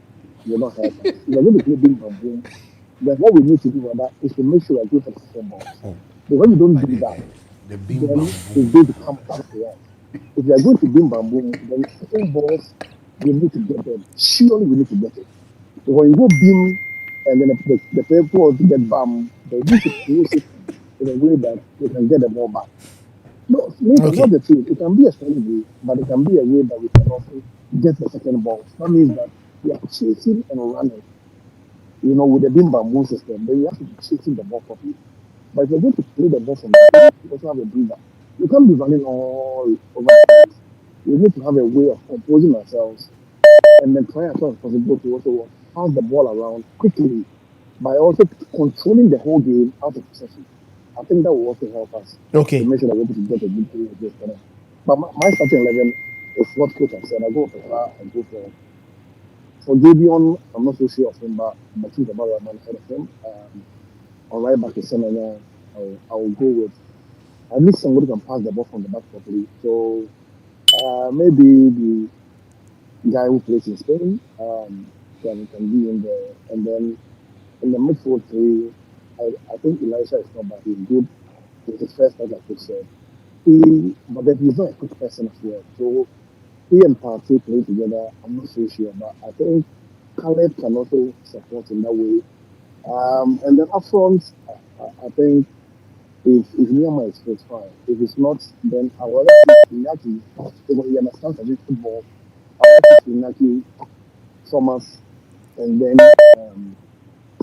will not help us. If we're going to play beam bam boom, then what we need to do is to make sure we're going for the second balls. But when we don't do that, then it's going to come back to us. If we are going to beam bam boom, then second balls, we need to get them. Surely we need to get it. So when you go beam, and then the people to get bam, they need to close it in a way that we can get the ball back. No, maybe not the truth. It can be a strategy, but it can be a way that we can also get the second ball. That means that we are chasing and running, with the beam bamboo system. Then you have to be chasing the ball properly. But if you're going to play the ball from the back, you also have a breather. You can't be running all over the place. We need to have a way of composing ourselves and then try as much as possible to also pass the ball around quickly by also controlling the whole game out of possession. I think that will also help us to make sure that we're able to get a good play against them. But my starting 11 is what coach has said. I go for her, I go for Gideon. I'm not so sure of him, but I think about Rahman ahead of him. On right back to Senegal, I will go with at least somebody can pass the ball from the back properly. So maybe the guy who plays in Spain can be in there. And then in the midfield three, I think Elisha is not bad. He's good. He's his first time, like you said. But then he's not a quick person as well. So he and Partey play together. I'm not so sure, but I think Caleb can also support in that way. And then up front, I think if Myanmar is fit, fine. If it's not, then I will let Inaki, because he understands a bit football. I will let Inaki, Thomas, and then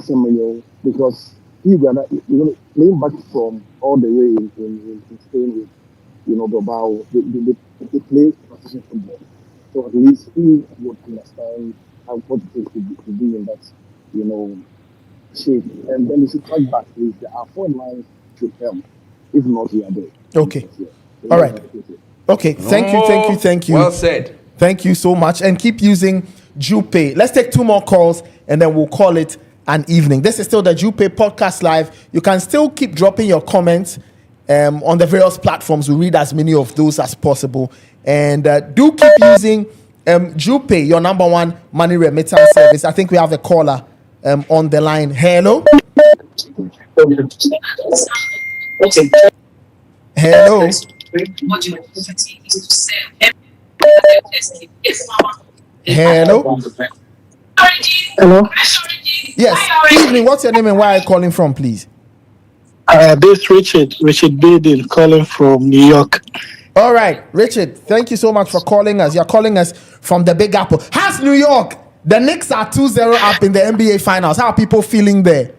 Samuel, because he's gonna playing back from all the way in Spain with Bilbao, they play position football. So at least he would understand what it takes to be in that shape. And then if you track back, our forward line should help. If not, we are there. Okay. All right. Okay. Thank you. Well said. Thank you so much. And keep using Jupay. Let's take 2 more calls and then we'll call it an evening. This is still the Jupay Podcast Live. You can still keep dropping your comments on the various platforms. We read as many of those as possible. And do keep using Jupay, your number one money remittance service. I think we have a caller on the line. Hello? Hello? Hello? Hello. Yes. Good evening. What's your name and where are you calling from, please? This Richard Baden calling from New York. All right, Richard. Thank you so much for calling us. You're calling us from the Big Apple. How's New York? The Knicks are 2-0 up in the NBA Finals. How are people feeling there?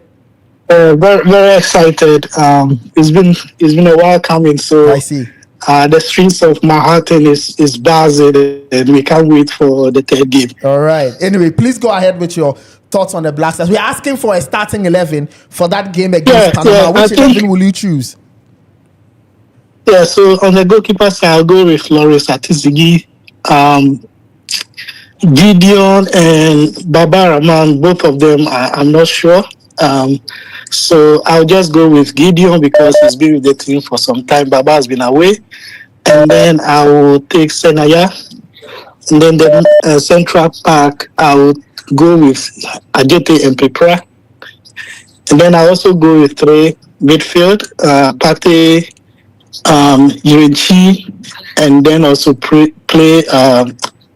Very, very excited. It's been a while coming. So I see. The streets of Manhattan is buzzing, and we can't wait for the third game. All right. Anyway, please go ahead with your thoughts on the Black Stars. We're asking for a starting 11 for that game against Panama. Which 11 will you choose? Yeah, so on the goalkeeper side, I'll go with Floris Atizigi, Gideon, and Baba Rahman. Both of them, I'm not sure. So I'll just go with Gideon because he's been with the team for some time. Baba has been away. And then I will take Senaya. And then the Central Park, I will go with Ajete and Pepra. And then I also go with three midfield, Pate, Yuichi, and then also play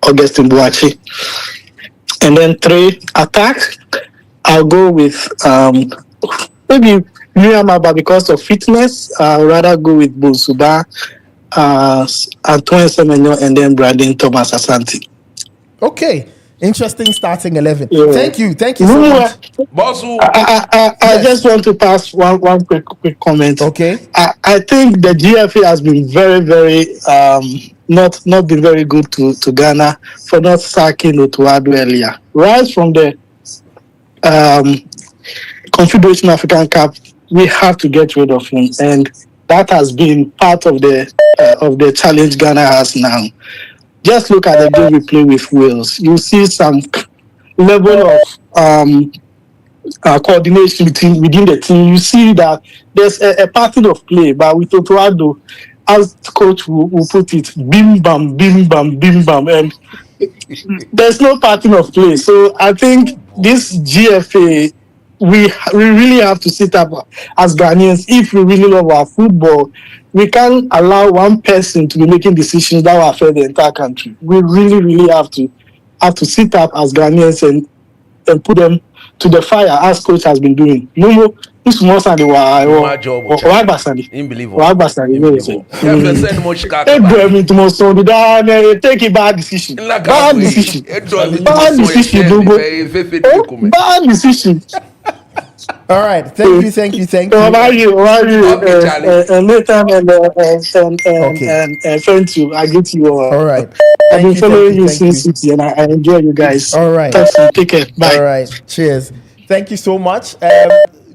Augustin Buachi. And then three attack, I'll go with maybe Miriamaba because of fitness. I'll rather go with Bonsuba, Antoine Semenyo, and then Brandon Thomas Asante. Okay. Interesting starting 11. Yeah. Thank you so much. I just want to pass one quick comment. Okay. I think the GFA has been very, very not been very good to Ghana for not sacking Otuado earlier. Right from the Confederation African Cup, we have to get rid of him, and that has been part of the challenge Ghana has now. Just look at the game we play with Wales. You see some level of coordination within the team. You see that there's a pattern of play, but with Otuado, as coach will put it, bim bam, bim bam, bim bam, and there's no pattern of play. So I think this GFA, we really have to sit up as Ghanaians. If we really love our football, we can't allow one person to be making decisions that will affect the entire country. We really have to sit up as Ghanaians and put them to the fire as coach has been doing. No, this was Sunday. Take a bad decision. Bad decision. All right. Thank you. How about you? Nathan and thank you. I get you all. All right. I've been following you since City, and I enjoy you guys. All right. Thanks. Take care. Bye. All right. Cheers. Thank you so much.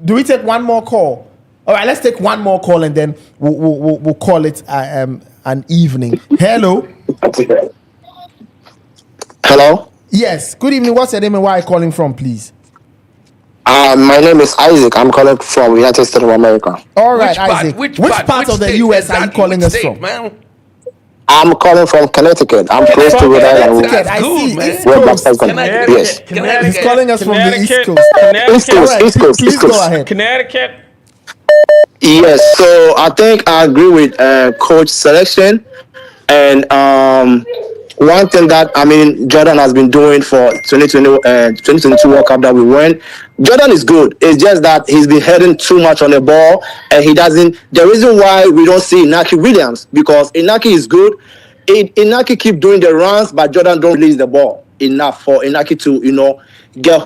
Do we take one more call? All right. Let's take one more call, and then we'll call it an evening. Hello. Hello. Yes. Good evening. What's your name and where are you calling from, please? My name is Isaac. I'm calling from United States of America. All right, Isaac. Which part of the US are you calling us from? Man? I'm calling from Connecticut. I'm close to Rhode Island. I see. East Coast. Yes. He's calling us from the East Coast. East Coast. Please go ahead. Connecticut. Yes. So I think I agree with coach selection, and one thing that Jordan has been doing for 2022 World Cup that we won. Jordan is good. It's just that he's been heading too much on the ball, and he doesn't. The reason why we don't see Inaki Williams, because Inaki is good. Inaki keep doing the runs, but Jordan don't release the ball enough for Inaki to get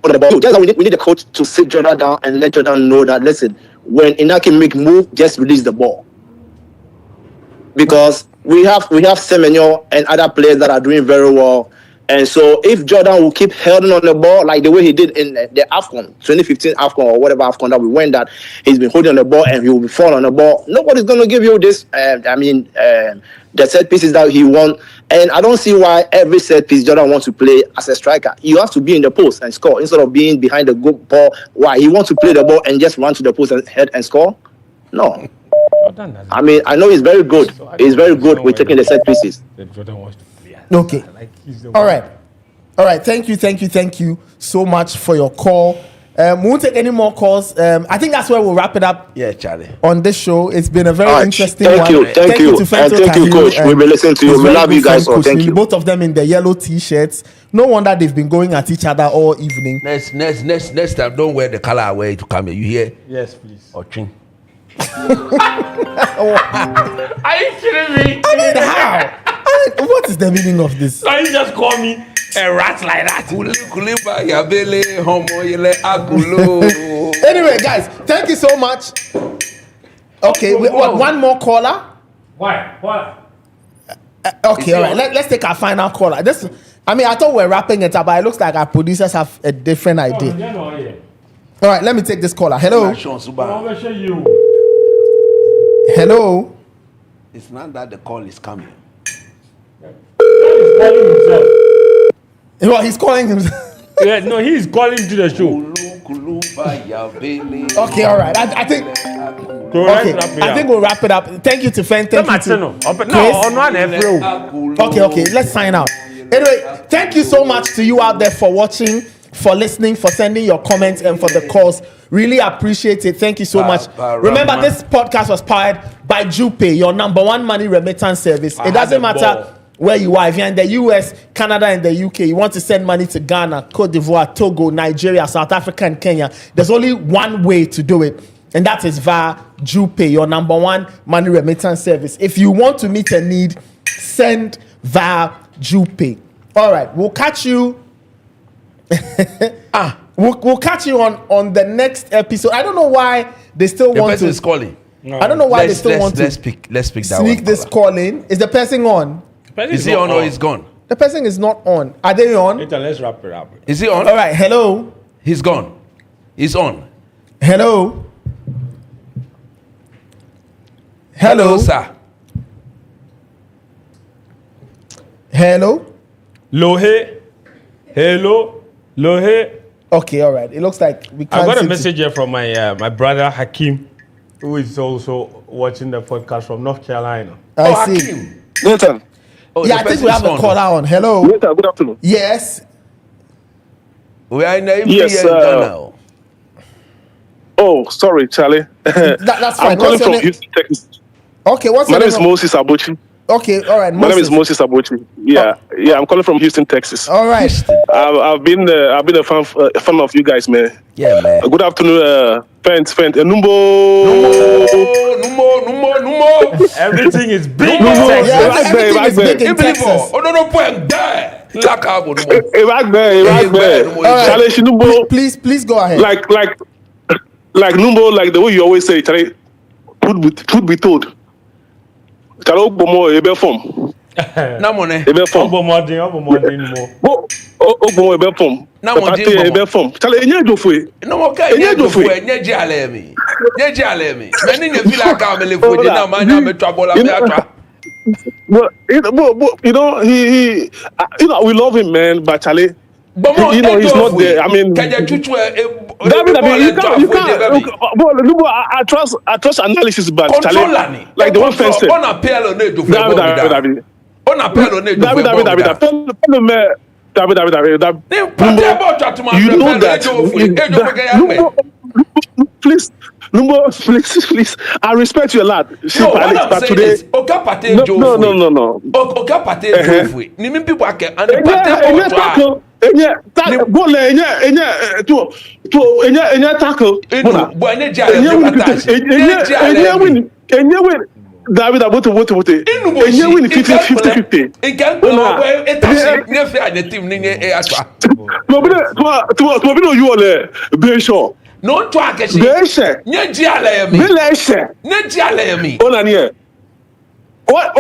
on the ball. Just we need the coach to sit Jordan down and let Jordan know that, listen, when Inaki make move, just release the ball. Because we have Semenyo and other players that are doing very well. And so if Jordan will keep holding on the ball like the way he did in the AFCON, 2015 AFCON or whatever AFCON that we went, that he's been holding on the ball and he will be falling on the ball, nobody's going to give you this, the set pieces that he won And I don't see why every set piece Jordan wants to play as a striker. You have to be in the post and score instead of being behind the goal ball. Why? He wants to play the ball and just run to the post and head and score? No. I mean, I know he's very good. He's very good with taking the set pieces. Okay. All right. All right. Thank you so much for your call. We won't take any more calls. I think that's where we'll wrap it up. Yeah, Charlie. On this show, it's been a very interesting thank one. You, thank you, to Fento thank you, Coach. We've been listening to you. We love you guys. So thank you. Both of them in the yellow t-shirts. No wonder they've been going at each other all evening. Next time, don't wear the color I wear to come here. You hear? Yes, please. Or chin. Are you kidding me? I mean, how? What is the meaning of this? Can you just call me a rat like that? Anyway, guys, thank you so much. Okay, one more caller. Why? What? Okay, all right. Let's take our final caller. I thought we were wrapping it up, but it looks like our producers have a different idea. All right, let me take this caller. Hello. Hello. It's not that the call is coming. Well, he's calling himself. Yeah, no, he's calling to the show. Okay, all right. I think. Okay, I think we'll wrap it up. Thank you to Fen. Thank you to Chris. Okay. Let's sign out. Anyway, thank you so much to you out there for watching, for listening, for sending your comments, and for the calls. Really appreciate it. Thank you so much. Remember, this podcast was powered by Jupay, your number one money remittance service. It doesn't matter where you are. If you're in the US, Canada, and the UK, you want to send money to Ghana, Cote d'Ivoire, Togo, Nigeria, South Africa, and Kenya, there's only one way to do it, and that is via Jupay, your number one money remittance service. If you want to meet a need, send via Jupay. All right, we'll catch you. We'll catch you on the next episode. I don't know why they still want to. The person is calling. No. I don't know why they still want to. Let's pick that sneak one. This call in. Is the person on? Is he on or is gone? The person is not on. Are they on? Let's wrap it up. Is he on? All right. Hello. He's gone. He's on. Hello. Hello, sir. Hello. Lohe. Hello. Lohe. Okay, all right. It looks like we can't. I got a message here from my brother Hakim, who is also watching the podcast from North Carolina. I see. Hakim. Nathan. Yeah, I think we have a caller on. Hello. Nathan, good afternoon. Yes. We are in the Yes, now. Oh, sorry, Charlie. That's fine. I'm calling from Houston, Texas. Okay, what's My your name is Moses Abuchi. Okay, all right. My name is Moses Abuchi. Yeah, I'm calling from Houston, Texas. All right. I've been a fan of you guys, man. Yeah, man. Good afternoon, Fent, Numbo. Everything is big. Everything is big in Texas. Oh no, point there. Please go ahead. Like Numbo, like the way you always say, Charlie, truth be told. Charlie, Obomo, ebe form. Na money. Ebe form. Obomo, ebe form. Na money. Ebe form. Charlie, enye jofwe. No, okay. Enye jofwe. Enye jalemi. Enye jalemi. Many ne feel like I'm a food. Na manya me trouble. Well, he we love him, man. But Charlie, he's not there. I mean, I trust analysis, but Charlie, like the one first said. You know that. Please. Please. I respect you a lot. No, what I'm saying is, no. David, what? Enye win 50-50. You all be sure. No talk as What?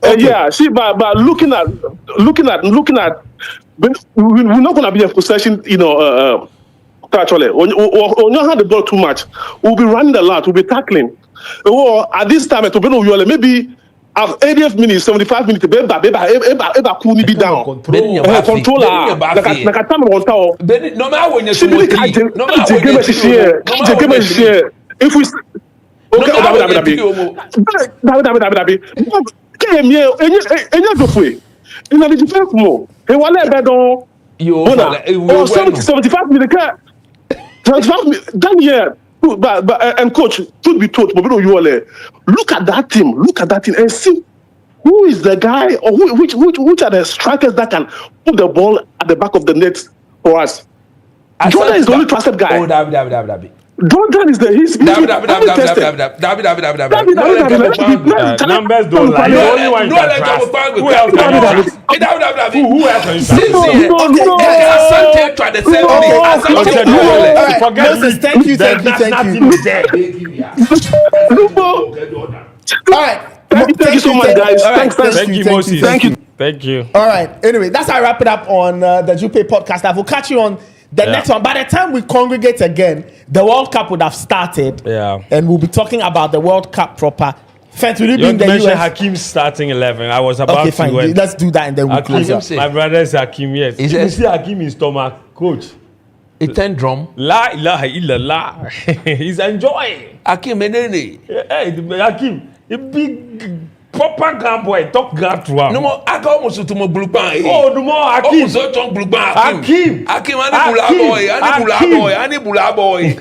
Oh, yeah, sure. But looking at, we're not going to be a possession, Actually, when you have the ball too much, we'll be running a lot, we'll be tackling. Or at this time, it will be maybe at 80th minute, 75 minutes, eba kuni be down. Controller, like a time on tower. No matter when you're if we okay, in the defense more. He want to bet on 75 minutes. 75 minutes. That year, and coach, truth be told, look at that team. Look at that team and see who is the guy or which are the strikers that can put the ball at the back of the net for us. Jordan is the only trusted guy. Jordan is he's Numbers don't lie. The only one you can trust. Who else can you trust? Who else can you trust? Forget Moses, thank you. All right. Thank you so much, guys. Thank you, Moses. Thank you. All right. Anyway, that's how I wrap it up on the Jupay podcast. I will catch you on the next one. By the time we congregate again, the World Cup would have started. Yeah. And we'll be talking about the World Cup proper. Fence, will you be in the mentioned US? Hakim's starting 11. I was about to fine. Let's do that and then we'll close up. My brother is Hakim, yes. You see Hakim in stomach, coach. E10 drum. La ilaha illallah. He's enjoying. Hakim menene. Hey, Hakim, a big proper grand boy, talk grand to him. No more, I go almost to my blue band. Oh, no more Hakim. Almost to blue band. Hakim, Ani bula boy.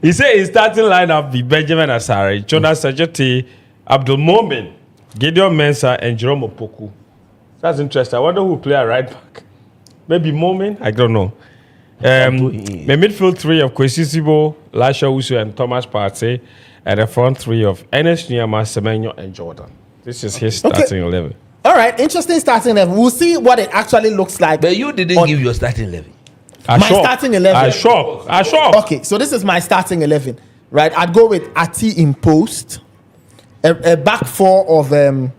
He said his starting lineup be Benjamin Asare, Jonas Sajati, Abdul Momin, Gideon Mensah, and Jerome Opoku. That's interesting. I wonder who will play at right back. Maybe Momin? I don't know. The midfield three of Kwesi Sibo, Lasha Usu, and Thomas Partey. And the front three of Enes Nyama, Semenyo, and Jordan. This is his starting 11. All right, interesting starting 11. We'll see what it actually looks like. But you didn't give your starting 11. Starting 11. I shock. Okay, so this is my starting 11. Right, I'd go with Ati in post, a back four of a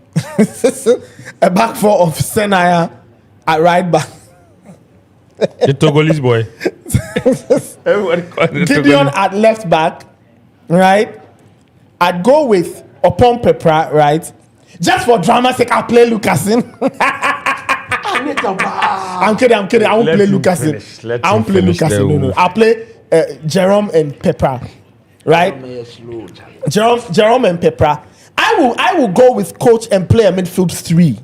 back four of Senaya at right back. The Togolese boy. Everybody call it Gideon at left back, right? I'd go with Opon Pepra, right? Just for drama's sake, I'll play Lucasin. I'm kidding. I won't play Lucasin. I won't play Lucasin. No. I'll play Jerome and Pepra, right? Jerome and Pepra. I will go with coach and play a midfield three.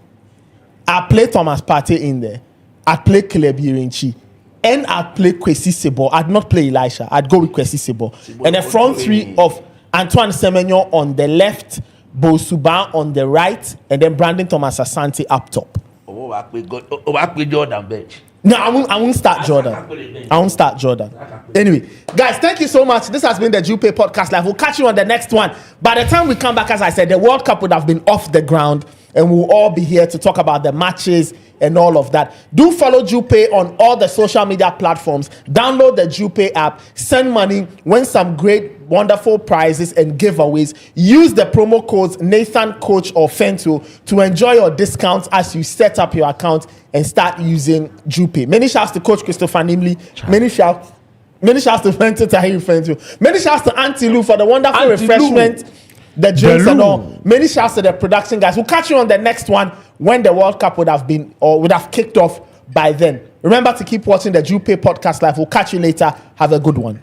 I'll play Thomas Partey in there. I'd play Caleb Irinchi. And I'd play Kwesi Sebo. I'd not play Elisha. I'd go with Kwesi Sebo. And the front three of Antoine Semenyo on the left, Bosuba on the right, and then Brandon Thomas Asante up top. Jordan bench. No, I won't start Jordan. Anyway, guys, thank you so much. This has been the Jupay Podcast Live. We'll catch you on the next one. By the time we come back, as I said, the World Cup would have been off the ground, and we'll all be here to talk about the matches and all of that. Do follow Jupay on all the social media platforms. Download the Jupay app. Send money. Win some great, wonderful prizes and giveaways. Use the promo codes Nathan, Coach, or Fento to enjoy your discounts as you set up your account and start using Jupay. Many shouts to Coach Christopher Nimley. Many shouts to Fento Tahir Fento. Many shouts to Auntie Lou for the wonderful refreshment. The drinks and all. Many shouts to the production guys. We'll catch you on the next one when the World Cup would have kicked off by then. Remember to keep watching the Jupay Podcast Live. We'll catch you later. Have a good one.